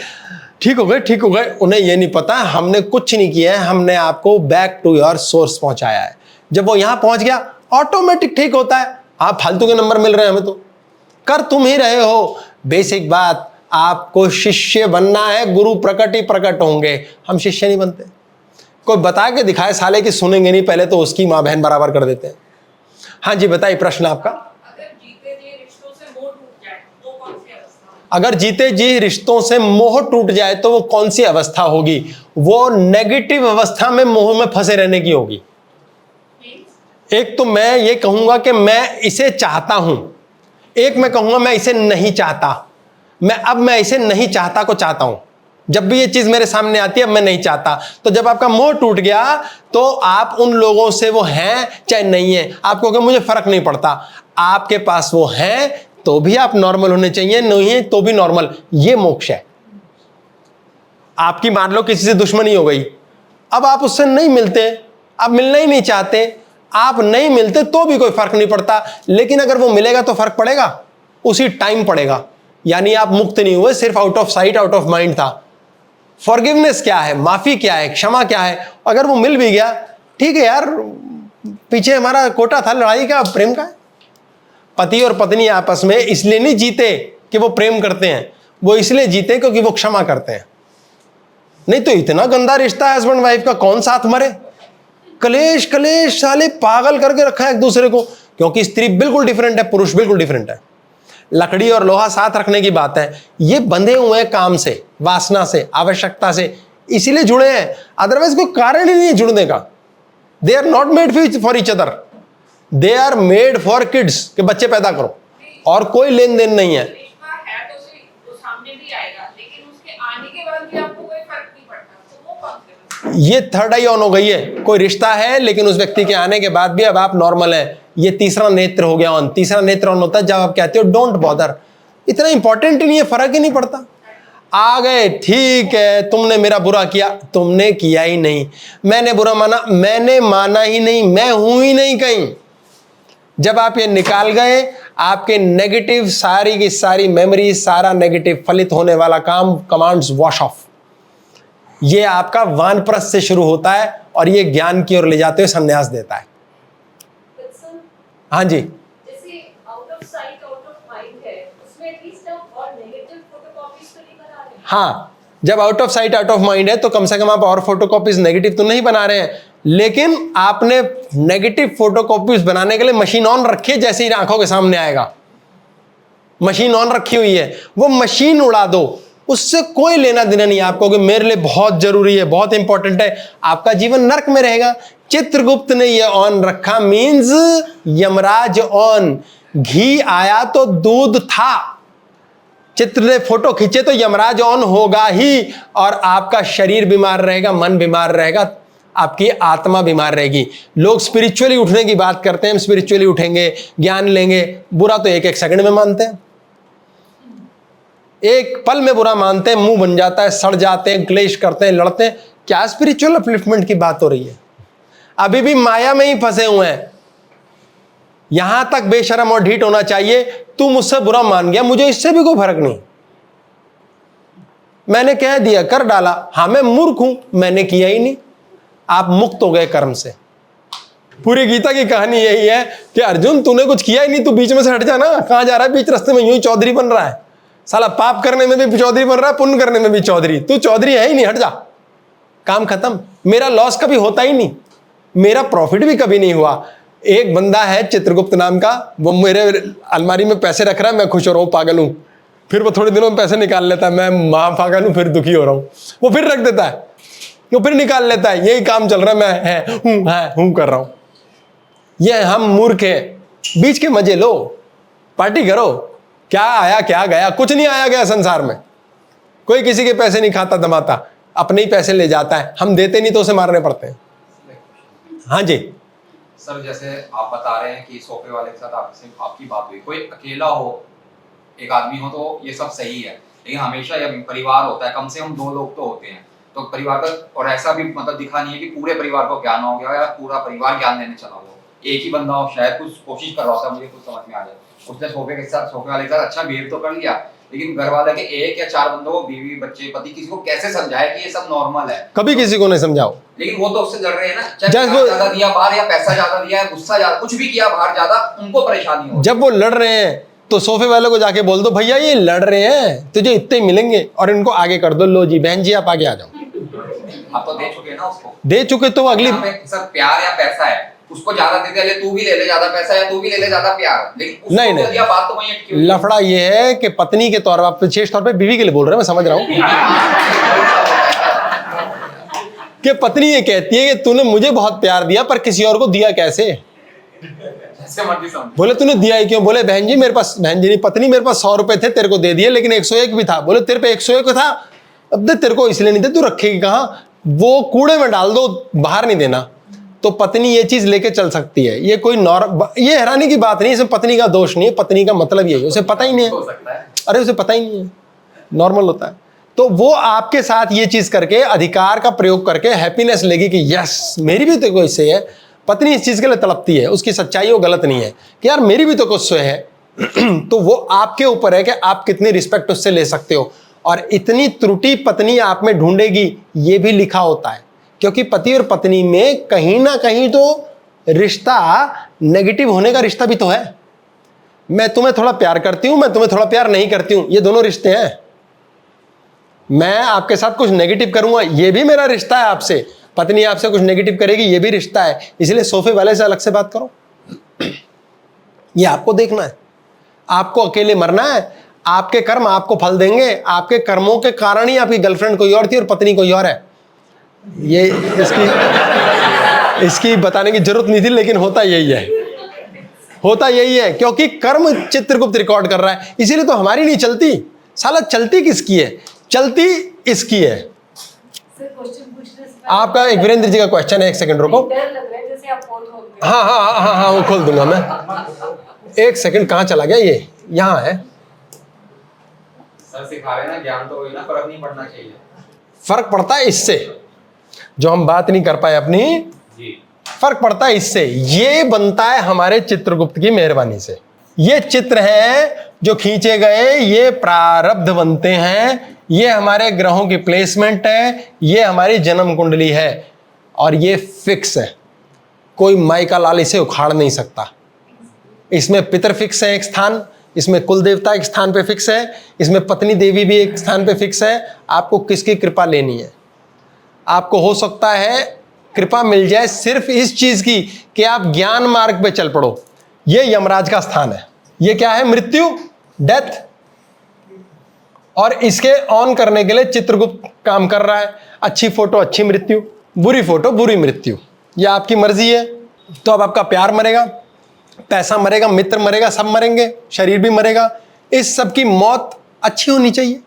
ठीक हो गए, ठीक हो गए। उन्हें ये नहीं पता हमने कुछ नहीं किया है, हमने आपको बैक टू योर सोर्स पहुंचाया है। जब वो यहां पहुंच गया ऑटोमेटिक ठीक होता है। आप फालतू के नंबर मिल रहे हैं हमें, तो कर तुम ही रहे हो। बेसिक बात, आपको शिष्य बनना है, गुरु प्रकट ही प्रकट होंगे, हम शिष्य नहीं बनते। कोई बता के दिखाए साले की सुनेंगे नहीं, पहले तो उसकी माँ बहन बराबर कर देते हैं। हाँ जी बताइए प्रश्न आपका। अगर जीते जी रिश्तों से मोह टूट जाए तो कौन सी अवस्था? अगर जीते जी रिश्तों से मोह टूट जाए तो वो कौन सी अवस्था होगी? वो नेगेटिव अवस्था में मोह में फंसे रहने की होगी। एक तो मैं ये कहूंगा कि मैं इसे चाहता हूं, एक मैं कहूंगा मैं इसे नहीं चाहता। मैं इसे नहीं चाहता को चाहता हूं। जब भी ये चीज मेरे सामने आती है मैं नहीं चाहता। तो जब आपका मोह टूट गया तो आप उन लोगों से, वो हैं चाहे नहीं है, आपको कि मुझे फर्क नहीं पड़ता। आपके पास वो हैं तो भी आप नॉर्मल होने चाहिए, नहीं है तो भी नॉर्मल। ये मोक्ष है। आपकी मान लो किसी से दुश्मनी हो गई, अब आप उससे नहीं मिलते, आप मिलना ही नहीं चाहते, आप नहीं मिलते तो भी कोई फर्क नहीं पड़ता। लेकिन अगर वो मिलेगा तो फर्क पड़ेगा, उसी टाइम पड़ेगा। यानी आप मुक्त नहीं हुए, सिर्फ out of sight out of mind था। फॉरगिवनेस क्या है, माफी क्या है, क्षमा क्या है? अगर वो मिल भी गया, ठीक है यार, पीछे हमारा कोटा था लड़ाई का, प्रेम का। पति और पत्नी आपस में इसलिए नहीं जीते कि वो प्रेम करते हैं, वो इसलिए जीते क्योंकि वो क्षमा करते हैं। नहीं तो इतना गंदा रिश्ता है हस्बैंड वाइफ का, कौन साथ मरे? कलेश कलेश, साले पागल करके रखा है एक दूसरे को। क्योंकि स्त्री बिल्कुल डिफरेंट है, पुरुष बिल्कुल डिफरेंट है। लकड़ी और लोहा साथ रखने की बात है। ये बंधे हुए हैं काम से, वासना से, आवश्यकता से, इसीलिए जुड़े हैं। अदरवाइज कोई कारण ही नहीं है जुड़ने का। They are not made for each other, they are made for kids, कि बच्चे पैदा करो, और कोई लेन देन नहीं है। ये थर्ड आई ऑन हो गई है, कोई रिश्ता है लेकिन उस व्यक्ति के आने के बाद भी अब आप नॉर्मल है, ये तीसरा नेत्र हो गया ऑन। तीसरा नेत्र ऑन होता है जब आप कहते हो डोंट बॉदर, इतना इंपॉर्टेंट ही नहीं है, फर्क ही नहीं पड़ता। आ गए, ठीक है, तुमने मेरा बुरा किया, तुमने किया ही नहीं, मैंने बुरा माना, मैंने माना ही नहीं, मैं हूं ही नहीं कहीं। जब आप ये निकाल गए, आपके नेगेटिव सारी की सारी मेमोरी, सारा नेगेटिव फलित होने वाला काम, कमांड्स वॉश ऑफ। ये आपका वानप्रस्थ से शुरू होता है और ये ज्ञान की ओर ले जाते हुए संन्यास देता है। हाँ जी, जैसे out of sight out of mind है, उसमें एटलीस्ट आप और नेगेटिव फोटोकॉपीज तो नहीं बना रहे। हाँ, जब out of sight out of mind है तो कम से कम आप और फोटोकॉपीज नेगेटिव तो नहीं बना रहे हैं, लेकिन आपने नेगेटिव फोटोकॉपीज बनाने के लिए मशीन ऑन रखी है। जैसे ही आंखों के सामने आएगा, मशीन ऑन रखी हुई है, वो मशीन उड़ा दो, उससे कोई लेना देना नहीं आपको कि मेरे लिए बहुत जरूरी है, बहुत इंपॉर्टेंट है, आपका जीवन नरक में रहेगा। चित्रगुप्त ने ये ऑन रखा, मींस यमराज ऑन। घी आया तो दूध था, चित्र ने फोटो खींचे तो यमराज ऑन होगा ही, और आपका शरीर बीमार रहेगा, मन बीमार रहेगा, आपकी आत्मा बीमार रहेगी। लोग स्पिरिचुअली उठने की बात करते हैं, हम स्पिरिचुअली उठेंगे, ज्ञान लेंगे, बुरा तो एक एक सेकंड में मानते हैं, एक पल में बुरा मानते हैं, मुंह बन जाता है, सड़ जाते हैं, क्लेश करते हैं, लड़ते हैं। क्या स्पिरिचुअल अपलिफ्टमेंट की बात हो रही है? अभी भी माया में ही फंसे हुए हैं। यहां तक बेशरम और ढीठ होना चाहिए, तू मुझसे बुरा मान गया, मुझे इससे भी कोई फर्क नहीं, मैंने कह दिया, कर डाला, हाँ मैं मूर्ख हूं, मैंने किया ही नहीं। आप मुक्त हो गए कर्म से। पूरी गीता की कहानी यही है कि अर्जुन तूने कुछ किया ही नहीं, तू बीच में से हट जा ना, कहां जा रहा है बीच रास्ते में, यूं ही चौधरी बन रहा है साला, पाप करने में भी चौधरी बन रहा है, पुण्य करने में भी चौधरी, तू चौधरी है ही नहीं, हट जा, काम खत्म। मेरा लॉस कभी होता ही नहीं, मेरा प्रॉफिट भी कभी नहीं हुआ। एक बंदा है चित्रगुप्त नाम का, वो मेरे अलमारी में पैसे रख रहा है, मैं खुश हो रहा हूँ, पागल हूँ, फिर वो थोड़े दिनों में पैसे निकाल लेता है, मैं महा पागल हूँ, फिर दुखी हो रहा हूँ, वो फिर रख देता है, वो फिर निकाल लेता है, यही काम चल रहा है, मैं हूँ कर रहा हूँ। ये हम मूर्ख हैं, बीच के मजे लो, पार्टी करो, क्या आया क्या गया, कुछ नहीं आया गया संसार में, कोई किसी के पैसे नहीं खाता दमाता, अपने ही पैसे ले जाता है, हम देते नहीं तो उसे मारने पड़ते हैं। हाँ जी सर, जैसे आप बता रहे हैं कि सोफे वाले के साथ आपकी बात हुई, कोई अकेला हो, एक आदमी हो तो ये सब सही है, लेकिन हमेशा जब परिवार होता है, कम से कम 2 लोग तो होते हैं, तो परिवार का, और ऐसा भी मतलब दिखा नहीं है कि पूरे परिवार को ज्ञान हो गया या पूरा परिवार ज्ञान लेने चला हो, एक ही बंदा हो, शायद कुछ कोशिश कर रहा होता, मुझे कुछ समझ में आ जाए, उसने सोफे वाले के साथ अच्छा बिहेव तो कर लिया, लेकिन घर वाले के 1 या 4 बंदों को, बीवी बच्चे पति, किसी को कैसे समझाए कि ये सब नॉर्मल है? कभी किसी को नहीं समझाओ, लेकिन वो तो उससे लड़ रहे हैं ना, चाहे ज्यादा दिया बाहर या पैसा ज्यादा दिया है, गुस्सा ज्यादा, कुछ भी किया बाहर ज्यादा, उनको परेशानी हो। जब वो लड़ रहे हैं तो सोफे वाले को जाके बोल दो, भैया ये लड़ रहे हैं, तुझे इतने मिलेंगे, और इनको आगे कर दो, लो जी बहन जी आप आगे आ जाओ। आप तो दे चुके हैं ना उसको, दे चुके तो अगली, सर प्यार या पैसा है, उसको ज्यादा दे दिया, तू भी ले ले ज्यादा पैसा या तू भी ले ले ज्यादा प्यार, लेकिन नहीं नहीं, दिया, बात तो वहीं अटकी हुई है। लफड़ा ये है कि पत्नी के तौर पर, विशेष तौर पे बीवी के लिए बोल रहे हैं, मैं समझ रहा हूँ कि पत्नी ये कहती है कि तूने मुझे बहुत प्यार दिया पर किसी और को दिया कैसे, बोले तूने दिया ही क्यों, बोले बहन जी मेरे पास, बहन जी नहीं पत्नी, मेरे पास 100 रुपए थे, तेरे को दे दिए, लेकिन 101 भी था, बोले तेरे पे 101 था, अब दे, तेरे को इसलिए नहीं थे, तू रखेगी कहाँ, वो कूड़े में डाल दो, बाहर नहीं देना। तो पत्नी ये चीज लेके चल सकती है, ये कोई ये हैरानी की बात नहीं, इसमें पत्नी का दोष नहीं है, पत्नी का मतलब यही है, उसे पता ही नहीं है, अरे उसे पता ही नहीं है, नॉर्मल होता है। तो वो आपके साथ ये चीज करके, अधिकार का प्रयोग करके हैप्पीनेस लेगी कि यस मेरी भी तो कोई से है, पत्नी इस चीज के लिए तड़पती है, उसकी सच्चाई वो गलत नहीं है कि यार मेरी भी तो कुछ से है तो वो आपके ऊपर है कि आप कितनी रिस्पेक्ट उससे ले सकते हो, और इतनी त्रुटि पत्नी आप में ढूंढेगी ये भी लिखा होता है, क्योंकि पति और पत्नी में कहीं ना कहीं तो रिश्ता नेगेटिव होने का रिश्ता भी तो है। मैं तुम्हें थोड़ा प्यार करती हूं, मैं तुम्हें थोड़ा प्यार नहीं करती हूं, ये दोनों रिश्ते हैं। मैं आपके साथ कुछ नेगेटिव करूंगा, ये भी मेरा रिश्ता है आपसे, पत्नी आपसे कुछ नेगेटिव करेगी, ये भी रिश्ता है। इसलिए सोफे वाले से अलग से बात करो, ये आपको देखना है, आपको अकेले मरना है, आपके कर्म आपको फल देंगे, आपके कर्मों के कारण ही आपकी गर्लफ्रेंड कोई और थी और पत्नी कोई और है। ये इसकी बताने की जरूरत नहीं थी, लेकिन होता यही है, होता यही है, क्योंकि कर्म चित्रगुप्त रिकॉर्ड कर रहा है, इसीलिए तो हमारी नहीं चलती। साला चलती किसकी है? चलती इसकी है। सर क्वेश्चन पूछने से आपका एक वीरेंद्र जी का क्वेश्चन है, एक सेकंड रुको। डर लग रहा है जैसे आप फोन खोल रहे हाँ हाँ हाँ हाँ हाँ, वो खोल दूंगा मैं। एक सेकंड, कहाँ चला गया ये? यहाँ है। सर सिखा रहे हैं ना, ज्ञान तो वही ना, फर्क नहीं पड़ना चाहिए। फर्क पड़ता है इससे, जो हम बात नहीं कर पाए अपनी, जी फर्क पड़ता है इससे। ये बनता है हमारे चित्रगुप्त की मेहरबानी से। ये चित्र हैं जो खींचे गए, ये प्रारब्ध बनते हैं, ये हमारे ग्रहों की प्लेसमेंट है, ये हमारी जन्म कुंडली है, और ये फिक्स है। कोई माई का लाल इसे उखाड़ नहीं सकता। इसमें पितर फिक्स है एक स्थान, इसमें कुल देवता एक स्थान पे फिक्स है, इसमें पत्नी देवी भी एक स्थान पे फिक्स है। आपको किसकी कृपा लेनी है? आपको हो सकता है कृपा मिल जाए सिर्फ इस चीज की कि आप ज्ञान मार्ग पे चल पड़ो। ये यमराज का स्थान है। ये क्या है? मृत्यु, डेथ। और इसके ऑन करने के लिए चित्रगुप्त काम कर रहा है। अच्छी फोटो अच्छी मृत्यु, बुरी फोटो बुरी मृत्यु, यह आपकी मर्जी है। तो अब आपका प्यार मरेगा, पैसा मरेगा, मित्र मरेगा, सब मरेंगे, शरीर भी मरेगा। इस सब की मौत अच्छी होनी चाहिए,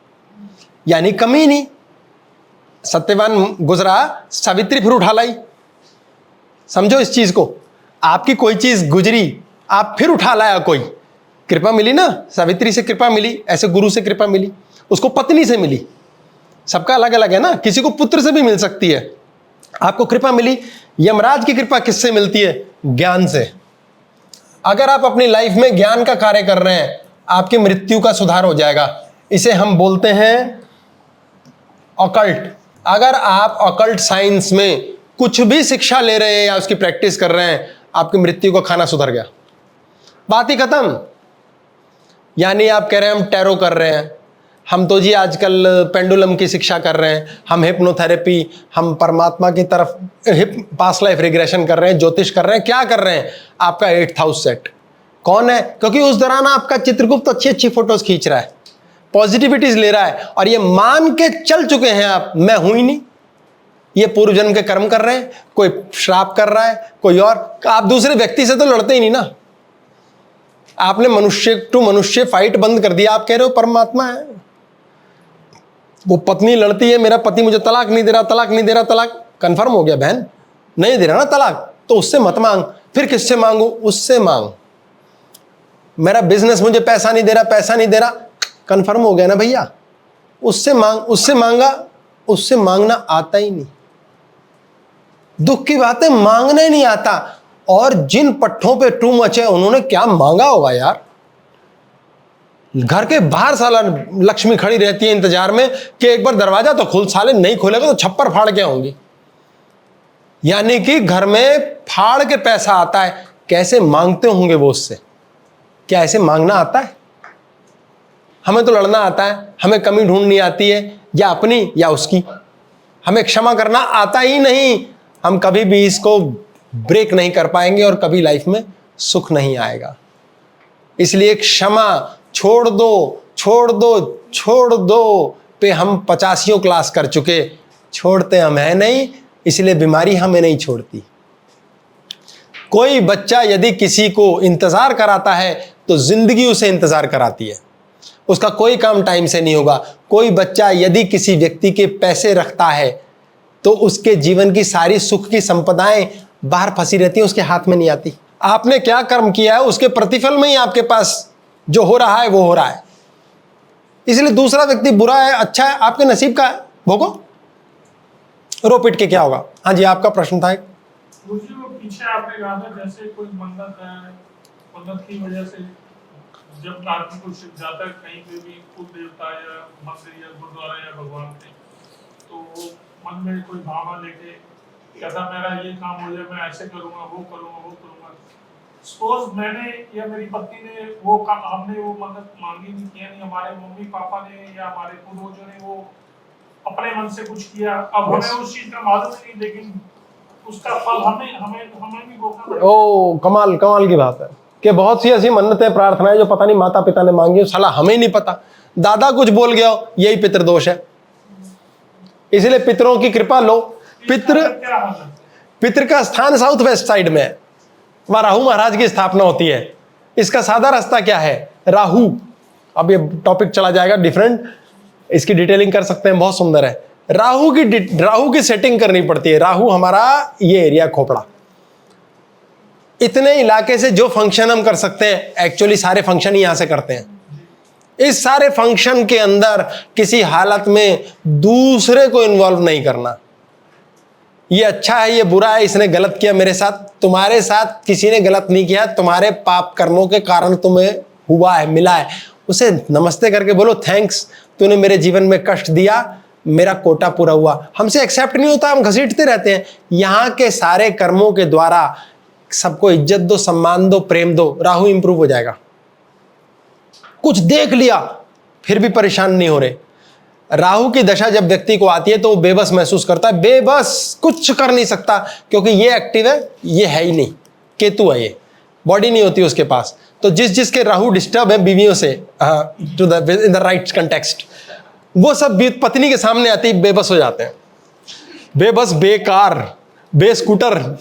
यानी कमी नहीं। सत्यवान गुजरा, सावित्री फिर उठा लाई। समझो इस चीज को। आपकी कोई चीज गुजरी, आप फिर उठा लाया। कोई कृपा मिली ना, सावित्री से कृपा मिली, ऐसे गुरु से कृपा मिली, उसको पत्नी से मिली। सबका अलग अलग है ना, किसी को पुत्र से भी मिल सकती है। आपको कृपा मिली। यमराज की कृपा किससे मिलती है? ज्ञान से। अगर आप अपनी लाइफ में ज्ञान का कार्य कर रहे हैं, आपकी मृत्यु का सुधार हो जाएगा। इसे हम बोलते हैं ऑकल्ट। अगर आप ऑकल्ट साइंस में कुछ भी शिक्षा ले रहे हैं या उसकी प्रैक्टिस कर रहे हैं, आपकी मृत्यु का खाना सुधर गया, बात ही खत्म। यानी आप कह रहे हैं हम टैरो कर रहे हैं, हम तो जी आजकल पेंडुलम की शिक्षा कर रहे हैं, हम हिप्नोथेरेपी, हम परमात्मा की तरफ पास्ट लाइफ रिग्रेशन कर रहे हैं, ज्योतिष कर रहे हैं, क्या कर रहे हैं? आपका 8th हाउस सेट कौन है? क्योंकि उस दौरान आपका चित्रगुप्त अच्छी अच्छी फोटोज खींच रहा है, पॉजिटिविटीज ले रहा है, और ये मान के चल चुके हैं आप, मैं हूं ही नहीं। ये पूर्व जन्म के कर्म कर रहे हैं, कोई श्राप कर रहा है, कोई और। आप दूसरे व्यक्ति से तो लड़ते ही नहीं ना। आपने मनुष्य टू मनुष्य फाइट बंद कर दिया। आप कह रहे हो परमात्मा है। वो पत्नी लड़ती है, मेरा पति मुझे तलाक नहीं दे रहा, तलाक नहीं दे रहा, तलाक कंफर्म हो गया बहन, नहीं दे रहा ना तलाक, तो उससे मत मांग। फिर किससे मांगू? उससे मांग। मेरा बिजनेस मुझे पैसा नहीं दे रहा, पैसा नहीं दे रहा, कंफर्म हो गया ना भैया, उससे मांग। उससे मांगा, उससे मांगना आता ही नहीं। दुख की बात है, मांगना ही नहीं आता। और जिन पट्टों पे टू मच है, उन्होंने क्या मांगा होगा यार। घर के बाहर साला लक्ष्मी खड़ी रहती है इंतजार में कि एक बार दरवाजा तो खुल, साले नहीं खोलेगा तो छप्पर फाड़ के आऊंगी। यानी कि घर में फाड़ के पैसा आता है। कैसे मांगते होंगे वो उससे? क्या ऐसे मांगना आता है? हमें तो लड़ना आता है, हमें कमी ढूंढनी आती है, या अपनी या उसकी। हमें क्षमा करना आता ही नहीं। हम कभी भी इसको ब्रेक नहीं कर पाएंगे और कभी लाइफ में सुख नहीं आएगा। इसलिए क्षमा छोड़ दो, छोड़ दो, छोड़ दो पे हम 85 क्लास कर चुके, छोड़ते हम है नहीं, इसलिए बीमारी हमें नहीं छोड़ती। कोई बच्चा यदि किसी को इंतजार कराता है तो जिंदगी उसे इंतजार कराती है, उसका कोई काम टाइम से नहीं होगा। कोई बच्चा यदि किसी व्यक्ति के पैसे रखता है तो उसके जीवन की सारी सुख की संपदाएं बाहर फंसी रहती हैं, उसके हाथ में नहीं आती। आपने क्या कर्म किया है, उसके प्रतिफल में ही आपके पास जो हो रहा है वो हो रहा है। इसलिए दूसरा व्यक्ति बुरा है अच्छा है, आपके नसीब का है, भोगो, रो पिट के क्या होगा। हाँ जी, आपका प्रश्न था एक। मुझे वो पीछे आपने कहा था जैसे कोई मन्नत है, मन्नत की वजह से जब आदमी कुछ जाता है कहीं पे भी कुल देवता या मंदिर या गुरुद्वारा या भगवान के, तो वो मन में कोई भावना लेके कहता मेरा ये काम हो जाए, मैं ऐसे करूंगा, वो करूंगा, वो करूंगा। सपोज मैंने या मेरी पत्नी ने वो काम, हमने वो मन्नत मांगी नहीं, किया नहीं, हमारे मम्मी पापा ने या हमारे पूर्वजों ने वो अपने मन से कुछ किया। अब हमें उस चीज का मालूम नहीं, लेकिन उसका फल हमें हमें हमें भी भोगना पड़ेगा। ओ कमाल कमाल की बात है कि बहुत सी ऐसी मन्नतें प्रार्थनाएं जो पता नहीं माता पिता ने मांगी हो, साला हमें नहीं पता, दादा कुछ बोल गया हो, यही पितृदोष है। इसलिए पितरों की कृपा लो। पितृ का स्थान साउथ वेस्ट साइड में है, वहां राहु महाराज की स्थापना होती है। इसका सादा रास्ता क्या है? राहु, अब ये टॉपिक चला जाएगा डिफरेंट, इसकी डिटेलिंग कर सकते हैं, बहुत सुंदर है। राहु की सेटिंग करनी पड़ती है। राहु हमारा ये एरिया खोपड़ा, इतने इलाके से जो फंक्शन हम कर सकते हैं एक्चुअली सारे फंक्शन ही यहां से करते हैं। इस सारे फंक्शन के अंदर किसी हालत में दूसरे को इन्वॉल्व नहीं करना। ये अच्छा है, ये बुरा है, इसने गलत किया मेरे साथ, तुम्हारे साथ किसी ने गलत नहीं किया, तुम्हारे पाप कर्मों के कारण तुम्हें हुआ है, मिला है, उसे नमस्ते करके बोलो थैंक्स, तूने मेरे जीवन में कष्ट दिया, मेरा कोटा पूरा हुआ। हमसे एक्सेप्ट नहीं होता, हम घसीटते रहते हैं। यहां के सारे कर्मों के द्वारा सबको इज्जत दो, सम्मान दो, प्रेम दो, राहु इंप्रूव हो जाएगा। कुछ देख लिया फिर भी परेशान नहीं हो रहे। राहु की दशा जब व्यक्ति को आती है तो वो बेबस महसूस करता है, बेबस, कुछ कर नहीं सकता, क्योंकि ये एक्टिव है, ये है ही नहीं, केतु है, ये बॉडी नहीं होती उसके पास। तो जिसके राहु डिस्टर्ब है बीवियों से, to the in the right context, वो सब पत्नी के सामने आती बेबस हो जाते हैं, बेबस, बेकार, बेस्कूटर,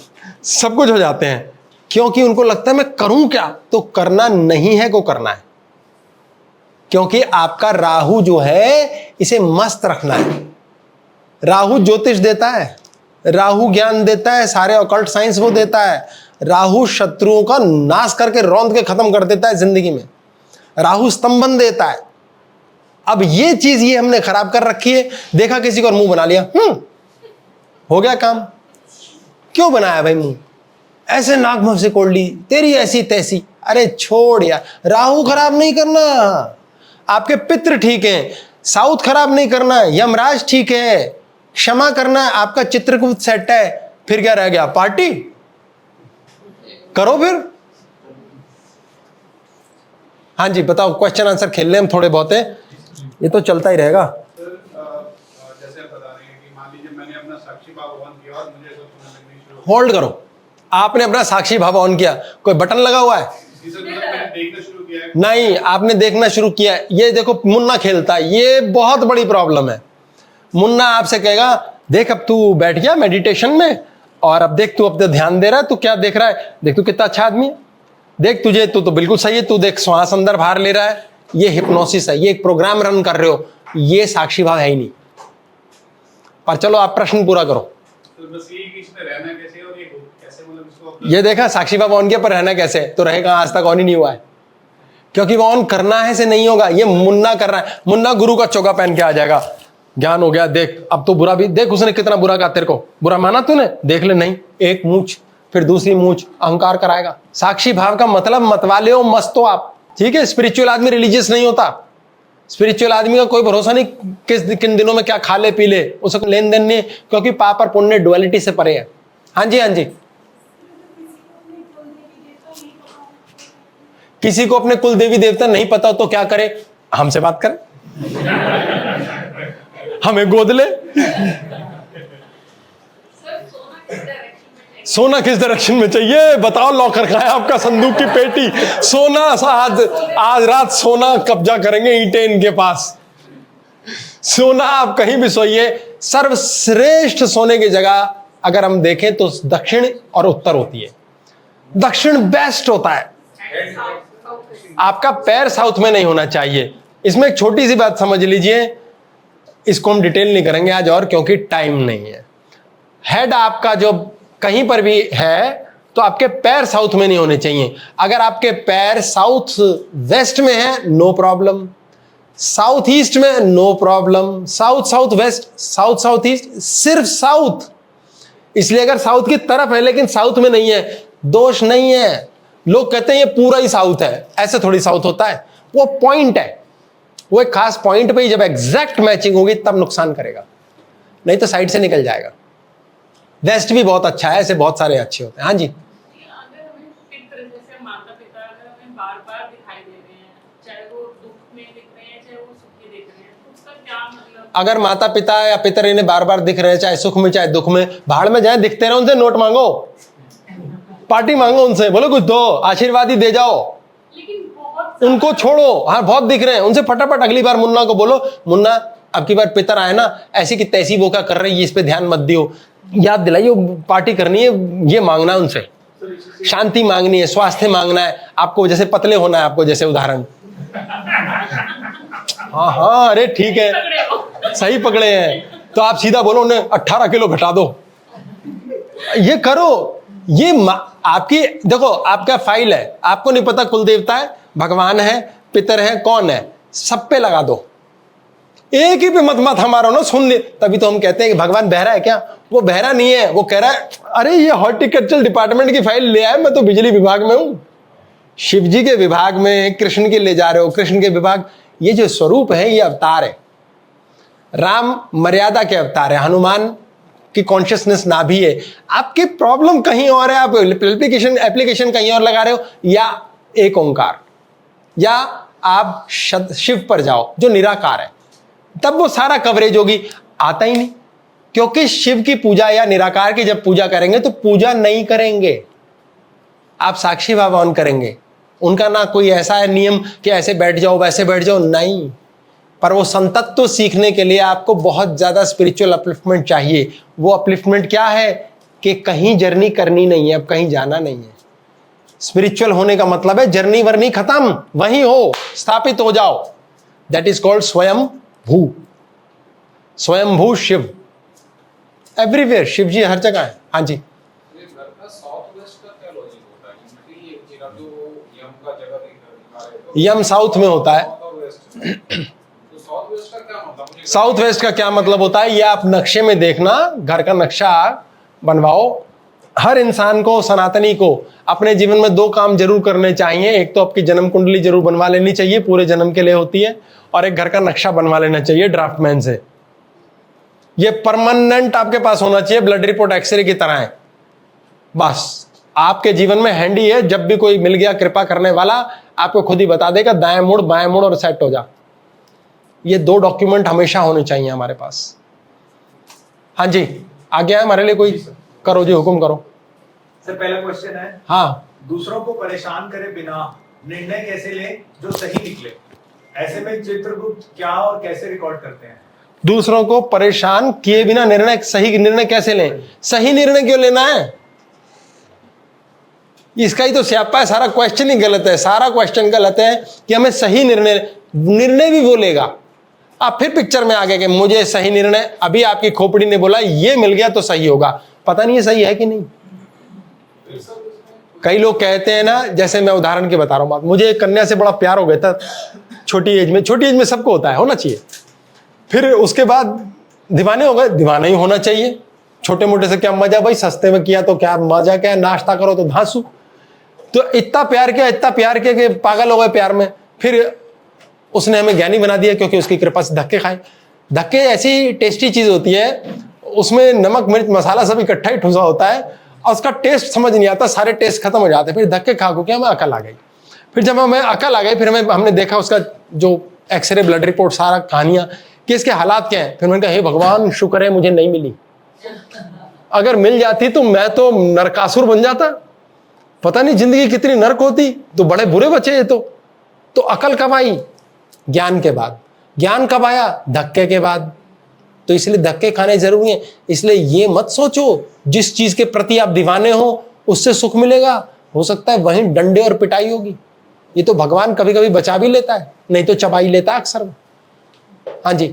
सब कुछ हो जाते हैं, क्योंकि उनको लगता है मैं करूं क्या। तो करना नहीं है को करना है, क्योंकि आपका राहु जो है इसे मस्त रखना है। राहु ज्योतिष देता है, राहु ज्ञान देता है, सारे ऑकल्ट साइंस वो देता है। राहु शत्रुओं का नाश करके रौंद के खत्म कर देता है जिंदगी में। राहु स्तंभन देता है। अब ये चीज ये हमने खराब कर रखी है। देखा किसी को और मुंह बना लिया, हो गया काम। क्यों बनाया भाई मुंह, ऐसे नाक मुंह से कोड़ ली, तेरी ऐसी तैसी। अरे छोड़ यार, राहु खराब नहीं करना, आपके पितृ ठीक हैं, साउथ खराब नहीं करना, यमराज ठीक है, क्षमा करना है, आपका चित्रकूट सेट है, फिर क्या रह गया, पार्टी करो फिर। हाँ जी बताओ, क्वेश्चन आंसर खेल ले हम थोड़े बहुत है, ये तो चलता ही रहेगा। जैसे आप बता रहे हैं कि मान लीजिए मैंने अपना साक्षी भाव ऑन किया और मुझे सब सुनने लगनी शुरू होल्ड करो, आपने अपना साक्षी भाव ऑन किया, कोई बटन लगा हुआ है? मैंने देखना शुरू किया है। नहीं, आपने देखना शुरू किया है। ये देखो मुन्ना खेलता है, ये बहुत बड़ी प्रॉब्लम है। मुन्ना आपसे कहेगा देख अब तू बैठ गया मेडिटेशन में, और अब देख तू अब ध्यान दे रहा है, तू क्या देख रहा है, देख तू कितना अच्छा आदमी है, देख तुझे, तू तो बिल्कुल सही है, तू देख श्वास अंदर बाहर ले रहा है, ये हिप्नोसिस है, ये एक प्रोग्राम रन कर रहे हो, ये साक्षी भाव है ही नहीं। पर चलो आप प्रश्न पूरा करो। तो बस यही कि इसमें रहना कैसे और ये कैसे, मतलब इसको ये देखा साक्षी भाव ऑन किया पर रहना कैसे, तो रहेगा आज तक ऑन ही नहीं हुआ है, क्योंकि वो ऑन करना है से नहीं होगा। ये मुन्ना कर रहा है, मुन्ना गुरु का चौका पहन के आ जाएगा, ज्ञान हो गया, देख अब तो बुरा भी देख, उसने कितना बुरा कहा तेरे को, बुरा माना तूने, देख ले, नहीं, एक मूंछ फिर दूसरी मूंछ, अहंकार कराएगा। साक्षी भाव का मतलब मतवाले हो, मस्त हो आप, ठीक है। स्पिरिचुअल आदमी रिलीजियस नहीं होता, स्पिरिचुअल आदमी का कोई भरोसा नहीं किन दिनों में क्या खा ले पी ले, उसको लेन देन नहीं, क्योंकि पाप और पुण्य डुअलिटी से परे है। हाँ जी, हाँ जी। किसी को अपने कुल देवी देवता नहीं पता तो क्या करे, हमसे बात करे, हमें गोद ले। सोना किस डायरेक्शन में चाहिए बताओ, लॉकर कहाँ है आपका, संदूक की पेटी, सोना। आज रात सोना कब्जा करेंगे ईंटें इनके पास। सोना आप कहीं भी सोइए, सर्वश्रेष्ठ सोने की जगह अगर हम देखें तो दक्षिण और उत्तर होती है। दक्षिण बेस्ट होता है, आपका पैर साउथ में नहीं होना चाहिए। इसमें एक छोटी सी बात समझ लीजिए, इसको हम डिटेल नहीं करेंगे आज और, क्योंकि टाइम नहीं है। हेड आपका जो कहीं पर भी है तो आपके पैर साउथ में नहीं होने चाहिए। अगर आपके पैर साउथ वेस्ट में है नो प्रॉब्लम, साउथ ईस्ट में no problem, south south west, south south east, सिर्फ साउथ। इसलिए अगर साउथ की तरफ है लेकिन साउथ में नहीं है, दोष नहीं है। लोग कहते हैं ये पूरा ही साउथ है, ऐसे थोड़ी साउथ होता है, वो पॉइंट है, वो एक खास पॉइंट पे ही जब एग्जैक्ट मैचिंग होगी तब नुकसान करेगा, नहीं तो साइड से निकल जाएगा। वेस्ट भी बहुत अच्छा है, ऐसे बहुत सारे अच्छे होते हैं। हाँ जी, अगर हमें पितृ जैसे माता पिता अगर हमें बार-बार दिखाई दे रहे हैं, चाहे वो दुख में दिख रहे हैं चाहे वो सुख में दिख रहे हैं, तो उसका क्या मतलब? अगर माता पिता या पितर इन्हें बार बार दिख रहे हैं, चाहे सुख में चाहे दुख में, भाड़ में जाए, दिखते रहे, उनसे नोट मांगो, पार्टी मांगो, उनसे बोलो कुछ दो, आशीर्वाद ही दे जाओ। लेकिन बहुत उनको छोड़ो, हाँ बहुत दिख रहे हैं, उनसे फटाफट अगली बार मुन्ना को बोलो, मुन्ना अब की बार पितर आए ना, ऐसी की तैसी वो क्या कर रही है, इस पे ध्यान मत दियो, याद दिलाइए, पार्टी करनी है, ये मांगना है उनसे, शांति मांगनी है, स्वास्थ्य मांगना है, आपको जैसे पतले होना है, आपको जैसे उदाहरण। हाँ हाँ, अरे ठीक है, सही पकड़े हैं। तो आप सीधा बोलो उन्हें 18 किलो घटा दो। ये करो, ये आपकी देखो, आपका फाइल है, आपको नहीं पता कुल देवता है, भगवान है, पितर है, कौन है, सब पे लगा दो, एक ही पे मत हमारा ना सुन ले। तभी तो हम कहते हैं कि भगवान बहरा है क्या? वो बहरा नहीं है, वो कह रहा है अरे ये हॉर्टिकल्चर डिपार्टमेंट की फाइल ले आए, मैं तो बिजली विभाग में हूं। शिव जी के विभाग में कृष्ण के ले जा रहे हो, कृष्ण के विभाग। ये जो स्वरूप है ये अवतार है, राम मर्यादा के अवतार है, हनुमान की कॉन्शियसनेस ना भी है। आपकी प्रॉब्लम कहीं और है, आप एप्लीकेशन कहीं और लगा रहे हो, या एक ओंकार, या आप शिव पर जाओ जो निराकार है, तब वो सारा कवरेज होगी। आता ही नहीं, क्योंकि शिव की पूजा या निराकार की जब पूजा करेंगे तो पूजा नहीं करेंगे, आप साक्षी भाव ऑन करेंगे। उनका ना कोई ऐसा है नियम कि ऐसे बैठ जाओ वैसे बैठ जाओ, नहीं। पर वो संतत्व सीखने के लिए आपको बहुत ज्यादा स्पिरिचुअल अपलिफ्टमेंट चाहिए। वो अपलिफ्टमेंट क्या है कि कहीं जर्नी करनी नहीं है, अब कहीं जाना नहीं है। स्पिरिचुअल होने का मतलब है जर्नी वर्नी खत्म, वहीं हो, स्थापित हो जाओ। दैट इज कॉल्ड स्वयं भू, स्वयंभू शिव। एवरीवेयर शिव जी हर जगह है। हाँ जी, ये घर का साउथ वेस्ट का क्या लॉजिक होता है? क्योंकि ये मेरा जो यम का जगह दिखा रहे हो, यम साउथ में होता है। तो साउथ वेस्ट का क्या मतलब? मुझे साउथ वेस्ट का क्या मतलब होता है, ये आप नक्शे में देखना, घर का नक्शा बनवाओ। हर इंसान को, सनातनी को अपने जीवन में 2 काम जरूर करने चाहिए। एक तो आपकी जन्म कुंडली जरूर बनवा लेनी चाहिए, पूरे जन्म के लिए होती है, और एक घर का नक्शा बनवा लेना चाहिए ड्राफ्टमैन से। ये परमानेंट आपके पास होना चाहिए, ब्लड रिपोर्ट एक्सरे की तरह है। बस आपके जीवन में हैंडी है, जब भी कोई मिल गया कृपा करने वाला, आपको खुद ही बता देगा दाएं मुड़ बाएं मुड़ और सेट हो जा। ये 2 डॉक्यूमेंट हमेशा होने चाहिए हमारे पास। हाँ जी, आ गया है हमारे लिए कोई? करो जी, हुक्म करो। सर पहला क्वेश्चन है, हाँ, दूसरों को परेशान करे बिना निर्णय कैसे ले जो सही निकले? ऐसे में चित्रगुप्त क्या और कैसे रिकॉर्ड करते हैं? दूसरों को परेशान किए बिना सही निर्णय कैसे लें? सही निर्णय क्यों लेना है? इसका ही तो स्यापा है, सारा क्वेश्चन ही गलत है। सारा क्वेश्चन गलत है कि हमें सही निर्णय भी बोलेगा। आप फिर पिक्चर में आ गए कि मुझे सही निर्णय, अभी आपकी खोपड़ी ने बोला ये मिल गया तो सही होगा, पता नहीं ये सही है कि नहीं। कई लोग कहते हैं ना, जैसे मैं उदाहरण के बता रहा हूं बात, मुझे एक कन्या से बड़ा प्यार हो गया था छोटी एज में सबको होता है, होना चाहिए। फिर उसके बाद दीवाने हो गए, दीवाना ही होना चाहिए। छोटे मोटे से क्या मजा भाई, सस्ते में किया तो क्या मजा, क्या नाश्ता करो तो धांसू। तो इतना प्यार किया कि पागल हो गए प्यार में। फिर उसने हमें ज्ञानी बना दिया, क्योंकि उसकी कृपा से धक्के खाए। धक्के ऐसी टेस्टी चीज होती है, उसमें नमक मिर्च मसाला सब इकट्ठा ही ठुसा होता है, और उसका टेस्ट समझ नहीं आता, सारे टेस्ट खत्म हो जाते हैं। फिर धक्के खा के हमें अकल आ गई। फिर जब हमें अकल आ गई, फिर हमने देखा उसका जो एक्सरे, ब्लड रिपोर्ट, सारा कहानियां कि इसके हालात क्या हैं। फिर मैंने कहा हे भगवान, शुक्र है मुझे नहीं मिली, अगर मिल जाती तो मैं तो नरकासुर बन जाता, पता नहीं जिंदगी कितनी नरक होती। तो बड़े बुरे बचे ये तो अकल कब आई? ज्ञान के बाद। ज्ञान कब आया? धक्के के बाद। तो इसलिए धक्के खाने जरूरी है। इसलिए ये मत सोचो जिस चीज के प्रति आप दीवाने हो उससे सुख मिलेगा, हो सकता है वहीं डंडे और पिटाई होगी। ये तो भगवान कभी कभी बचा भी लेता है, नहीं तो चबा ही लेता है अक्सर। हाँ जी,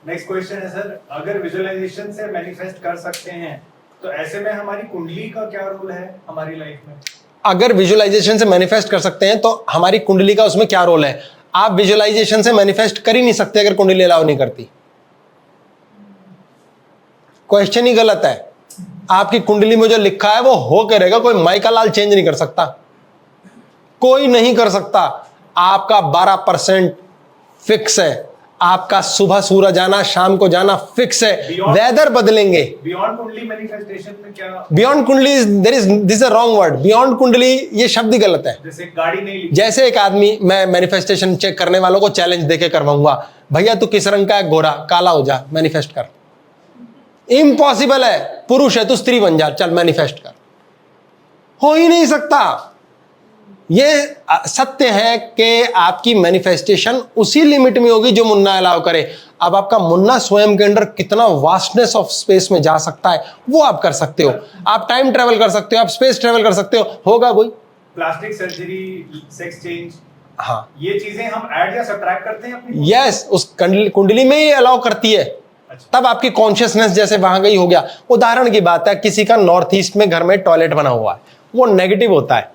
नेक्स्ट क्वेश्चन है सर, अगर विजुअलाइजेशन से मैनिफेस्ट कर सकते हैं तो ऐसे में हमारी कुंडली का क्या रोल है हमारी लाइफ में? अगर विजुअलाइजेशन से मैनिफेस्ट कर सकते हैं तो हमारी कुंडली का उसमें क्या रोल है? आप विजुअलाइजेशन से मैनिफेस्ट कर ही नहीं सकते अगर कुंडली अलाउ नहीं करती। क्वेश्चन ही गलत है। आपकी कुंडली में जो लिखा है वो हो करेगा, कोई माइका लाल चेंज नहीं कर सकता, कोई नहीं कर सकता। आपका 12% फिक्स है, आपका सुबह सूरज आना शाम को जाना फिक्स है, वेदर बदलेंगे। बियॉन्ड कुंडली मैनिफेस्टेशन में क्या? बियॉन्ड कुंडली this a wrong word. Beyond कुंडली ये शब्द ही गलत है। जैसे गाड़ी नहीं ली, जैसे एक आदमी, मैं मैनिफेस्टेशन चेक करने वालों को चैलेंज देके करवाऊंगा, भैया तू किस रंग का है? गोरा, काला हो जा, मैनिफेस्ट कर। इम्पॉसिबल है। पुरुष है तो स्त्री बन जा, चल मैनिफेस्ट कर। हो ही नहीं सकता। ये सत्य है कि आपकी मैनिफेस्टेशन उसी लिमिट में होगी जो मुन्ना अलाउ करे। अब आपका मुन्ना स्वयं के अंदर कितना वास्टनेस ऑफ स्पेस में जा सकता है वो आप कर सकते हो। आप टाइम ट्रेवल कर सकते हो, आप स्पेस ट्रेवल कर सकते हो, होगा कोई? प्लास्टिक सर्जरी, सेक्स चेंज, हाँ, ये चीजें हम ऐड या सब्ट्रैक्ट करते हैं अपनी? यस, उस कुंडली में ही अलाउ करती है। तब आपकी कॉन्शियसनेस जैसे वहां गई हो गया। उदाहरण की बात है, किसी का नॉर्थ ईस्ट में घर में टॉयलेट बना हुआ है, वो नेगेटिव होता है,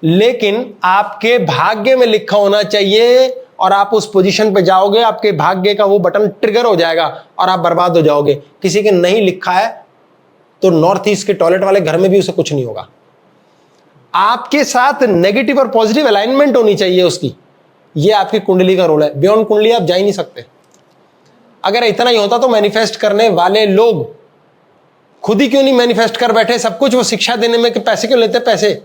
लेकिन आपके भाग्य में लिखा होना चाहिए और आप उस पोजीशन पे जाओगे, आपके भाग्य का वो बटन ट्रिगर हो जाएगा और आप बर्बाद हो जाओगे। किसी के नहीं लिखा है तो नॉर्थ ईस्ट के टॉयलेट वाले घर में भी उसे कुछ नहीं होगा। आपके साथ नेगेटिव और पॉजिटिव अलाइनमेंट होनी चाहिए उसकी। ये आपकी कुंडली का रोल है। बियॉन्ड कुंडली आप जा ही नहीं सकते। अगर इतना ही होता तो मैनिफेस्ट करने वाले लोग खुद ही क्यों नहीं मैनिफेस्ट कर बैठे? सब कुछ वो शिक्षा देने में कि पैसे क्यों लेते? पैसे,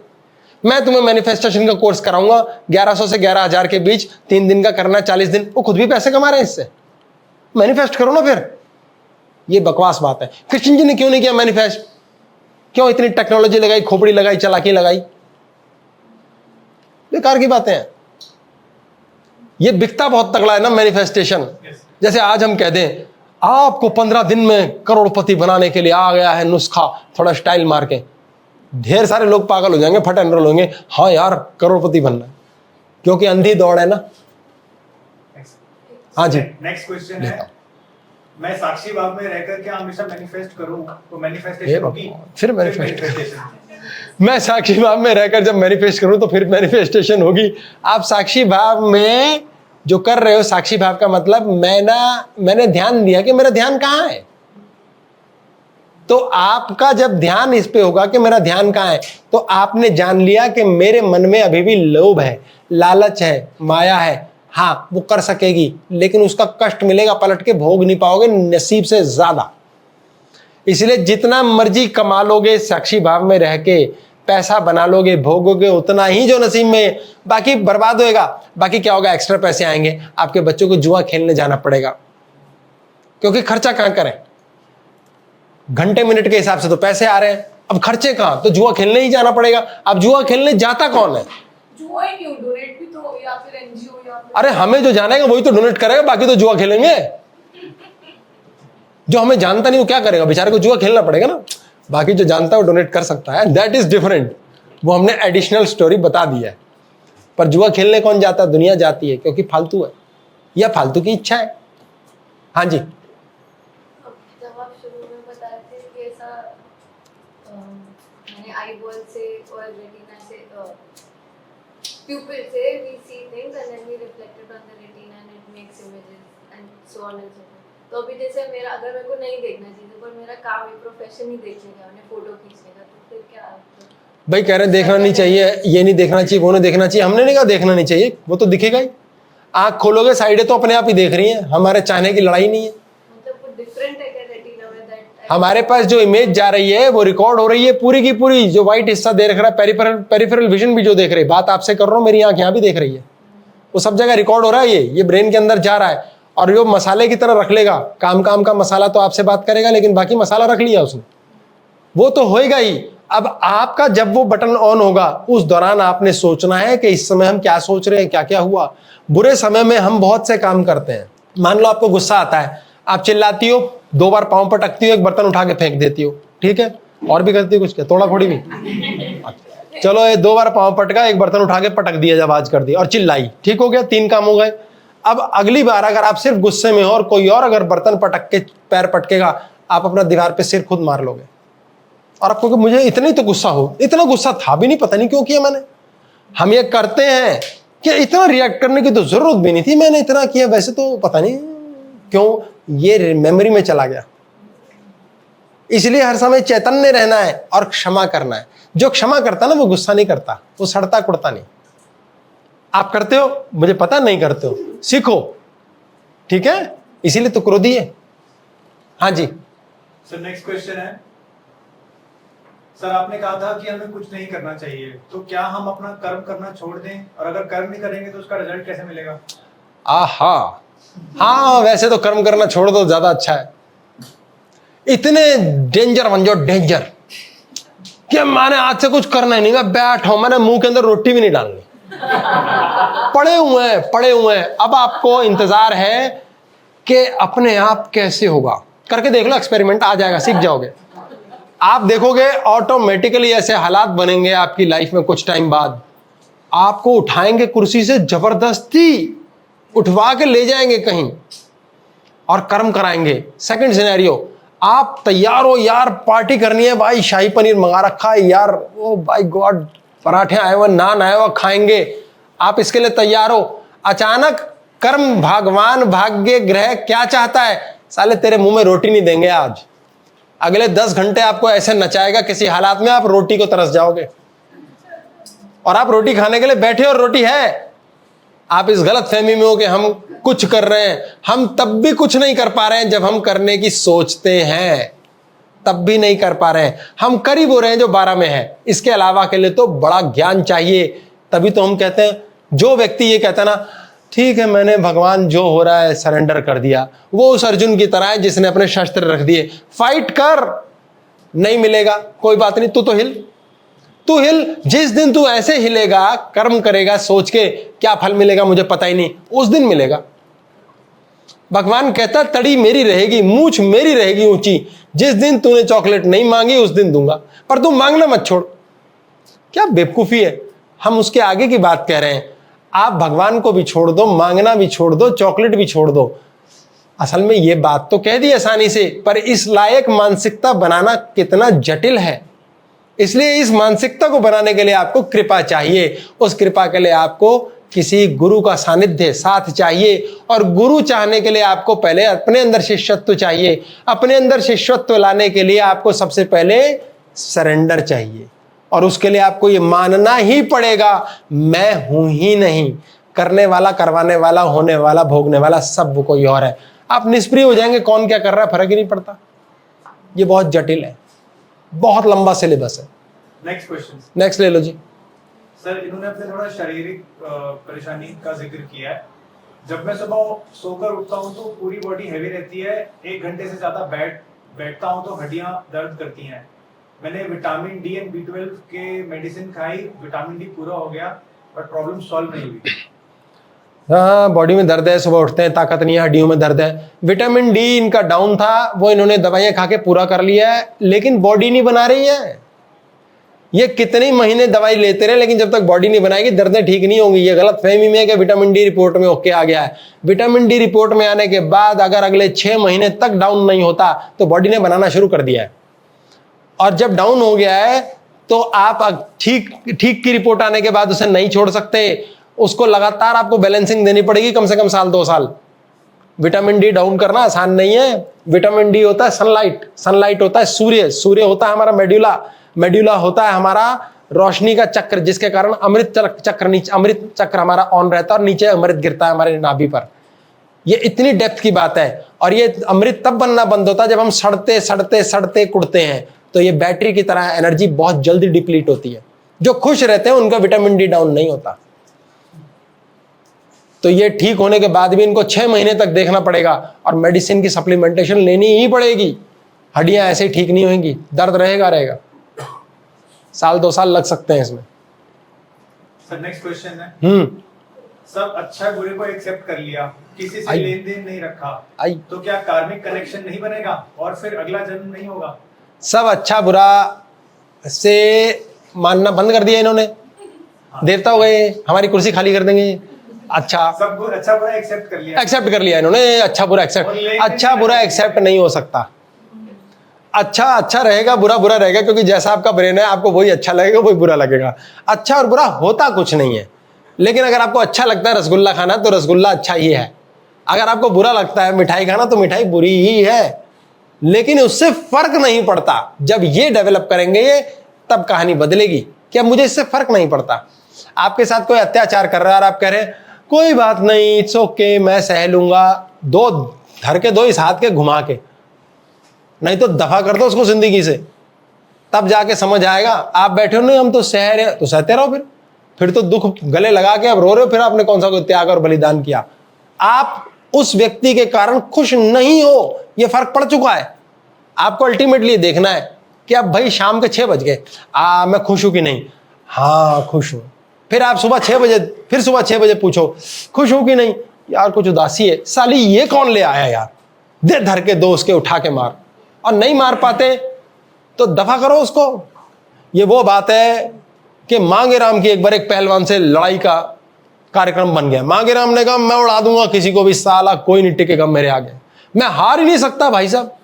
मैं तुम्हें मैनिफेस्टेशन का कोर्स कराऊंगा 1100 से 11,000 के बीच, 3 दिन का करना, 40 दिन। वो खुद भी पैसे कमा रहे हैं इससे। मैनिफेस्ट करो ना फिर। ये बकवास बात है। कृष्ण जी ने क्यों नहीं किया मैनिफेस्ट? क्यों इतनी टेक्नोलॉजी लगाई, खोपड़ी लगाई, चालाकी लगाई? बेकार की बातें हैं। ये बिकता बहुत तगड़ा है ना मैनिफेस्टेशन। जैसे आज हम कह दें आपको 15 दिन में करोड़पति बनाने के लिए आ गया है नुस्खा, थोड़ा स्टाइल मार के, ढेर सारे लोग पागल हो जाएंगे, फट एनरोल होंगे। हाँ यार करोड़पति बनना है, क्योंकि अंधी दौड़ है ना। हाँ जी, नेक्स्ट क्वेश्चन है, मैं साक्षी भाव में रहकर क्या हमेशा मैनिफेस्ट करूं तो मैनिफेस्टेशन होगी? फिर मैनिफेस्टेशन। मैं साक्षी भाव में रहकर जब मैनिफेस्ट करूं तो फिर मैनिफेस्टेशन होगी। आप साक्षी भाव में जो कर रहे हो, साक्षी भाव का मतलब मैंने ध्यान दिया कि मेरा ध्यान कहाँ है। तो आपका जब ध्यान इस पे होगा कि मेरा ध्यान कहाँ है, तो आपने जान लिया कि मेरे मन में अभी भी लोभ है, लालच है, माया है। हाँ वो कर सकेगी, लेकिन उसका कष्ट मिलेगा, पलट के भोग नहीं पाओगे नसीब से ज्यादा। इसलिए जितना मर्जी कमा लोगे साक्षी भाव में रह के, पैसा बना लोगे, भोगोगे उतना ही जो नसीब में, बाकी बर्बाद होएगा। बाकी क्या होगा? एक्स्ट्रा पैसे आएंगे, आपके बच्चों को जुआ खेलने जाना पड़ेगा, क्योंकि खर्चा कहां करें? घंटे मिनट के हिसाब से तो पैसे आ रहे हैं, अब खर्चे कहां? तो जुआ खेलने ही जाना पड़ेगा। अब जुआ खेलने जाता कौन है? जुआ ही क्यों, डोनेट भी तो, या फिर एनजीओ या फिर... अरे हमें जो जानेगा वही तो डोनेट करेगा, बाकी तो जुआ खेलेंगे। जो हमें जानता नहीं वो क्या करेगा? बेचारे को जुआ खेलना पड़ेगा ना। बाकी जो जानता है वो डोनेट कर सकता है, दैट इज डिफरेंट। वो हमने एडिशनल स्टोरी बता दी है। पर जुआ खेलने कौन जाता है? दुनिया जाती है, क्योंकि फालतू है या फालतू की इच्छा है। हाँ जी, जब आप शुरू में बताए थे कि ऐसा मैंने आई बॉल से और रेटिना से pupil से we see things and then we reflect it on the retina and it makes images and so on and so forth. तो अभी जैसे मेरा, अगर मेरे को नहीं देखना चाहिए पर मेरा काम है, प्रोफेशन ही देखने का, उन्हें फोटो खींचने का, तो फिर क्या? भाई कह रहे हैं देखना नहीं चाहिए, ये नहीं देखना चाहिए, वो नहीं देखना चाहिए। हमने नहीं कहा देखना नहीं चाहिए, वो तो दिखेगा ही। आँख खोलोगे साइडें तो अपने आप ही देख रही हैं, हमारे चाहने की लड़ाई नहीं है। मतलब कुछ डिफरेंट है क्या रेटिना में? दैट हमारे पास जो इमेज जा रही है वो रिकॉर्ड हो रही है पूरी की पूरी। जो व्हाइट हिस्सा देख रहा है, पेरिफेरल विजन भी जो देख रही है, बात आपसे कर रहा हूँ, मेरी आँख यहाँ भी देख रही है, वो सब जगह रिकॉर्ड हो रहा है। ये ब्रेन के अंदर जा रहा है और जो मसाले की तरह रख लेगा, काम का मसाला तो आपसे बात करेगा, लेकिन बाकी मसाला रख लिया उसने, वो तो होएगा ही। अब आपका जब वो बटन ऑन होगा, उस दौरान आपने सोचना है कि इस समय हम क्या सोच रहे हैं, क्या क्या हुआ। बुरे समय में हम बहुत से काम करते हैं। मान लो आपको गुस्सा आता है, आप चिल्लाती हो, 2 बार पांव पटकती हो, एक बर्तन उठा के फेंक देती हो, ठीक है, और भी करती हो कुछ, क्या तोड़ा फोड़ी भी? चलो ये 2 बार पांव पटका, एक बर्तन उठा के पटक दिया, जब आवाज कर दी और चिल्लाई, ठीक हो गया, 3 काम हो गए। अब अगली बार अगर आप सिर्फ गुस्से में हो और कोई और अगर बर्तन पटक के पैर पटकेगा, आप अपना दीवार पे सिर खुद मार लोगे और आपको मुझे इतना ही तो गुस्सा हो, इतना गुस्सा था भी नहीं, पता नहीं क्यों किया मैंने। हम ये करते हैं कि इतना रिएक्ट करने की तो जरूरत भी नहीं थी, मैंने इतना किया, वैसे तो पता नहीं क्यों, ये मेमोरी में चला गया। इसलिए हर समय चैतन्य रहना है और क्षमा करना है। जो क्षमा करता ना वो गुस्सा नहीं करता, वो सड़ता कुड़ता नहीं। आप करते हो, मुझे पता नहीं करते हो, सीखो, ठीक है, इसीलिए तो क्रोधी है। हाँ जी सर, नेक्स्ट क्वेश्चन है, सर आपने कहा था कि हमें कुछ नहीं करना चाहिए, तो क्या हम अपना कर्म करना छोड़ दें, और अगर कर्म नहीं करेंगे तो उसका रिजल्ट कैसे मिलेगा? आहा, हाँ वैसे तो कर्म करना छोड़ दो, ज्यादा अच्छा है। इतने डेंजर बन जाओ, डेंजर कि मैंने आज से कुछ करना ही नहीं, मैं बैठा हूं, मैंने मुंह के अंदर रोटी भी नहीं डालनी, पड़े हुए हैं। अब आपको इंतजार है कि अपने आप कैसे होगा, करके देख लो, एक्सपेरिमेंट आ जाएगा, सीख जाओगे। आप देखोगे ऑटोमेटिकली ऐसे हालात बनेंगे आपकी लाइफ में, कुछ टाइम बाद आपको उठाएंगे कुर्सी से, जबरदस्ती उठवा के ले जाएंगे कहीं, और कर्म कराएंगे। सेकंड सिनेरियो, आप तैयार हो यार, पार्टी करनी है भाई, शाही पनीर मंगा रखा है यार, ओ भाई गॉड, पराठे आए हुए, नान आए हुए, खाएंगे, आप इसके लिए तैयार हो। अचानक कर्म भगवान भाग्य ग्रह क्या चाहता है, साले तेरे मुंह में रोटी नहीं देंगे आज, अगले 10 घंटे आपको ऐसे नचाएगा किसी हालात में, आप रोटी को तरस जाओगे। और आप रोटी खाने के लिए बैठे और रोटी है, आप इस गलत फहमी में हो कि हम कुछ कर रहे हैं। हम तब भी कुछ नहीं कर पा रहे हैं जब हम करने की सोचते हैं, तब भी नहीं कर पा रहे हैं। हम करीब हो रहे हैं जो 12 में है, इसके अलावा के लिए तो बड़ा ज्ञान चाहिए। तभी तो हम कहते हैं, जो व्यक्ति ये कहता है ना, ठीक है मैंने भगवान जो हो रहा है सरेंडर कर दिया, वो उस अर्जुन की तरह है जिसने अपने शस्त्र रख दिए। फाइट कर, नहीं मिलेगा कोई बात नहीं, तू तो हिल, तू हिल। जिस दिन तू ऐसे हिलेगा, कर्म करेगा सोच के क्या फल मिलेगा मुझे पता ही नहीं, उस दिन मिलेगा। भगवान कहता तड़ी मेरी रहेगी, मूछ मेरी रहेगी ऊंची, जिस दिन तूने चॉकलेट नहीं मांगी उस दिन दूंगा, पर तू मांगना मत छोड़। क्या बेवकूफी है, हम उसके आगे की बात कह रहे हैं। आप भगवान को भी छोड़ दो, मांगना भी छोड़ दो, चॉकलेट भी छोड़ दो। असल में ये बात तो कह दी आसानी से, पर इस लायक मानसिकता बनाना कितना जटिल है। इसलिए इस मानसिकता को बनाने के लिए आपको कृपा चाहिए। उस कृपा के लिए आपको किसी गुरु का सानिध्य साथ चाहिए, और गुरु चाहने के लिए आपको पहले अपने अंदर शिष्यत्व चाहिए। अपने अंदर शिष्यत्व लाने के लिए आपको सबसे पहले सरेंडर चाहिए, और उसके लिए आपको ये मानना ही पड़ेगा, मैं हूं ही नहीं, करने वाला, करवाने वाला, होने वाला, भोगने वाला सब कोई और है। आप निष्प्रिय हो जाएंगे, कौन क्या कर रहा है फर्क ही नहीं पड़ता। ये बहुत जटिल है, बहुत लंबा सिलेबस है। नेक्स्ट क्वेश्चन, नेक्स्ट ले लो जी। सर इन्होंने अपने थोड़ा शारीरिक परेशानी का जिक्र किया है। जब मैं सुबह सोकर उठता हूँ तो पूरी बॉडी हैवी रहती है, 1 घंटे से ज्यादा बैठता हूँ तो हड्डियां दर्द करती हैं। मैंने विटामिन डी एंड B12 के मेडिसिन खाई, विटामिन डी पूरा हो गया, बट प्रॉब्लम सॉल्व नहीं हुई। हाँ, बॉडी में दर्द है, सुबह उठते हैं ताकत नहीं है, हड्डियों में दर्द है। विटामिन डी इनका डाउन था, वो इन्होंने दवाइयां खा के पूरा कर लिया है, लेकिन बॉडी नहीं बना रही है। ये कितने महीने दवाई लेते रहे, लेकिन जब तक बॉडी नहीं बनाएगी दर्दें ठीक नहीं होंगी। ये गलत फहमी में है कि विटामिन डी रिपोर्ट में ओके आ गया है। विटामिन डी रिपोर्ट में आने के बाद अगर अगले 6 महीने तक डाउन नहीं होता तो बॉडी ने बनाना शुरू कर दिया है, और जब डाउन हो गया है तो आप ठीक की रिपोर्ट आने के बाद उसे नहीं छोड़ सकते। उसको लगातार आपको बैलेंसिंग देनी पड़ेगी, कम से कम 1-2 साल। विटामिन डी डाउन करना आसान नहीं है। विटामिन डी होता है सनलाइट, सनलाइट होता है सूर्य, सूर्य होता है हमारा मेड्यूला, मेड्यूला होता है हमारा रोशनी का चक्र, जिसके कारण अमृत चक्र नीचे, अमृत चक्र हमारा ऑन रहता है और नीचे अमृत गिरता है हमारे नाभि पर। ये इतनी डेप्थ की बात है, और ये अमृत तब बनना बंद होता है जब हम सड़ते सड़ते सड़ते कुड़ते हैं। तो ये बैटरी की तरह एनर्जी बहुत जल्दी डिप्लीट होती है। जो खुश रहते हैं उनका विटामिन डी डाउन नहीं होता। तो ये ठीक होने के बाद भी इनको 6 महीने तक देखना पड़ेगा, और मेडिसिन की सप्लीमेंटेशन लेनी ही पड़ेगी। हड्डियां ऐसे ही ठीक नहीं होंगी, दर्द रहेगा। 1-2 साल लग सकते हैं इसमें। सर नेक्स्ट क्वेश्चन है, सब अच्छा बुरे को एक्सेप्ट कर लिया, किसी से लेन देन नहीं रखा, तो क्या कार्मिक कनेक्शन नहीं बनेगा और फिर अगला जन्म नहीं होगा? सब अच्छा बुरा से मानना बंद कर दिया इन्होंने। देवता हो गए, हमारी कुर्सी खाली कर देंगे। अच्छा, सब अच्छा बुरा एक्सेप्ट कर लिया इन्होंने। अच्छा बुरा एक्सेप्ट नहीं हो सकता। अच्छा रहेगा, बुरा रहेगा, क्योंकि जैसा आपका ब्रेन है आपको वही अच्छा लगेगा, वही बुरा लगेगा। अच्छा और बुरा होता कुछ नहीं है। लेकिन अगर आपको अच्छा लगता है रसगुल्ला खाना तो रसगुल्ला अच्छा ही है, अगर आपको बुरा लगता है मिठाई खाना तो मिठाई बुरी ही है। लेकिन उससे फर्क नहीं पड़ता। जब ये डेवलप करेंगे ये, तब कहानी बदलेगी कि अब मुझे इससे फर्क नहीं पड़ता। आपके साथ कोई अत्याचार कर रहा है और आप कह रहे हैं कोई बात नहीं, इट्स ओके, मैं सह लूंगा, 2 धर के 2 इस हाथ के घुमा के, नहीं तो दफा कर दो उसको जिंदगी से, तब जाके समझ आएगा। आप बैठे हो नहीं हम तो सह रहे, तो सहते रहो, फिर तो दुख गले लगा के अब रो रहे हो, फिर आपने कौन सा कोई त्याग और बलिदान किया। आप उस व्यक्ति के कारण खुश नहीं हो, ये फर्क पड़ चुका है। आपको अल्टीमेटली देखना है कि अब भाई शाम के 6 बज गए, मैं खुश हूं कि नहीं? हाँ खुश हूं। फिर आप सुबह 6 बजे पूछो खुश हूं कि नहीं? यार कुछ उदासी है। साली ये कौन ले आया यार, दे धर के 2 उसके उठा के मार, और नहीं मार पाते तो दफा करो उसको। ये वो बात है कि मांगे राम की एक बार एक पहलवान से लड़ाई का कार्यक्रम बन गया। मांगे राम ने कहा मैं उड़ा दूंगा किसी को भी, साला कोई नहीं टिकेगा मेरे आगे। मैं हार ही नहीं सकता भाई साहब।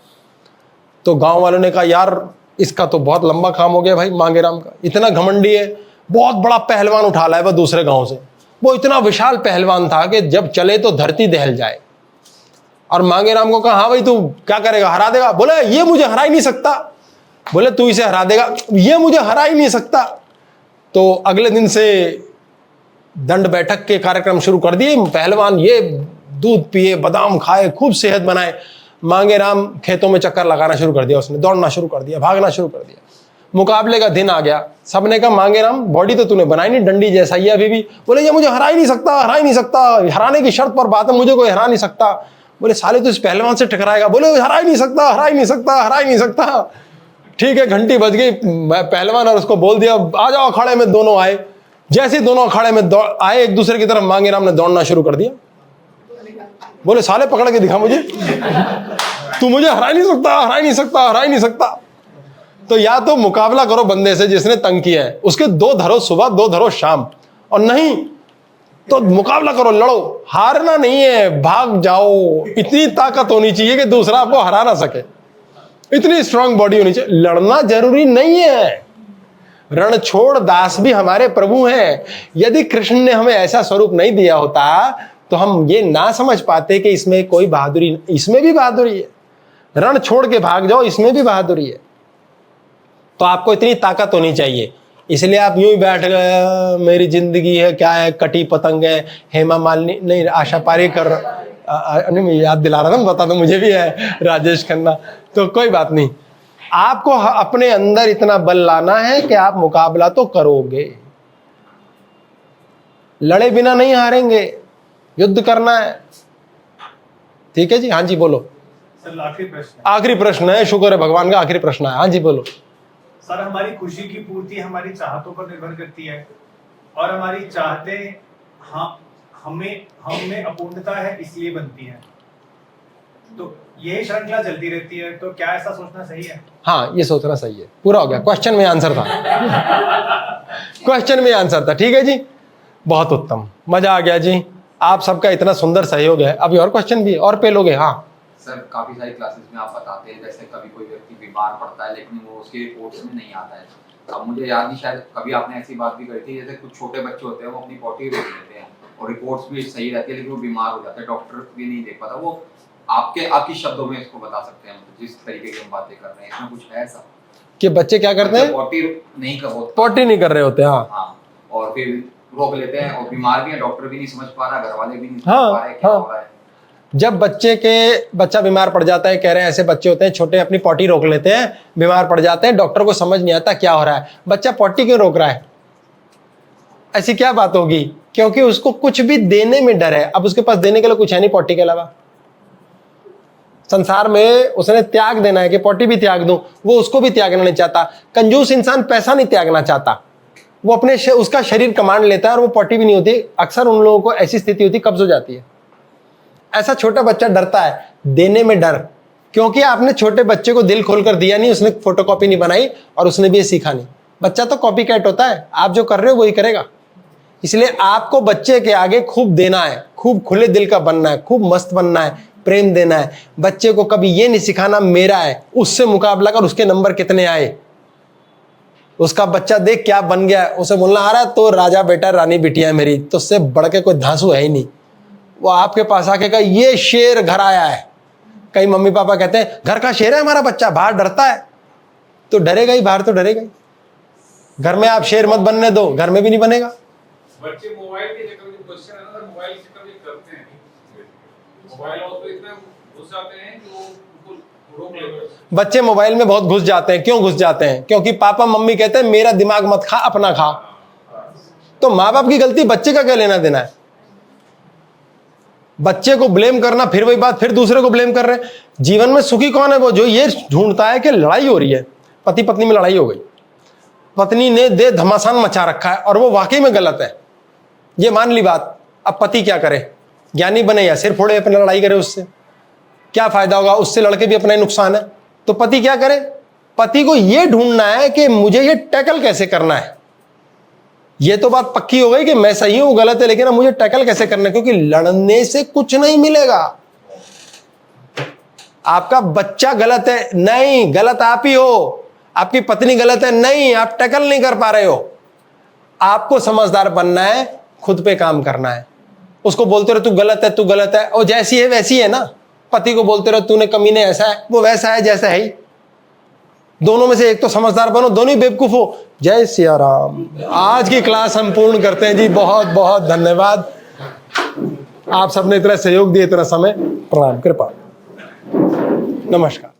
तो गांव वालों ने कहा यार इसका तो बहुत लंबा काम हो गया भाई, मांगेराम का इतना घमंडी है, बहुत बड़ा पहलवान उठा लाया वह दूसरे गांव से। वो इतना विशाल पहलवान था कि जब चले तो धरती दहल जाए। और मांगेराम को कहा हाँ भाई तू क्या करेगा, हरा देगा? बोले ये मुझे हरा ही नहीं सकता। बोले तू इसे हरा देगा? ये मुझे हरा ही नहीं सकता। तो अगले दिन से दंड बैठक के कार्यक्रम शुरू कर दिए। पहलवान ये दूध पिए, बादाम खाए, खूब सेहत बनाए। मांगेराम खेतों में चक्कर लगाना शुरू कर दिया, उसने दौड़ना शुरू कर दिया, भागना शुरू कर दिया। मुकाबले का दिन आ गया, सबने कहा मांगेराम बॉडी तो तूने बनाई नहीं, डंडी जैसा ही है अभी भी। बोले ये मुझे हरा ही नहीं सकता, हरा ही नहीं सकता, हराने की शर्त पर बात है, मुझे कोई हरा नहीं सकता। बोले साले तू इस पहलवान से टकराएगा? बोले हरा ही नहीं सकता, हरा ही नहीं सकता, हरा ही नहीं सकता। ठीक है, घंटी बज गई, पहलवान और उसको बोल दिया आ जाओ अखाड़े में। दोनों आए, जैसे दोनों अखाड़े में आए एक दूसरे की तरफ, मांगेराम ने दौड़ना शुरू कर दिया। बोले साले पकड़ के दिखा मुझे, तू मुझे हरा ही नहीं सकता, हरा ही नहीं सकता, हरा ही नहीं सकता। तो या तो मुकाबला करो बंदे से जिसने तंग किया है, उसके 2 धरो सुबह 2 धरो शाम, और नहीं तो मुकाबला करो, लड़ो। हारना नहीं है, भाग जाओ। इतनी ताकत होनी चाहिए कि दूसरा आपको हरा ना सके, इतनी स्ट्रांग बॉडी होनी चाहिए। लड़ना जरूरी नहीं है। रण छोड़ दास भी हमारे प्रभु हैं। यदि कृष्ण ने हमें ऐसा स्वरूप नहीं दिया होता तो हम ये ना समझ पाते कि इसमें कोई बहादुरी, इसमें भी बहादुरी है। रण छोड़ के भाग जाओ, इसमें भी बहादुरी है। तो आपको इतनी ताकत होनी चाहिए। इसलिए आप यूं ही बैठ गए, मेरी जिंदगी है क्या है, कटी पतंग है, हेमा मालिनी नहीं, आशा पारेकर, नहीं याद दिला रहा था, बता दो मुझे भी है, राजेश खन्ना। तो कोई बात नहीं, आपको अपने अंदर इतना बल लाना है कि आप मुकाबला तो करोगे। लड़े बिना नहीं हारेंगे, युद्ध करना है। ठीक है जी, हाँ जी बोलो। सर आखिरी प्रश्न, आखिरी प्रश्न है, शुक्र है भगवान का आखिरी प्रश्न है। हाँ जी बोलो। सर हमारी खुशी की पूर्ति हमारी चाहतों पर निर्भर करती है, और हमारी चाहते हमें अपूर्णता है इसलिए बनती है, तो यही श्रृंखला चलती रहती है। तो क्या ऐसा सोचना सही है? हाँ ये सोचना सही है। पूरा हो गया, क्वेश्चन में आंसर था। क्वेश्चन में आंसर था। ठीक है जी, बहुत उत्तम, मजा आ गया जी। आप सबका इतना सुंदर सहयोग है। अभी और क्वेश्चन भी और पे लोगे? हाँ सर, काफी सारी क्लासेस में आप बताते हैं जैसे कभी कोई व्यक्ति बीमार पड़ता है लेकिन वो उसके रिपोर्ट्स में नहीं आता है। अब मुझे याद नहीं, शायद कभी आपने ऐसी बात भी करी थी, जैसे कुछ छोटे बच्चे होते हैं वो अपनी पॉटी रोक लेते हैं और रिपोर्ट्स भी सही रहती है लेकिन वो बीमार हो जाते हैं, डॉक्टर भी नहीं देख पाता। वो आपकी शब्दों में इसको बता सकते हैं, मतलब जिस तरीके की हम बातें कर रहे हैं इसमें कुछ है ऐसा कि बच्चे क्या करते हैं? पॉटी नहीं कर रहे होते हैं। हाँ, और फिर रोक लेते हैं और बीमार भी है, डॉक्टर भी नहीं समझ पा रहा, घर वाले भी नहीं समझ पा रहे क्या हो रहा है। जब बच्चा बीमार पड़ जाता है, कह रहे हैं ऐसे बच्चे होते हैं छोटे, अपनी पॉटी रोक लेते हैं, बीमार पड़ जाते हैं, डॉक्टर को समझ नहीं आता क्या हो रहा है, बच्चा पॉटी क्यों रोक रहा है, ऐसी क्या बात होगी? क्योंकि उसको कुछ भी देने में डर है। अब उसके पास देने के लिए कुछ है नहीं पॉटी के अलावा। संसार में उसने त्याग देना है कि पॉटी भी त्याग दूं, वो उसको भी त्यागना नहीं चाहता। कंजूस इंसान पैसा नहीं त्यागना चाहता, वो उसका शरीर कमांड लेता है और वो पॉटी भी नहीं होती। अक्सर उन लोगों को ऐसी स्थिति होती, कब्ज हो जाती है। ऐसा छोटा बच्चा डरता है, देने में डर, क्योंकि आपने छोटे बच्चे को दिल खोलकर दिया नहीं, उसने फोटोकॉपी नहीं बनाई और उसने भी ये सीखा नहीं। बच्चा तो कॉपी कैट होता है, आप जो कर रहे हो वही करेगा। इसलिए आपको बच्चे के आगे खूब देना है, खूब खुले दिल का बनना है, खूब मस्त बनना है, प्रेम देना है। बच्चे को कभी ये नहीं सिखाना मेरा है, उससे मुकाबला कर, उसके नंबर कितने आए, उसका बच्चा देख क्या बन गया, उसे बोलना आ रहा है तो राजा बेटा रानी बिटिया है मेरी, तो उससे बढ़ के कोई धांसू है ही नहीं। वो आपके पास आके कहा ये शेर घर आया है। कई मम्मी पापा कहते हैं घर का शेर है हमारा बच्चा, बाहर डरता है, तो डरेगा ही, बाहर तो डरेगा ही। घर में आप शेर मत बनने दो, घर में भी नहीं बनेगा। बच्चे मोबाइल के चक्कर में क्वेश्चन है ना, मोबाइल के चक्कर में करते हैं, मोबाइल और तो इतना घुस जाते हैं कि वो उनको रोक लेते हैं। बच्चे मोबाइल में बहुत घुस जाते हैं। क्यों घुस जाते हैं? क्योंकि पापा मम्मी कहते हैं मेरा दिमाग मत खा, अपना खा। तो माँ बाप की गलती, बच्चे का क्या लेना देना है? बच्चे को ब्लेम करना, फिर वही बात, फिर दूसरे को ब्लेम कर रहे हैं। जीवन में सुखी कौन है? वो जो ये ढूंढता है कि लड़ाई हो रही है, पति पत्नी में लड़ाई हो गई, पत्नी ने दे धमासान मचा रखा है और वो वाकई में गलत है, ये मान ली बात। अब पति क्या करे? ज्ञानी बने या सिर फोड़े, अपने लड़ाई करे, उससे क्या फायदा होगा? उससे लड़के भी अपना ही नुकसान है। तो पति क्या करे? पति को यह ढूंढना है कि मुझे ये टैकल कैसे करना है। ये तो बात पक्की हो गई कि मैं सही हूं, गलत है, लेकिन अब मुझे टैकल कैसे करना है, क्योंकि लड़ने से कुछ नहीं मिलेगा। आपका बच्चा गलत है, नहीं, गलत आप ही हो। आपकी पत्नी गलत है, नहीं, आप टैकल नहीं कर पा रहे हो। आपको समझदार बनना है, खुद पे काम करना है। उसको बोलते रहो तू गलत है, तू गलत है, और जैसी है वैसी है ना। पति को बोलते रहो तूने कमीने ऐसा है, वो वैसा है जैसा है ही। दोनों में से एक तो समझदार बनो, दोनों ही बेवकूफ हो। जय सिया राम। आज की क्लास हम पूर्ण करते हैं जी। बहुत बहुत धन्यवाद, आप सबने इतना सहयोग दिया, इतना समय। प्रणाम, कृपा, नमस्कार।